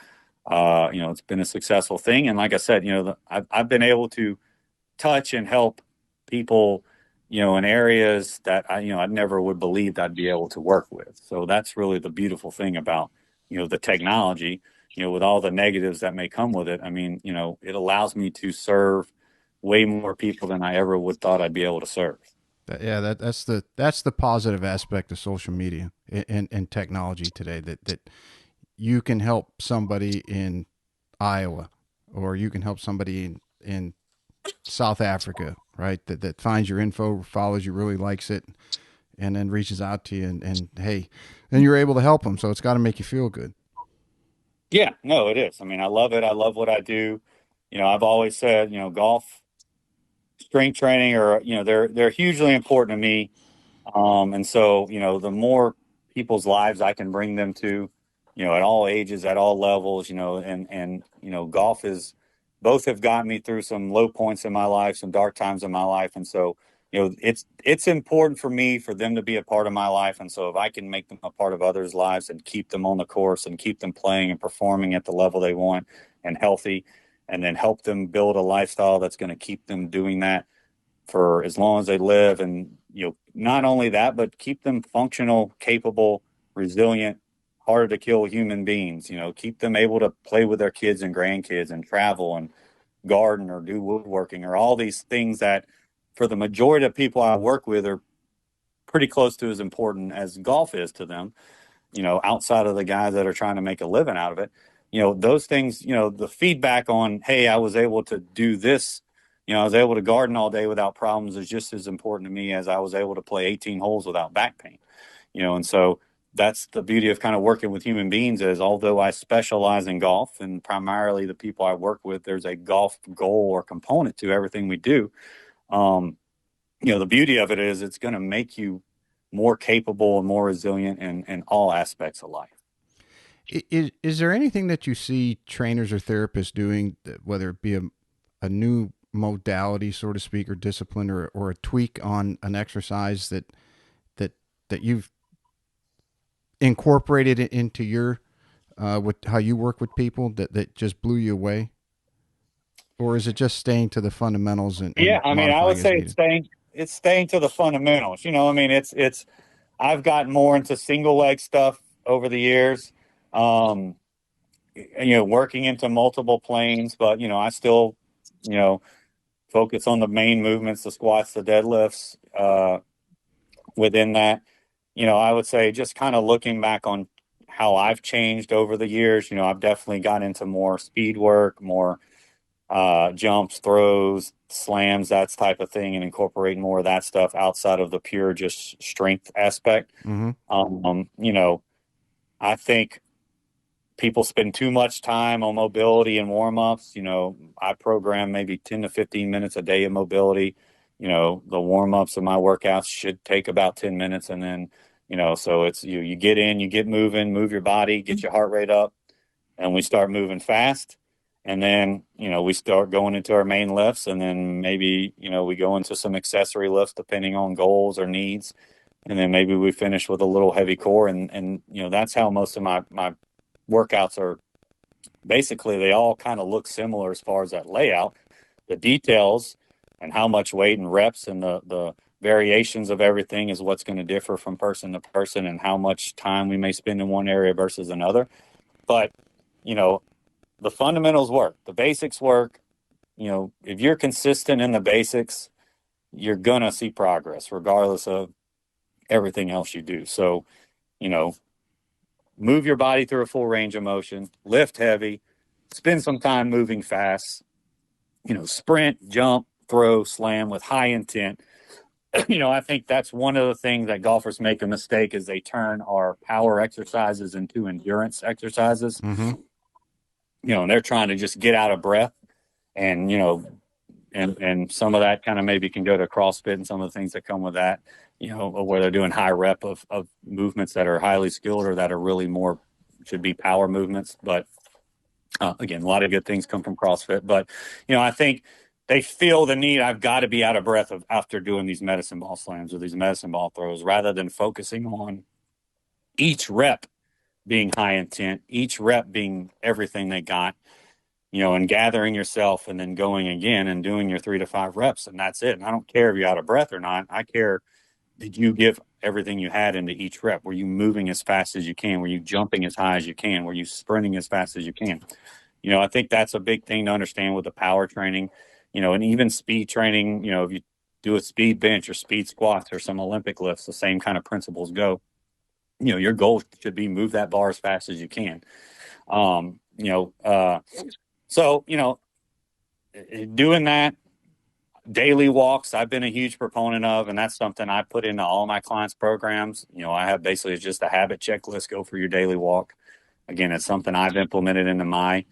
it's been a successful thing. And like I said, I've been able to touch and help people, in areas that I never would believe I'd be able to work with. So that's really the beautiful thing about the technology. With all the negatives that may come with it, I mean, it allows me to serve way more people than I ever would thought I'd be able to serve. Yeah, that's the positive aspect of social media and technology today. That you can help somebody in Iowa, or you can help somebody in South Africa, right? That finds your info, follows you, really likes it, and then reaches out to you, and hey, and you're able to help them. So it's got to make you feel good. Yeah, no, it is. I mean, I love it. I love what I do. I've always said, golf, strength training are, they're hugely important to me. And so, the more people's lives I can bring them to, at all ages, at all levels, and golf is, both have gotten me through some low points in my life, some dark times in my life. And so, it's important for me for them to be a part of my life. And so if I can make them a part of others' lives and keep them on the course and keep them playing and performing at the level they want and healthy, and then help them build a lifestyle that's going to keep them doing that for as long as they live. And, not only that, but keep them functional, capable, resilient, harder to kill human beings, keep them able to play with their kids and grandkids and travel and garden or do woodworking or all these things that for the majority of people I work with are pretty close to as important as golf is to them, outside of the guys that are trying to make a living out of it. Those things, the feedback on, hey, I was able to do this, I was able to garden all day without problems is just as important to me as I was able to play 18 holes without back pain, and so that's the beauty of kind of working with human beings is although I specialize in golf and primarily the people I work with, there's a golf goal or component to everything we do. The beauty of it is it's going to make you more capable and more resilient in all aspects of life. Is there anything that you see trainers or therapists doing, whether it be a new modality, so to speak, or discipline, or a tweak on an exercise that you've incorporated it into your with how you work with people that just blew you away? Or is it just staying to the fundamentals and Yeah, I mean, I modifying would as say needed? it's staying to the fundamentals. I mean, it's I've gotten more into single leg stuff over the years. Um, working into multiple planes, but I still, you know, focus on the main movements, the squats, the deadlifts, within that. I would say just kind of looking back on how I've changed over the years, I've definitely got into more speed work, more jumps, throws, slams, that type of thing, and incorporate more of that stuff outside of the pure just strength aspect. Mm-hmm. I think people spend too much time on mobility and warm ups. I program maybe 10 to 15 minutes a day of mobility. The warm ups of my workouts should take about 10 minutes. And then, so it's you get in, you get moving, move your body, get your heart rate up, and we start moving fast. And then, we start going into our main lifts, and then maybe, we go into some accessory lifts depending on goals or needs. And then maybe we finish with a little heavy core. And that's how most of my workouts are. Basically, they all kind of look similar as far as that layout. The details and how much weight and reps and the variations of everything is what's going to differ from person to person, and how much time we may spend in one area versus another. But, the fundamentals work, the basics work. If you're consistent in the basics, you're going to see progress regardless of everything else you do. So, move your body through a full range of motion, lift heavy, spend some time moving fast, sprint, jump, throw, slam with high intent. I think that's one of the things that golfers make a mistake, is they turn our power exercises into endurance exercises. Mm-hmm. And they're trying to just get out of breath, and, and some of that kind of maybe can go to CrossFit and some of the things that come with that, where they're doing high rep of movements that are highly skilled or that are really more should be power movements. But again, a lot of good things come from CrossFit. But, I think they feel the need, I've got to be out of breath after doing these medicine ball slams or these medicine ball throws, rather than focusing on each rep being high intent, each rep being everything they got, and gathering yourself and then going again and doing your 3 to 5 reps. And that's it. And I don't care if you're out of breath or not. I care, did you give everything you had into each rep? Were you moving as fast as you can? Were you jumping as high as you can? Were you sprinting as fast as you can? I think that's a big thing to understand with the power training, and even speed training. If you do a speed bench or speed squats or some Olympic lifts, the same kind of principles go. Your goal should be move that bar as fast as you can. So, doing that, daily walks, I've been a huge proponent of, and that's something I put into all my clients' programs. I have basically just a habit checklist, go for your daily walk. Again, it's something I've implemented into my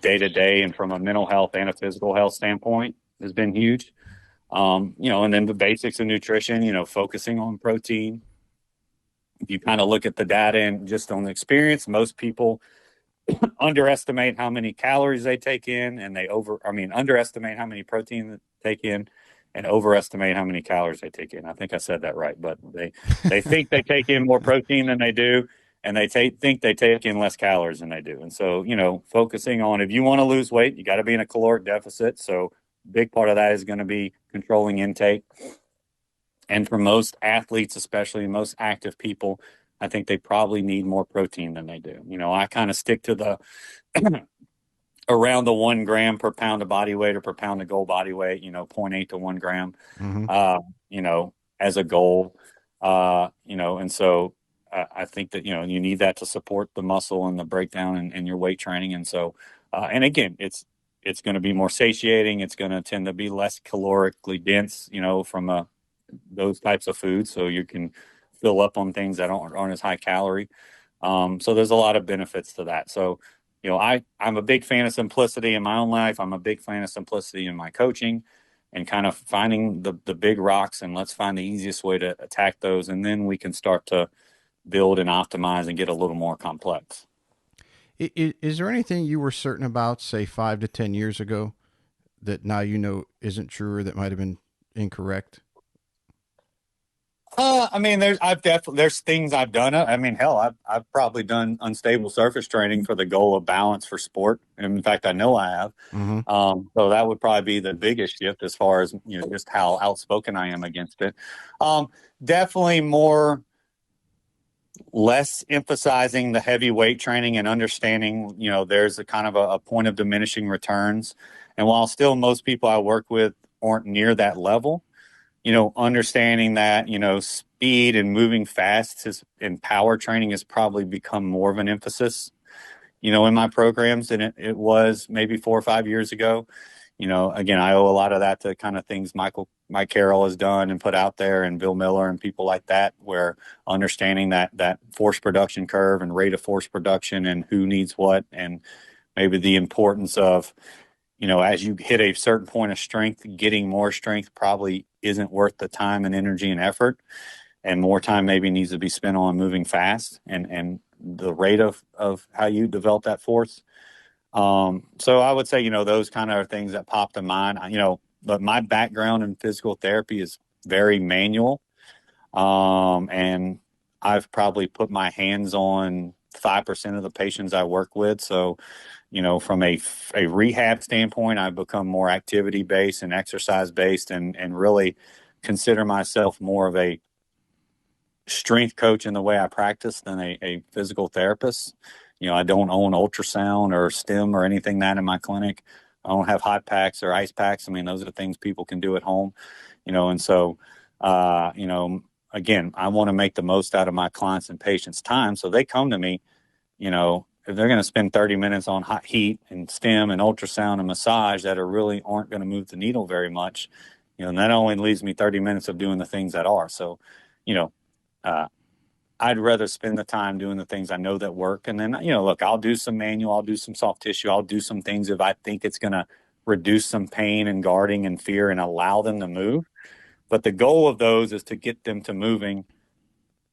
day-to-day, and from a mental health and a physical health standpoint has been huge. And then the basics of nutrition, focusing on protein. If you kind of look at the data and just on the experience, most people underestimate how many calories they take in, and underestimate how many protein they take in, and overestimate how many calories they take in. I think I said that right, but they think they take in more protein than they do, and they think they take in less calories than they do. And so, focusing on, if you want to lose weight, you got to be in a caloric deficit. So big part of that is going to be controlling intake. And for most athletes, especially most active people, I think they probably need more protein than they do. I kind of stick to the around the 1 gram per pound of body weight or per pound of goal body weight, 0.8 to 1 gram, Mm-hmm. As a goal. And so I think that, you need that to support the muscle and the breakdown and your weight training. And so, and again, it's going to be more satiating. It's going to tend to be less calorically dense, from those types of foods. So you can fill up on things that aren't as high calorie. So there's a lot of benefits to that. So, I'm a big fan of simplicity in my own life. I'm a big fan of simplicity in my coaching, and kind of finding the big rocks, and let's find the easiest way to attack those. And then we can start to build and optimize and get a little more complex. Is there anything you were certain about, say 5 to 10 years ago, that now isn't true, or that might have been incorrect? There's things I've done. Hell, I've probably done unstable surface training for the goal of balance for sport. And in fact, I know I have. Mm-hmm. So that would probably be the biggest shift as far as, just how outspoken I am against it. Definitely less emphasizing the heavy weight training and understanding, there's a kind of a point of diminishing returns. And while still most people I work with aren't near that level, understanding that, speed and moving fast in power training has probably become more of an emphasis, in my programs than it was maybe 4 or 5 years ago. Again, I owe a lot of that to kind of things Mike Carroll has done and put out there, and Bill Miller and people like that, where understanding that force production curve and rate of force production and who needs what, and maybe the importance of, as you hit a certain point of strength, getting more strength probably isn't worth the time and energy and effort, and more time maybe needs to be spent on moving fast and the rate of how you develop that force. So I would say, those kind of are things that pop to mind. But my background in physical therapy is very manual. And I've probably put my hands on 5% of the patients I work with. So, from a rehab standpoint, I've become more activity based and exercise based, and really consider myself more of a strength coach in the way I practice than a physical therapist. I don't own ultrasound or stim or anything that in my clinic. I don't have hot packs or ice packs. I mean, those are things people can do at home, and so, again, I want to make the most out of my clients' and patients' time. So they come to me, if they're going to spend 30 minutes on hot heat and stim and ultrasound and massage that really aren't going to move the needle very much, and that only leaves me 30 minutes of doing the things that are. So, uh, I'd rather spend the time doing the things I know that work. And then, look, I'll do some manual, I'll do some soft tissue, I'll do some things if I think it's going to reduce some pain and guarding and fear and allow them to move. But the goal of those is to get them to moving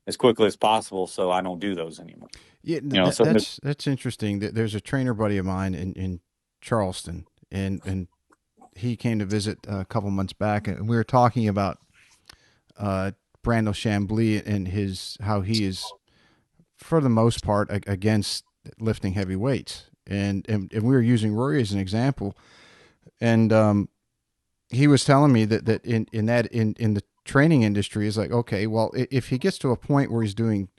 as quickly as possible, so I don't do those anymore. Yeah, So that's interesting. There's a trainer buddy of mine in Charleston, and he came to visit a couple months back, and we were talking about Brandel Chambly and how he is, for the most part, against lifting heavy weights, and we were using Rory as an example, and he was telling me that in the training industry is like, okay, well, if he gets to a point where he's doing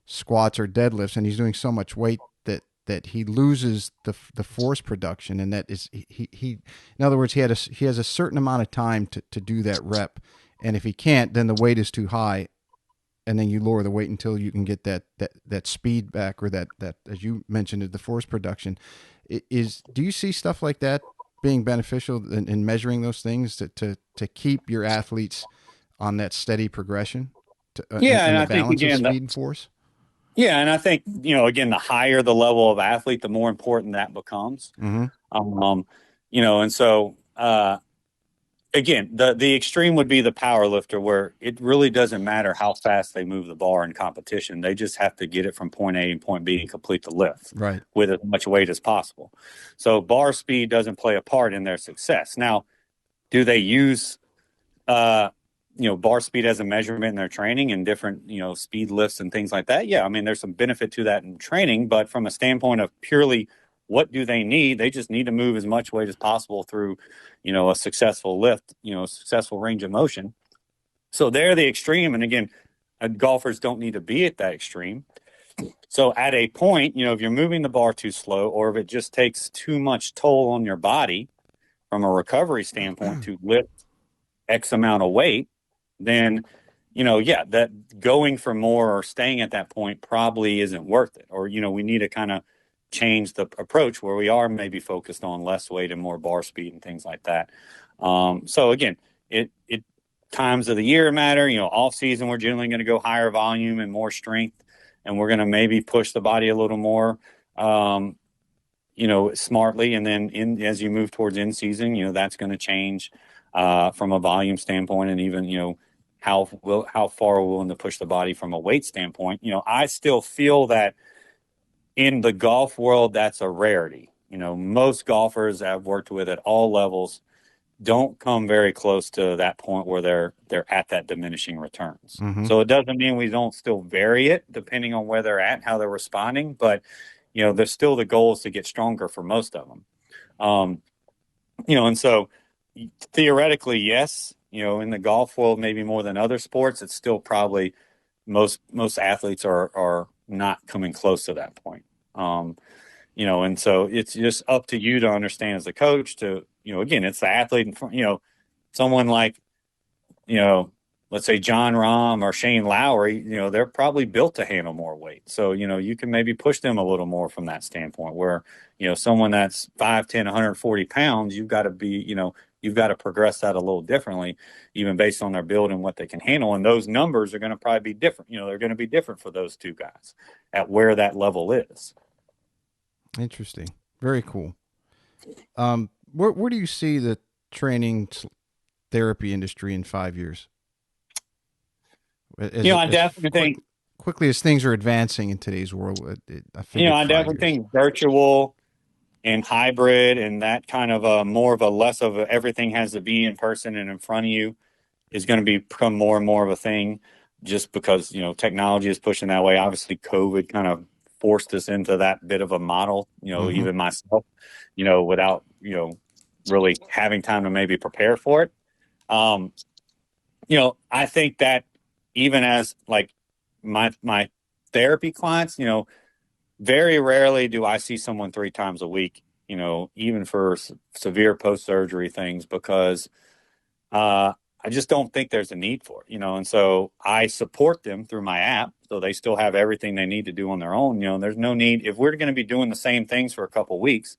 squats or deadlifts and he's doing so much weight that he loses the force production, and that is he in other words, he has a certain amount of time to do that rep, and if he can't, then the weight is too high, and then you lower the weight until you can get that speed back, or that as you mentioned, the force production. Do you see stuff like that being beneficial in measuring those things to keep your athletes on that steady progression yeah, in and the I think balance of again, speed and force? yeah, and I think again, the higher the level of athlete, the more important that becomes. Mm-hmm. And so again, the extreme would be the power lifter, where it really doesn't matter how fast they move the bar in competition. They just have to get it from point A and point B and complete the lift Right. with as much weight as possible. So bar speed doesn't play a part in their success. Now, do they use bar speed as a measurement in their training and different, speed lifts and things like that? Yeah, I mean, there's some benefit to that in training, but from a standpoint of purely what do they need, they just need to move as much weight as possible through, a successful lift, a successful range of motion. So they're the extreme. And again, golfers don't need to be at that extreme. So at a point, if you're moving the bar too slow, or if it just takes too much toll on your body from a recovery standpoint to lift X amount of weight, then, that going for more or staying at that point probably isn't worth it. Or, we need to kind of change the approach where we are maybe focused on less weight and more bar speed and things like that. So again, it times of the year matter. Off season, we're generally going to go higher volume and more strength, and we're going to maybe push the body a little more, smartly. And then as you move towards in season, that's going to change from a volume standpoint, and even, how far we're willing to push the body from a weight standpoint. I still feel that in the golf world, that's a rarity. Most golfers I've worked with at all levels don't come very close to that point where they're at that diminishing returns. Mm-hmm. So it doesn't mean we don't still vary it depending on where they're at, how they're responding, but there's still the goal is to get stronger for most of them. And so theoretically, yes, in the golf world, maybe more than other sports, it's still probably most athletes are not coming close to that point. And so it's just up to you to understand as a coach to, again, it's the athlete and, someone like, let's say John Rahm or Shane Lowry, they're probably built to handle more weight. So, you can maybe push them a little more from that standpoint where, someone that's 5'10", 140 pounds, you've got to be, you've got to progress that a little differently, even based on their build and what they can handle. And those numbers are going to probably be different. They're going to be different for those two guys at where that level is. Interesting. Very cool. Where do you see the training therapy industry in 5 years? I definitely think quickly as things are advancing in today's world, I figured I 5 definitely years. think virtual and hybrid and that kind of a more of a less of a, everything has to be in person and in front of you is going to become more and more of a thing just because, technology is pushing that way. Obviously, COVID kind of forced us into that bit of a model, Hmm. even myself, without, really having time to maybe prepare for it. Um, I think that even as like my therapy clients, very rarely do I see someone 3 times a week, even for severe post surgery things, because uh, I just don't think there's a need for it, and so I support them through my app. So they still have everything they need to do on their own. There's no need if we're going to be doing the same things for a couple of weeks.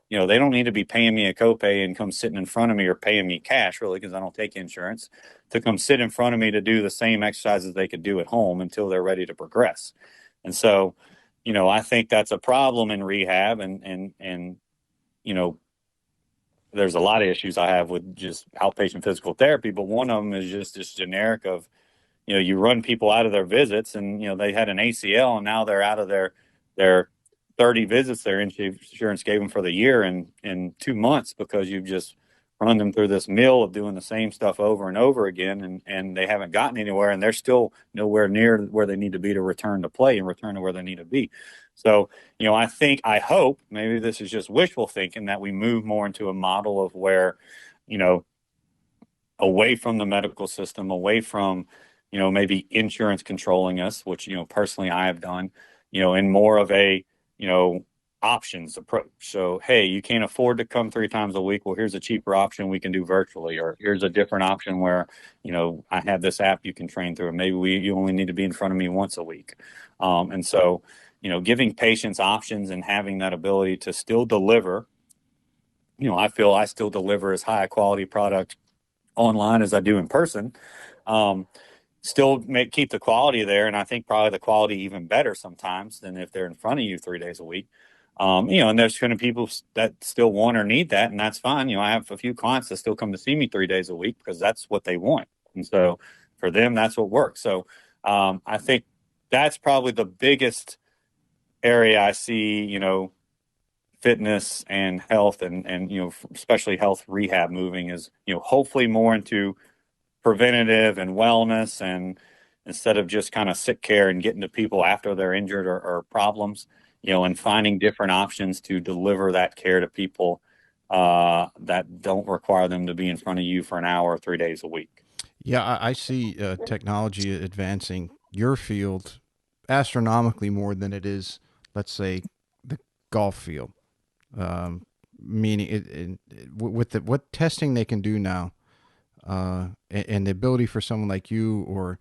They don't need to be paying me a copay and come sitting in front of me or paying me cash, really, because I don't take insurance, to come sit in front of me to do the same exercises they could do at home until they're ready to progress. And so, I think that's a problem in rehab, and you know, there's a lot of issues I have with just outpatient physical therapy, but one of them is just this generic of, you run people out of their visits, and they had an ACL and now they're out of their 30 visits their insurance gave them for the year in 2 months because you've just run them through this mill of doing the same stuff over and over again, and they haven't gotten anywhere, and they're still nowhere near where they need to be to return to play and return to where they need to be. So, I hope maybe this is just wishful thinking that we move more into a model of where, you know, away from the medical system, away from, maybe insurance controlling us, which, personally I have done, in more of a, you know, options approach. So, hey, you can't afford to come 3 times a week. Well, here's a cheaper option we can do virtually, or here's a different option where, I have this app you can train through. Maybe you only need to be in front of me once a week. And so, giving patients options and having that ability to still deliver, I feel I still deliver as high a quality product online as I do in person. Um, Still keep the quality there, and I think probably the quality even better sometimes than if they're in front of you 3 days a week. And there's going to be people that still want or need that, and that's fine. I have a few clients that still come to see me 3 days a week because that's what they want, and so for them, that's what works. So I think that's probably the biggest area I see, fitness and health and especially health rehab moving is, hopefully more into preventative and wellness, and instead of just kind of sick care and getting to people after they're injured or problems, and finding different options to deliver that care to people that don't require them to be in front of you for an hour 3 days a week. Yeah, I see technology advancing your field astronomically more than it is, let's say, the golf field. Meaning, with what testing they can do now, and the ability for someone like you, or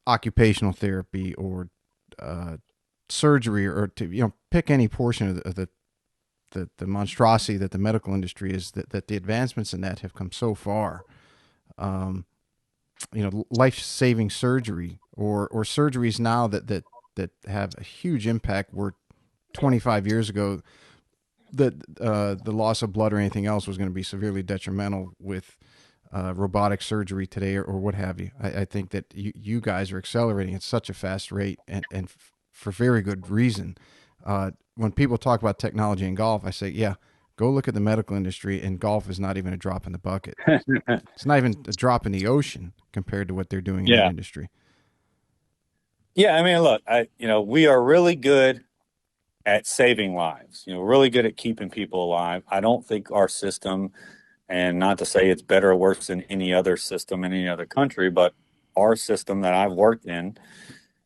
occupational therapy, or uh, surgery, or to pick any portion of the monstrosity that the medical industry is, that the advancements in that have come so far. Um, life-saving surgery, or surgeries now that have a huge impact, where 25 years ago the loss of blood or anything else was going to be severely detrimental with robotic surgery today, or what have you. I think that you guys are accelerating at such a fast rate, and for very good reason. When people talk about technology in golf, I say, yeah, go look at the medical industry, and golf is not even a drop in the bucket. It's not even a drop in the ocean compared to what they're doing in that Yeah. industry. Yeah. I mean, look, we are really good at saving lives, really good at keeping people alive. I don't think our system, and not to say it's better or worse than any other system in any other country, but our system that I've worked in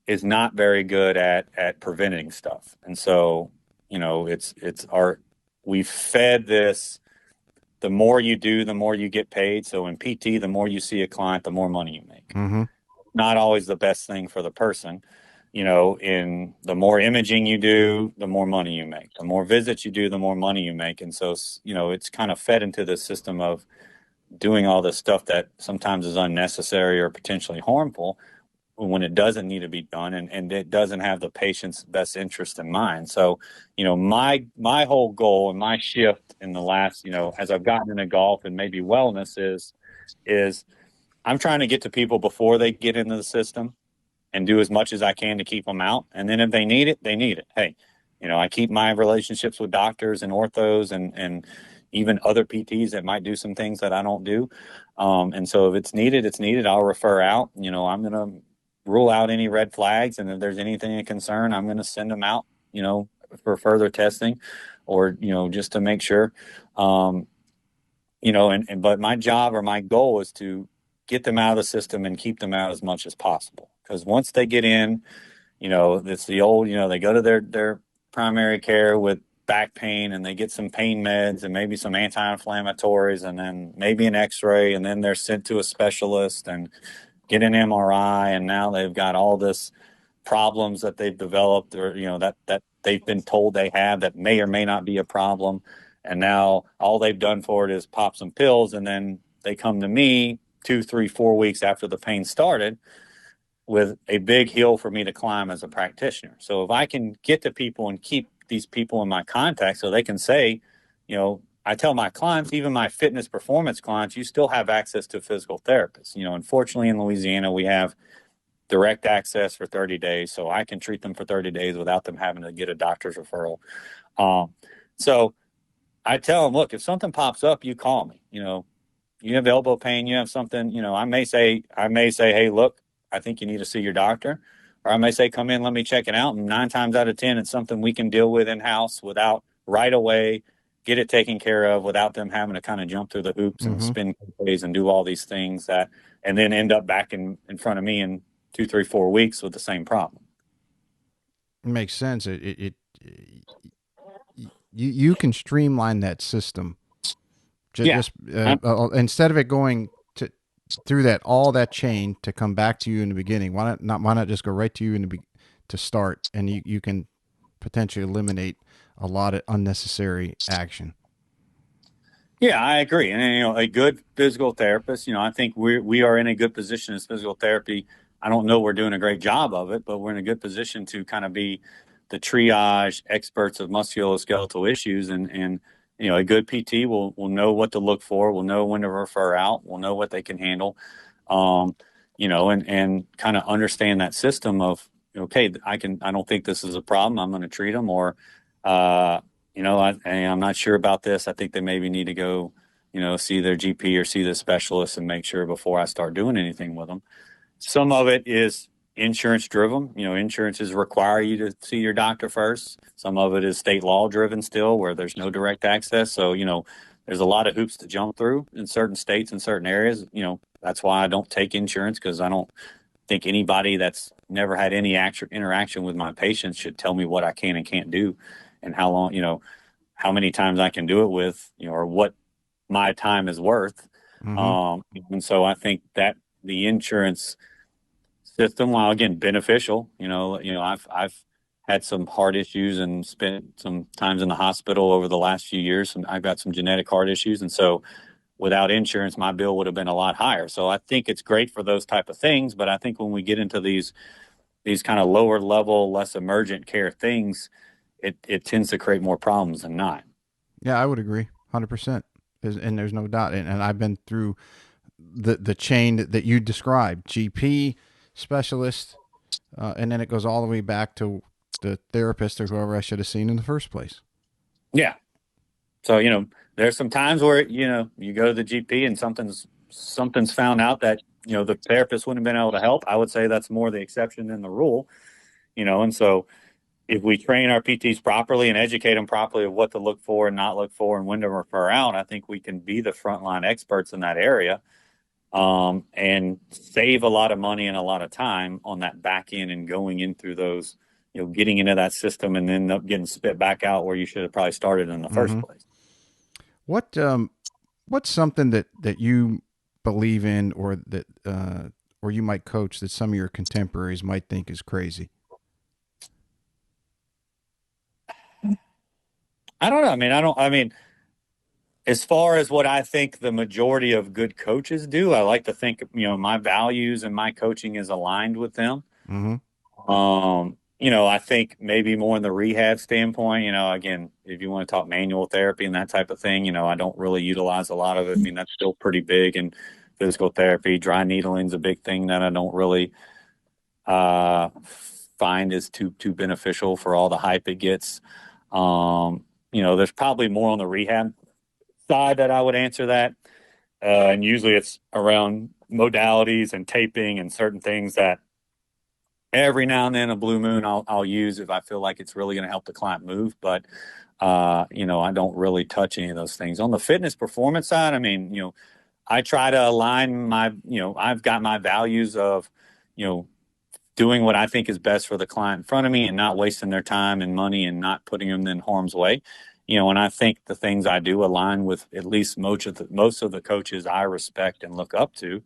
is not very good at preventing stuff. And so, it's our we've fed this, the more you do, the more you get paid. So in PT, the more you see a client, the more money you make. Mm-hmm. Not always the best thing for the person. In the more imaging you do, the more money you make. The more visits you do, the more money you make. And so, it's kind of fed into the system of doing all this stuff that sometimes is unnecessary or potentially harmful when it doesn't need to be done, and it doesn't have the patient's best interest in mind. So, my whole goal and my shift in the last, as I've gotten into golf and maybe wellness is I'm trying to get to people before they get into the system and do as much as I can to keep them out. And then if they need it, they need it. Hey, I keep my relationships with doctors and orthos and even other PTs that might do some things that I don't do. And so if it's needed, it's needed. I'll refer out. I'm going to rule out any red flags. And if there's anything of concern, I'm going to send them out, for further testing or, just to make sure. But my job or my goal is to get them out of the system and keep them out as much as possible. Because once they get in, it's the old, they go to their primary care with back pain and they get some pain meds and maybe some anti-inflammatories and then maybe an x-ray, and then they're sent to a specialist and get an MRI, and now they've got all this problems that they've developed or, that they've been told they have that may or may not be a problem. And now all they've done for it is pop some pills, and then they come to me 2, 3, 4 weeks after the pain started with a big hill for me to climb as a practitioner. So if I can get to people and keep these people in my contact so they can say, I tell my clients, even my fitness performance clients, you still have access to a physical therapist. Unfortunately in Louisiana, we have direct access for 30 days. So I can treat them for 30 days without them having to get a doctor's referral. So I tell them, look, if something pops up, you call me. You have elbow pain, you have something, I may say, hey, look, I think you need to see your doctor. Or I may say, come in, let me check it out. And 9 times out of 10, it's something we can deal with in-house without right away, get it taken care of without them having to kind of jump through the hoops and spin days and do all these things and then end up back in front of me in 2, 3, 4 weeks with the same problem. It makes sense. You can streamline that system. Instead of it going through all that chain to come back to you in the beginning, why not just go right to you to start, and you can potentially eliminate a lot of unnecessary action. Yeah, I agree. And, a good physical therapist, I think we are in a good position as physical therapy. I don't know we're doing a great job of it, but we're in a good position to kind of be the triage experts of musculoskeletal issues. And a good PT will know what to look for, will know when to refer out, will know what they can handle, and kind of understand that system of, okay, I don't think this is a problem. I'm going to treat them, or, I'm not sure about this. I think they maybe need to go, see their GP or see the specialist and make sure before I start doing anything with them. Some of it is insurance driven. Insurances require you to see your doctor first. Some of it is state law driven still, where there's no direct access. So, there's a lot of hoops to jump through in certain states and certain areas. That's why I don't take insurance, because I don't think anybody that's never had any interaction with my patients should tell me what I can and can't do and how long, how many times I can do it with, or what my time is worth. And so I think that the insurance system, while again beneficial, I've had some heart issues and spent some times in the hospital over the last few years, and I've got some genetic heart issues, and so without insurance, my bill would have been a lot higher. So I think it's great for those type of things, but I think when we get into these kind of lower level, less emergent care things, it tends to create more problems than not. Yeah, I would agree 100%. And there's no doubt. And I've been through the chain that you described: GP, specialist, and then it goes all the way back to the therapist or whoever I should have seen in the first place. Yeah. So, there's some times where, you go to the GP and something's found out that, the therapist wouldn't have been able to help. I would say that's more the exception than the rule, and so if we train our PTs properly and educate them properly of what to look for and not look for and when to refer out, I think we can be the frontline experts in that area, and save a lot of money and a lot of time on that back end and going in through those, getting into that system and then up getting spit back out where you should have probably started in the first place. What's something that you believe in, or that or you might coach, that some of your contemporaries might think is crazy? I don't know. I mean, as far as what I think the majority of good coaches do, I like to think, my values and my coaching is aligned with them. I think maybe more in the rehab standpoint, again, if you want to talk manual therapy and that type of thing, I don't really utilize a lot of it. I mean, that's still pretty big in physical therapy. Dry needling is a big thing that I don't really find is too beneficial for all the hype it gets. There's probably more on the rehab side that I would answer that. And usually it's around modalities and taping and certain things that every now and then a blue moon I'll use if I feel like it's really going to help the client move. But, I don't really touch any of those things. On the fitness performance side, I mean, I try to align I've got my values of, doing what I think is best for the client in front of me and not wasting their time and money and not putting them in harm's way. And I think the things I do align with at least most of the coaches I respect and look up to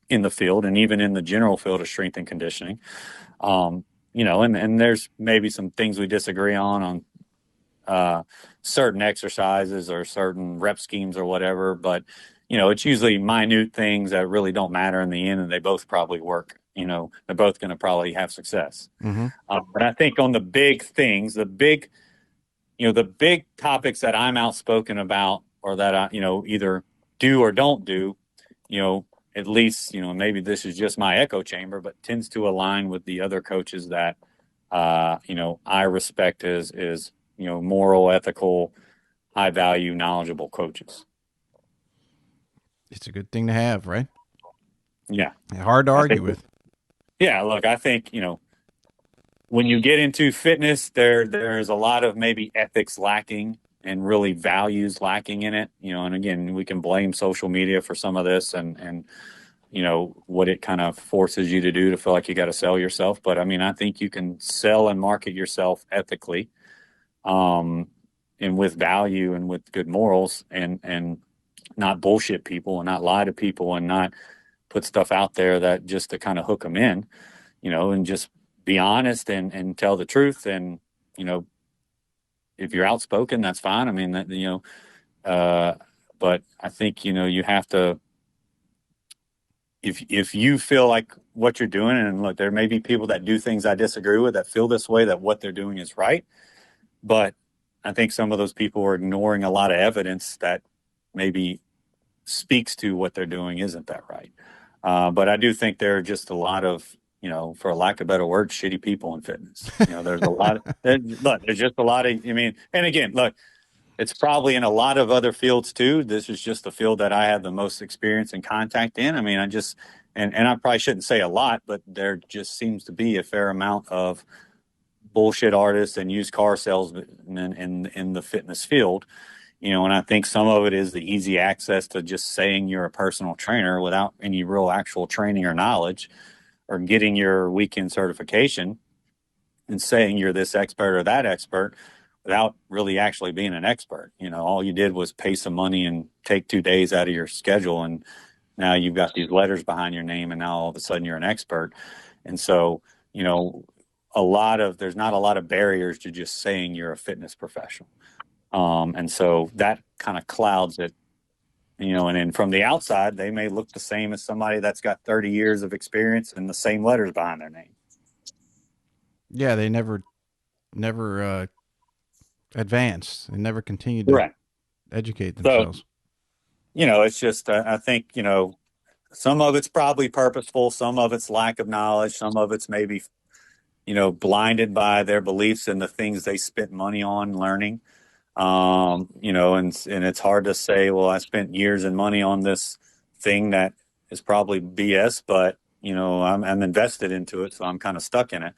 in the field and even in the general field of strength and conditioning. And there's maybe some things we disagree on certain exercises or certain rep schemes or whatever, but it's usually minute things that really don't matter in the end, and they both probably work. They're both going to probably have success. Mm-hmm. But I think on the big things, the big topics that I'm outspoken about, or that I, either do or don't do, at least, maybe this is just my echo chamber, but tends to align with the other coaches that, I respect as moral, ethical, high value, knowledgeable coaches. It's a good thing to have, right? Yeah. Hard to argue with. Yeah. Look, I think, when you get into fitness, there's a lot of maybe ethics lacking and really values lacking in it, and again, we can blame social media for some of this and what it kind of forces you to do to feel like you got to sell yourself. But I mean, I think you can sell and market yourself ethically, and with value and with good morals and not bullshit people and not lie to people and not put stuff out there that just to kind of hook them in, and just be honest and tell the truth. And, if you're outspoken, that's fine. I mean, but I think, you have to, if you feel like what you're doing, and look, there may be people that do things I disagree with that feel this way, that what they're doing is right. But I think some of those people are ignoring a lot of evidence that maybe speaks to what they're doing isn't that right. But I do think there are just a lot of, for lack of a better word, shitty people in fitness. There's a lot of, there's just a lot of, and again, look, it's probably in a lot of other fields too. This is just the field that I have the most experience and contact in. I mean, and I probably shouldn't say a lot, but there just seems to be a fair amount of bullshit artists and used car salesmen in the fitness field. And I think some of it is the easy access to just saying you're a personal trainer without any real actual training or knowledge, or getting your weekend certification and saying you're this expert or that expert without really actually being an expert. All you did was pay some money and take 2 days out of your schedule. And now you've got these letters behind your name, and now all of a sudden you're an expert. And so, there's not a lot of barriers to just saying you're a fitness professional. And so that kind of clouds it, and then from the outside, they may look the same as somebody that's got 30 years of experience and the same letters behind their name. Yeah. They never advanced and never continued to educate themselves. So, it's just, I think, some of it's probably purposeful. Some of it's lack of knowledge. Some of it's maybe, blinded by their beliefs and the things they spent money on learning. And it's hard to say, well, I spent years and money on this thing that is probably BS, but, I'm invested into it. So I'm kind of stuck in it.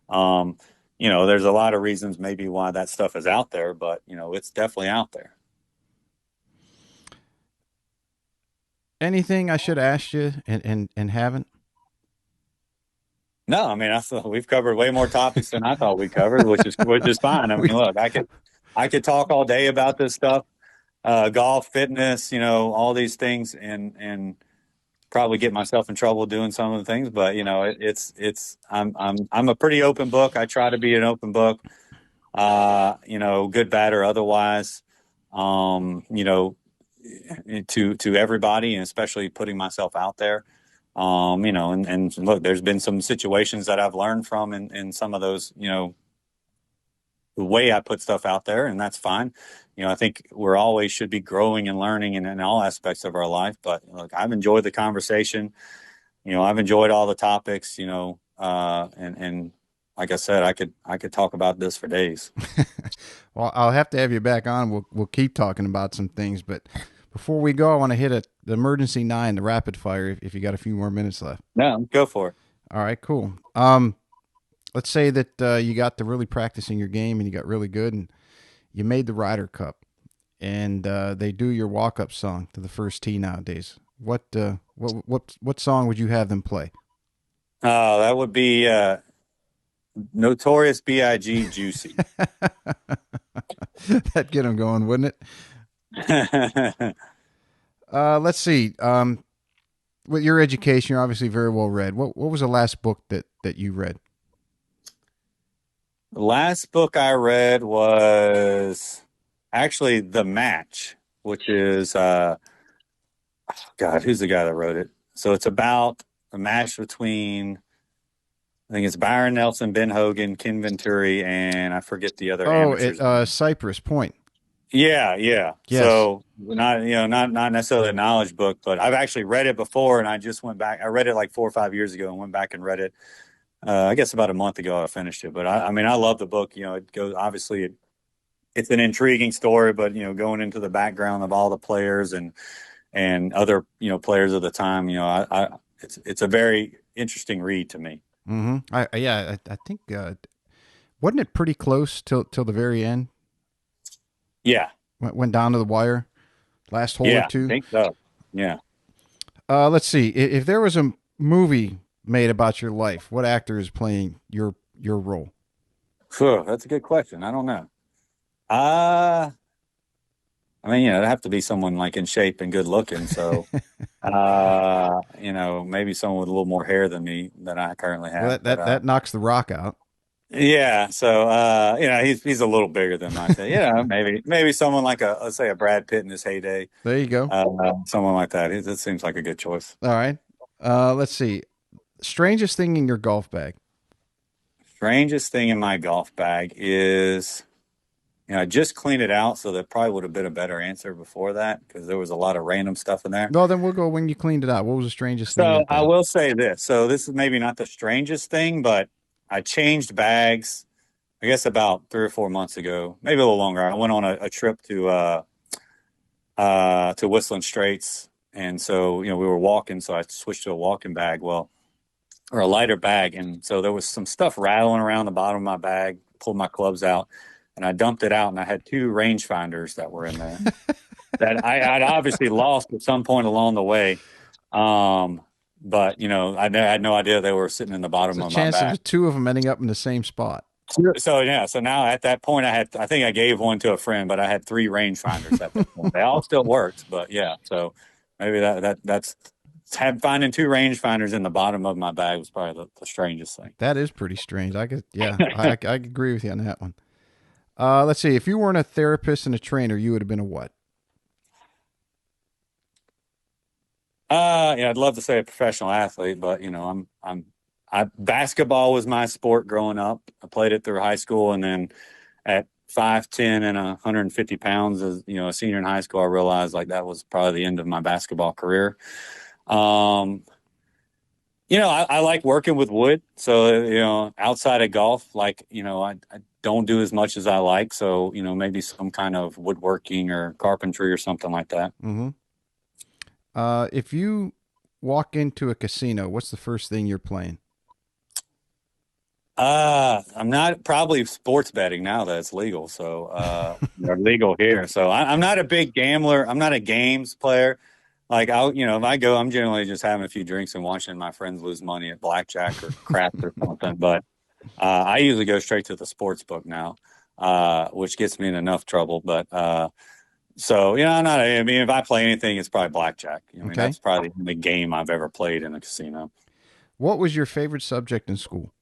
There's a lot of reasons maybe why that stuff is out there, but, it's definitely out there. Anything I should ask you and haven't? No, I mean, we've covered way more topics than I thought we covered, which is fine. I mean, look, I could talk all day about this stuff, golf, fitness, all these things, and probably get myself in trouble doing some of the things. But I'm a pretty open book. I try to be an open book, good, bad, or otherwise, to everybody, and especially putting myself out there. And look, there's been some situations that I've learned from in some of those, the way I put stuff out there, and that's fine. I think we're always should be growing and learning in all aspects of our life. But look, I've enjoyed the conversation. I've enjoyed all the topics. And like I said, I could talk about this for days. Well, I'll have to have you back on. We'll keep talking about some things, but before we go, I want to hit the emergency 9, the rapid fire. If you got a few more minutes left. No, go for it. All right, cool. Let's say that you got to really practicing your game and you got really good, and you made the Ryder Cup, and they do your walk up song to the first tee nowadays. What song would you have them play? That would be Notorious B.I.G. Juicy. That'd get them going, wouldn't it? Let's see. With your education, you're obviously very well read. What was the last book that you read? The last book I read was actually The Match, which is God, who's the guy that wrote it? So it's about a match between, I think it's Byron Nelson, Ben Hogan, Ken Venturi, and I forget the other amateurs. Cypress Point. Yeah, yeah. Yes. So not necessarily a knowledge book, but I've actually read it before, and I just went back. I read it like 4 or 5 years ago, and went back and read it. I guess about a month ago I finished it. But I mean, I love the book. It goes, obviously it's an intriguing story, but going into the background of all the players and other players of the time, it's a very interesting read to me. Mm-hmm. I think wasn't it pretty close till the very end? Yeah. Went down to the wire, last hole or two. I think so. Yeah. Let's see. If there was a movie made about your life, what actor is playing your role? That's a good question. I don't know. I mean, it'd have to be someone like in shape and good looking. So, maybe someone with a little more hair than me than I currently have. Well, that knocks the Rock out. Yeah. So, he's a little bigger than myself. Maybe someone like let's say a Brad Pitt in his heyday. There you go. Someone like that. It seems like a good choice. All right. Let's see. Strangest thing in your golf bag. Strangest thing in my golf bag is, I just cleaned it out, so that probably would have been a better answer before that because there was a lot of random stuff in there. No, then we'll go when you cleaned it out. What was the strangest thing? So I will say this. So this is maybe not the strangest thing, but I changed bags, I guess about 3 or 4 months ago, maybe a little longer. I went on a trip to Whistling Straits, and so we were walking, so I switched to a walking bag, or a lighter bag, and so there was some stuff rattling around the bottom of my bag. Pulled my clubs out, and I dumped it out, and I had 2 rangefinders that were in there that I'd obviously lost at some point along the way. But I had no idea they were sitting in the bottom of my bag. Chance of 2 of them ending up in the same spot. So now at that point I think I gave one to a friend, but I had 3 rangefinders at that point. They all still worked, but yeah. So maybe that's finding 2 rangefinders in the bottom of my bag was probably the strangest thing. That is pretty strange. I agree with you on that one. Let's see. If you weren't a therapist and a trainer, you would have been a what? I'd love to say a professional athlete, but basketball was my sport growing up. I played it through high school, and then at 5'10" and 150 pounds, as a senior in high school, I realized like that was probably the end of my basketball career. I like working with wood. So, outside of golf, I don't do as much as I like. So, maybe some kind of woodworking or carpentry or something like that. Mm-hmm. If you walk into a casino, what's the first thing you're playing? I'm not probably sports betting now that it's legal. So, they're legal here. So I'm not a big gambler. I'm not a games player. Like if I go, I'm generally just having a few drinks and watching my friends lose money at blackjack or craps or something. But I usually go straight to the sports book now, which gets me in enough trouble. But so I'm not. I mean, if I play anything, it's probably blackjack. Okay. That's probably the game I've ever played in a casino. What was your favorite subject in school?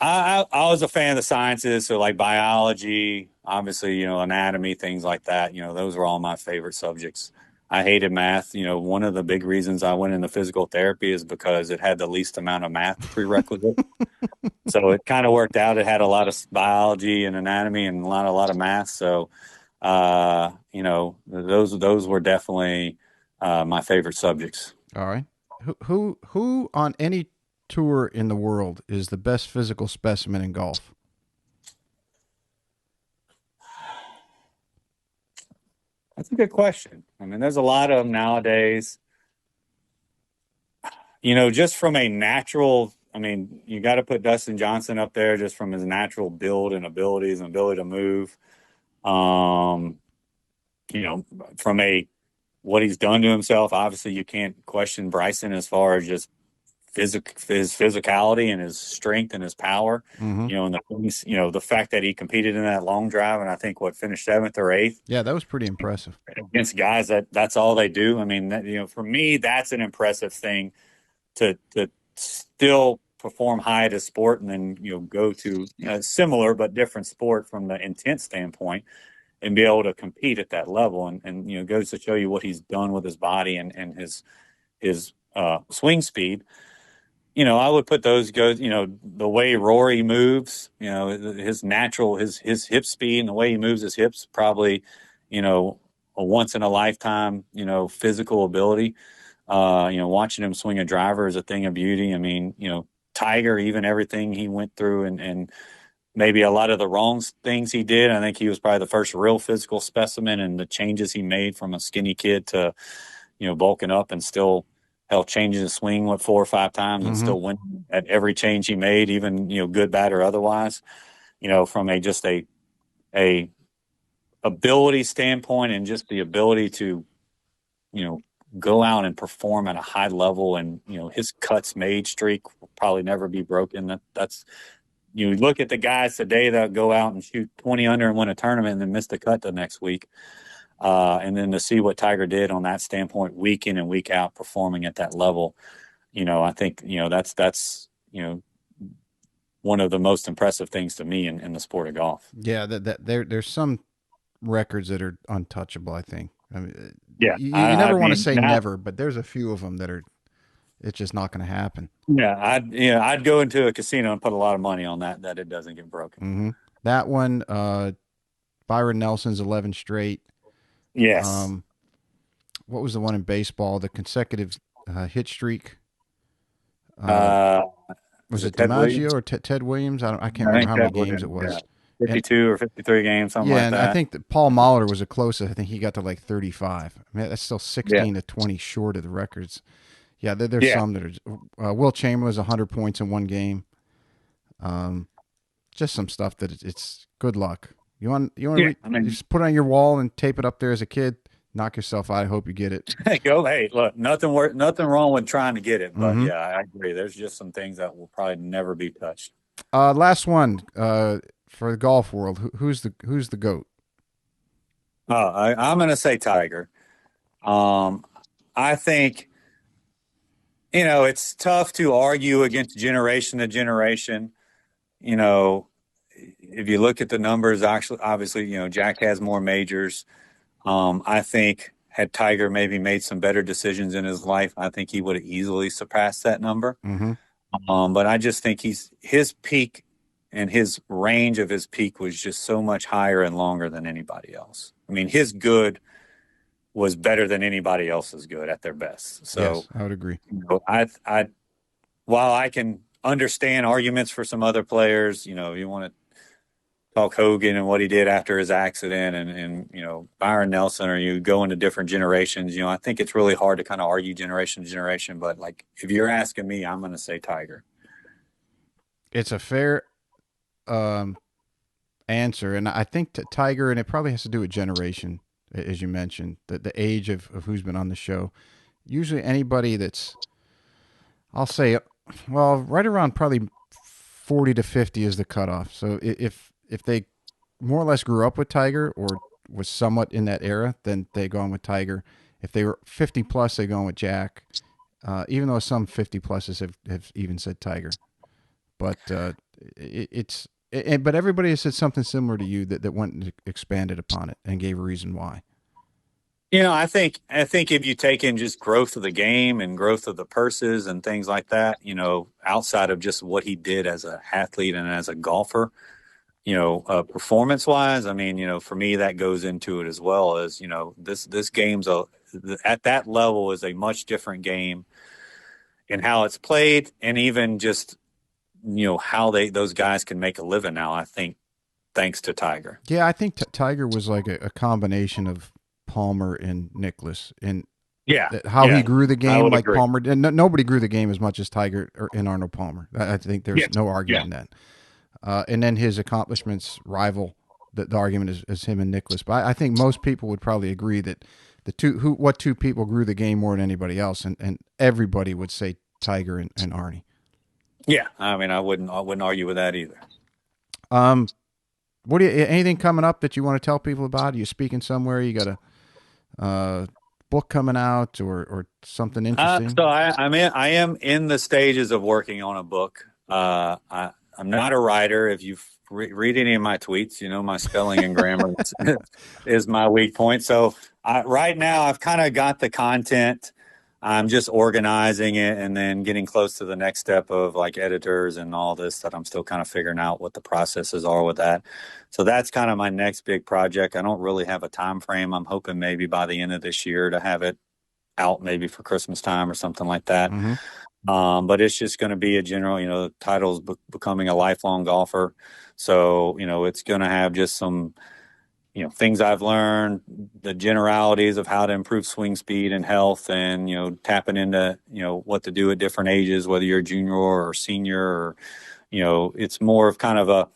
I was a fan of the sciences, so like biology, obviously, anatomy, things like that. Those were all my favorite subjects. I hated math. One of the big reasons I went into physical therapy is because it had the least amount of math prerequisite. So it kind of worked out. It had a lot of biology and anatomy and a lot of math. So, those were definitely my favorite subjects. All right. Who on any tour in the world is the best physical specimen in golf? That's a good question. I mean, there's a lot of them nowadays. Just from a natural, I mean, you got to put Dustin Johnson up there just from his natural build and abilities and ability to move. Um, from what he's done to himself, obviously you can't question Bryson as far as just his physicality and his strength and his power. Mm-hmm. And the fact that he competed in that long drive and I think finished 7th or 8th. Yeah, that was pretty impressive Against guys that's all they do. I mean, for me, that's an impressive thing to still perform high at a sport and then go to similar but different sport from the intent standpoint and be able to compete at that level and goes to show you what he's done with his body and his swing speed. I would put those the way Rory moves, his natural his hip speed and the way he moves his hips, probably a once in a lifetime physical ability. Watching him swing a driver is a thing of beauty. I mean, Tiger, even everything he went through and maybe a lot of the wrong things he did. I think he was probably the first real physical specimen, and the changes he made from a skinny kid to, bulking up and still changing his swing 4 or 5 times and still winning at every change he made, even, good, bad, or otherwise, from a ability standpoint and just the ability to, go out and perform at a high level. And, his cuts made streak will probably never be broken. That's, you look at the guys today that go out and shoot 20 under and win a tournament and then miss the cut the next week. And then to see what Tiger did on that standpoint, week in and week out, performing at that level, I think, that's one of the most impressive things to me in the sport of golf. Yeah, there's some records that are untouchable, I think. I mean, Yeah, you never want to say never, but there's a few of them that are. It's just not going to happen. Yeah, I'd go into a casino and put a lot of money on that it doesn't get broken. Mm-hmm. That one, Byron Nelson's 11 straight. Yes. What was the one in baseball? The consecutive hit streak. Was it DiMaggio or Ted Williams? I can't remember how many games it was. Yeah. 52 or 53 games, something like that. Yeah, and I think that Paul Mahler was the closest. I think he got to like 35. I mean, that's still 16 to 20 short of the records. Yeah, there's some that are. Will Chamberlain was 100 points in one game. Just some stuff that it's good luck. You want you just put it on your wall and tape it up there as a kid. Knock yourself out. I hope you get it. Hey, look, nothing wrong with trying to get it, but yeah, I agree. There's just some things that will probably never be touched. Last one for the golf world. Who's the GOAT? I'm going to say Tiger. I think it's tough to argue against generation to generation. If you look at the numbers, obviously, Jack has more majors. I think had Tiger maybe made some better decisions in his life, I think he would have easily surpassed that number. But I just think his peak and his range of his peak was just so much higher and longer than anybody else. I mean, his good was better than anybody else's good at their best. So yes, I would agree. While I can understand arguments for some other players, you want to talk Hogan and what he did after his accident and Byron Nelson, or you go into different generations, I think it's really hard to kind of argue generation to generation. But like, if you're asking me, I'm going to say Tiger. It's a fair answer. And I think Tiger, and it probably has to do with generation, as you mentioned, the age of who's been on the show. Usually anybody that's, I'll say, well, right around probably 40 to 50 is the cutoff. So if they more or less grew up with Tiger or was somewhat in that era, then they go on with Tiger. If they were 50 plus, they go on with Jack. Even though some 50 pluses have even said Tiger. But but everybody has said something similar to you that went and expanded upon it and gave a reason why. I think if you take in just growth of the game and growth of the purses and things like that, outside of just what he did as an athlete and as a golfer, performance wise, I mean, for me, that goes into it as well as, this game's at that level is a much different game. in how it's played, and even just how those guys can make a living now. I think thanks to Tiger. Yeah, I think Tiger was like a combination of Palmer and Nicklaus, and Yeah, how he yeah, grew the I game would like agree. Palmer. And nobody grew the game as much as Tiger and Arnold Palmer. I think there's Yes, no yeah. arguing that. And then his accomplishments rival the argument is him and Nicklaus. But I think most people would probably agree that what two people grew the game more than anybody else, and everybody would say Tiger and Arnie. Yeah, I mean, I wouldn't argue with that either. What do you, anything coming up that you want to tell people about? Are you speaking somewhere? You got a book coming out or something interesting? So I am in the stages of working on a book. I'm not a writer. If you read any of my tweets, my spelling and grammar is my weak point. So right now I've kind of got the content. I'm just organizing it and then getting close to the next step of like editors and all this that I'm still kind of figuring out what the processes are with that. So that's kind of my next big project. I don't really have a time frame. I'm hoping maybe by the end of this year to have it out maybe for Christmas time or something like that. Mm-hmm. But it's just going to be a general, the title's becoming a lifelong golfer. So, it's going to have just some, things I've learned, the generalities of how to improve swing speed and health and, tapping into, what to do at different ages, whether you're a junior or senior or, it's more of kind of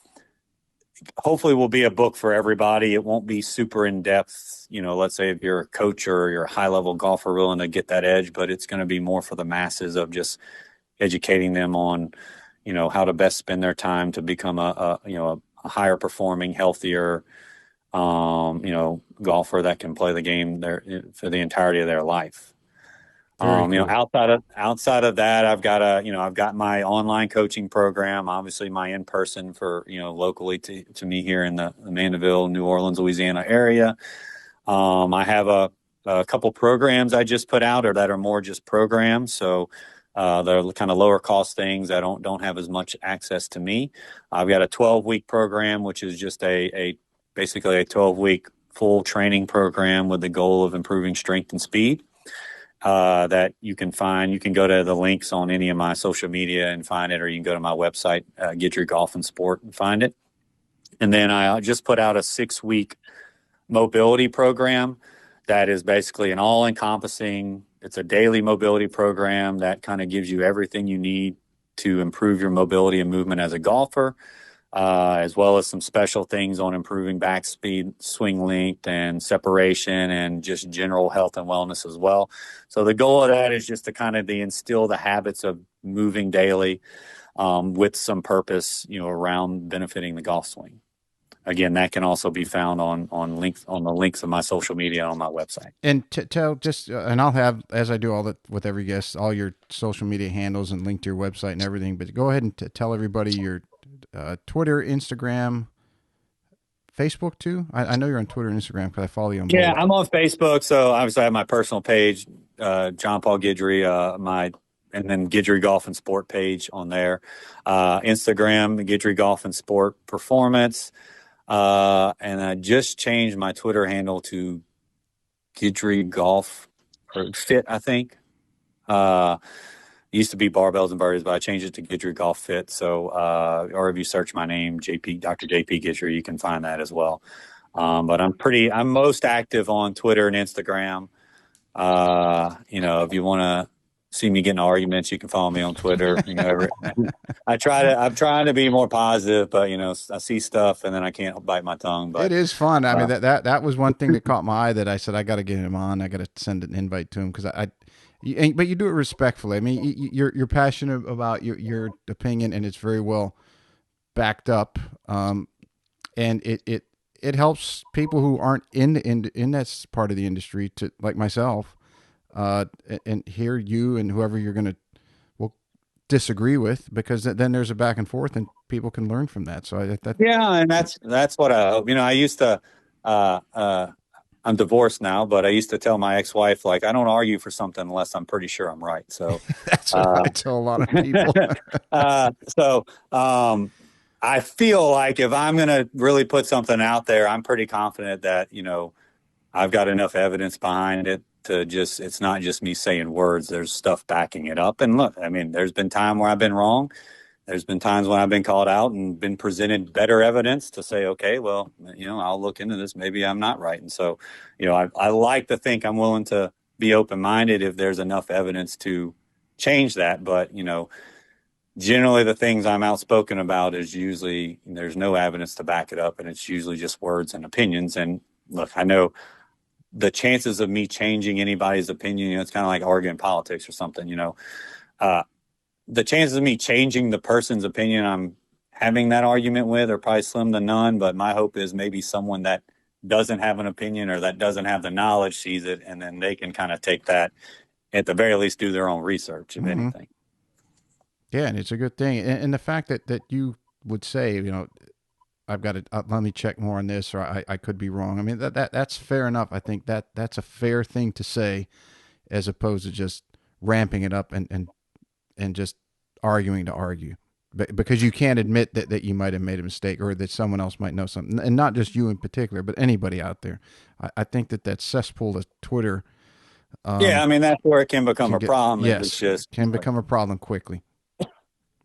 hopefully will be a book for everybody. It won't be super in depth. Let's say if you're a coach or you're a high level golfer willing to get that edge, but it's going to be more for the masses of just educating them on, how to best spend their time to become a higher performing, healthier, golfer that can play the game there for the entirety of their life. Cool. Outside of that, I've got my online coaching program, obviously my in person for, locally to me here in the Mandeville, New Orleans, Louisiana area. I have a couple programs I just put out or that are more just programs. So, they're kind of lower cost things that don't have as much access to me. I've got a 12-week program, which is just basically a 12-week full training program with the goal of improving strength and speed. That you can find. You can go to the links on any of my social media and find it, or you can go to my website, Guidry Golf and Sport, and find it. And then I just put out a 6-week mobility program that is basically an all-encompassing. It's a daily mobility program that kind of gives you everything you need to improve your mobility and movement as a golfer. As well as some special things on improving back speed, swing length, and separation, and just general health and wellness as well. So the goal of that is just to kind of instill the habits of moving daily with some purpose, around benefiting the golf swing. Again, that can also be found on the links of my social media on my website. And tell just, and I'll have, as I do all that with every guest, all your social media handles and link to your website and everything. But go ahead and tell everybody your Twitter, Instagram, Facebook too. I know you're on Twitter and Instagram because I follow you on both. Yeah, I'm on Facebook, so obviously I have my personal page, John Paul Guidry, and then Guidry Golf and Sport page on there. Instagram, Guidry Golf and Sport Performance. And I just changed my Twitter handle to Guidry Golf or Fit, I think. It used to be Barbells and Birdies, but I changed it to Guidry Golf Fit. So, or if you search my name, Dr. JP Guidry, you can find that as well. But I'm most active on Twitter and Instagram. If you want to see me getting arguments, you can follow me on Twitter. I'm trying to be more positive, but I see stuff and then I can't bite my tongue. But it is fun. I mean, that was one thing that caught my eye that I said, I got to get him on. I got to send an invite to him because but you do it respectfully. I mean, you're passionate about your opinion, and it's very well backed up. And it helps people who aren't in that part of the industry to, like myself, and hear you and whoever you're going to disagree with, because then there's a back and forth and people can learn from that. So and that's what I hope. I used to. I'm divorced now, but I used to tell my ex-wife, like, I don't argue for something unless I'm pretty sure I'm right. So that's what I tell a lot of people. I feel like if I'm going to really put something out there, I'm pretty confident that, I've got enough evidence behind it to just, it's not just me saying words, there's stuff backing it up. And look, I mean, there's been time where I've been wrong. There's been times when I've been called out and been presented better evidence to say, okay, well, I'll look into this. Maybe I'm not right. And so, I like to think I'm willing to be open-minded if there's enough evidence to change that. But, generally the things I'm outspoken about is usually there's no evidence to back it up. And it's usually just words and opinions. And look, I know the chances of me changing anybody's opinion, it's kind of like arguing politics or something, the chances of me changing the person's opinion I'm having that argument with are probably slim to none. But my hope is maybe someone that doesn't have an opinion or that doesn't have the knowledge sees it, and then they can kind of take that, at the very least, do their own research, if anything. Yeah, and it's a good thing. And the fact that you would say, I've got to let me check more on this, or I could be wrong. I mean, that's fair enough. I think that's a fair thing to say, as opposed to just ramping it up and just arguing to argue, because you can't admit that you might have made a mistake, or that someone else might know something, and not just you in particular, but anybody out there. I think that cesspool of Twitter. I mean, that's where it can become a problem. Yes, it's just can become a problem quickly.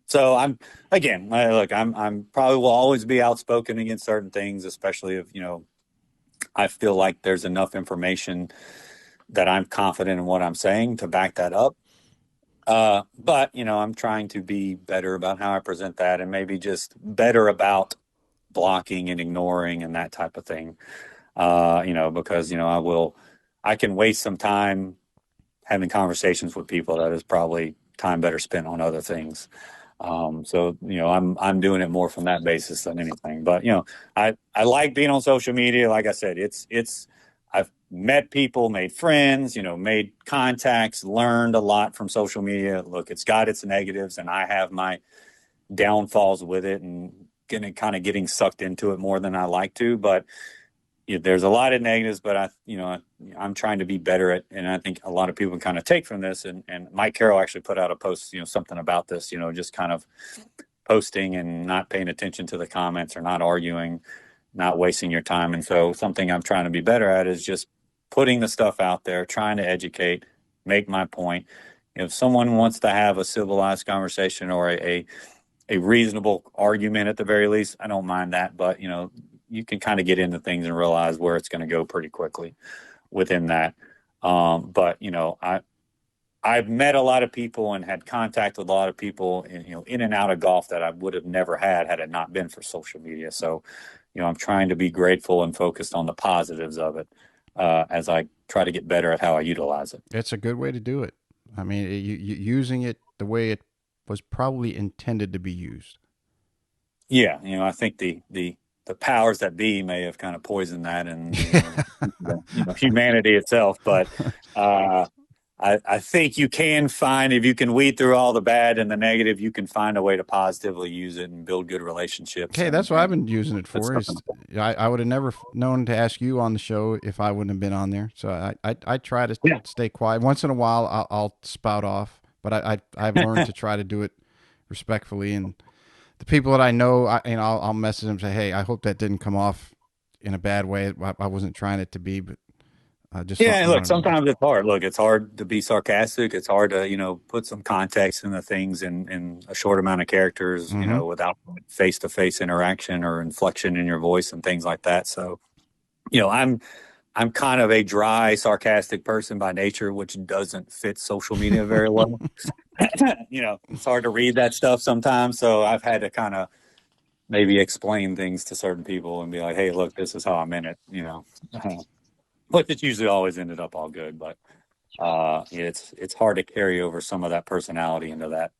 So I'm probably will always be outspoken against certain things, especially if, I feel like there's enough information that I'm confident in what I'm saying to back that up. But, I'm trying to be better about how I present that, and maybe just better about blocking and ignoring and that type of thing. Because, I can waste some time having conversations with people that is probably time better spent on other things. So, I'm doing it more from that basis than anything. But, I like being on social media. Like I said, I've met people, made friends, made contacts, learned a lot from social media. Look, it's got its negatives, and I have my downfalls with it, and getting sucked into it more than I like to. But there's a lot of negatives, but I'm trying to be better at, and I think a lot of people can kind of take from this. And Mike Carroll actually put out a post, something about this, just kind of posting and not paying attention to the comments, or not arguing, not wasting your time. And so something I'm trying to be better at is just putting the stuff out there, trying to educate, make my point. If someone wants to have a civilized conversation or a reasonable argument at the very least, I don't mind that. But, you can kind of get into things and realize where it's going to go pretty quickly within that. But, I've met a lot of people and had contact with a lot of people in and out of golf that I would have never had it not been for social media. So, I'm trying to be grateful and focused on the positives of it as I try to get better at how I utilize it. It's a good way to do it. I mean, using it the way it was probably intended to be used. Yeah. I think the powers that be may have kind of poisoned that, and humanity itself. But I think you can find, if you can weed through all the bad and the negative, you can find a way to positively use it and build good relationships. Okay, that's what I've been using it for. I would have never known to ask you on the show if I wouldn't have been on there. So I try to stay quiet. Once in a while, I'll spout off, but I've learned to try to do it respectfully. And the people that I know, I'll message them and say, hey, I hope that didn't come off in a bad way. I wasn't trying it to be, but just look, sometimes it's hard. Look, it's hard to be sarcastic. It's hard to, put some context into things in a short amount of characters, without face-to-face interaction or inflection in your voice and things like that. So, I'm kind of a dry, sarcastic person by nature, which doesn't fit social media very well. It's hard to read that stuff sometimes. So I've had to kind of maybe explain things to certain people and be like, hey, look, this is how I meant it, But it's usually always ended up all good. But it's hard to carry over some of that personality into that,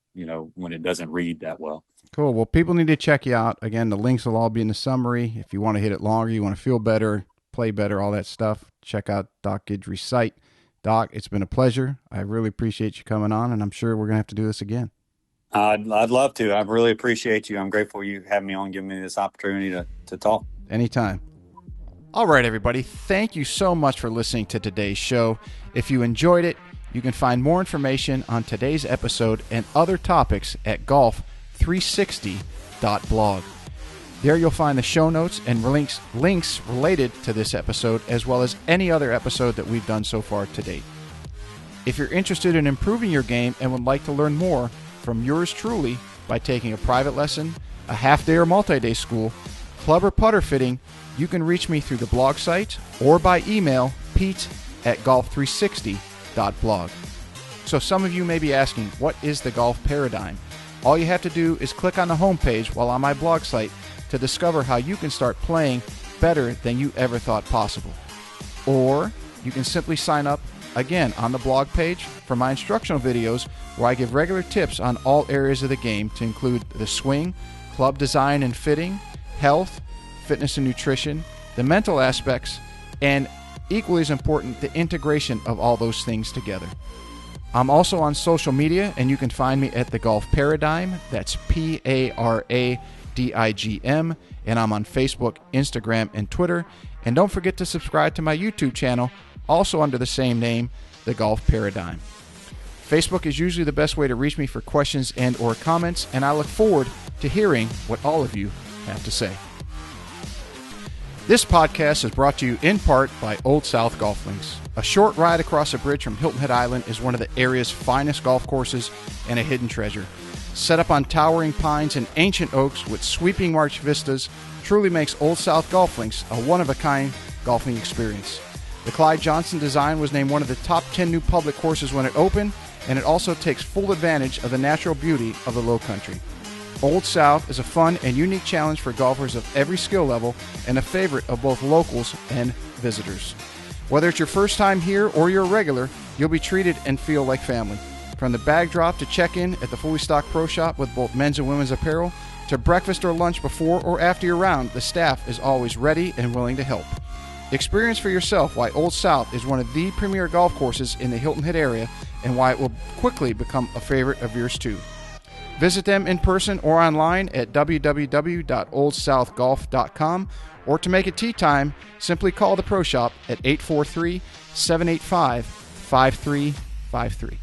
when it doesn't read that well. Cool. Well, people need to check you out. Again, the links will all be in the summary. If you want to hit it longer, you want to feel better, play better, all that stuff, check out Doc Guidry's site. Doc, it's been a pleasure. I really appreciate you coming on, and I'm sure we're going to have to do this again. I'd love to. I really appreciate you. I'm grateful you having me on, giving me this opportunity to talk. Anytime. All right, everybody. Thank you so much for listening to today's show. If you enjoyed it, you can find more information on today's episode and other topics at golf360.blog. There you'll find the show notes and links related to this episode, as well as any other episode that we've done so far to date. If you're interested in improving your game and would like to learn more from yours truly by taking a private lesson, a half-day or multi-day school, club or putter fitting, you can reach me through the blog site or by email, pete@golf360.blog. So some of you may be asking, what is the golf paradigm? All you have to do is click on the homepage while on my blog site to discover how you can start playing better than you ever thought possible. Or you can simply sign up again on the blog page for my instructional videos where I give regular tips on all areas of the game to include the swing, club design and fitting, health, fitness and nutrition, the mental aspects, and equally as important, the integration of all those things together. I'm also on social media, and you can find me at The Golf Paradigm. That's Paradigm, and I'm on Facebook, Instagram, and Twitter. And don't forget to subscribe to my YouTube channel, also under the same name, The Golf Paradigm. Facebook is usually the best way to reach me for questions and or comments, and I look forward to hearing what all of you have to say. This podcast is brought to you in part by Old South Golf Links. A short ride across a bridge from Hilton Head Island is one of the area's finest golf courses and a hidden treasure. Set up on towering pines and ancient oaks with sweeping marsh vistas, truly makes Old South Golf Links a one-of-a-kind golfing experience. The Clyde Johnson design was named one of the top 10 new public courses when it opened, and it also takes full advantage of the natural beauty of the Low Country. Old South is a fun and unique challenge for golfers of every skill level and a favorite of both locals and visitors. Whether it's your first time here or you're a regular, you'll be treated and feel like family. From the bag drop to check-in at the fully stocked pro shop with both men's and women's apparel, to breakfast or lunch before or after your round, the staff is always ready and willing to help. Experience for yourself why Old South is one of the premier golf courses in the Hilton Head area and why it will quickly become a favorite of yours too. Visit them in person or online at www.oldsouthgolf.com, or to make it tee time, simply call the pro shop at 843-785-5353.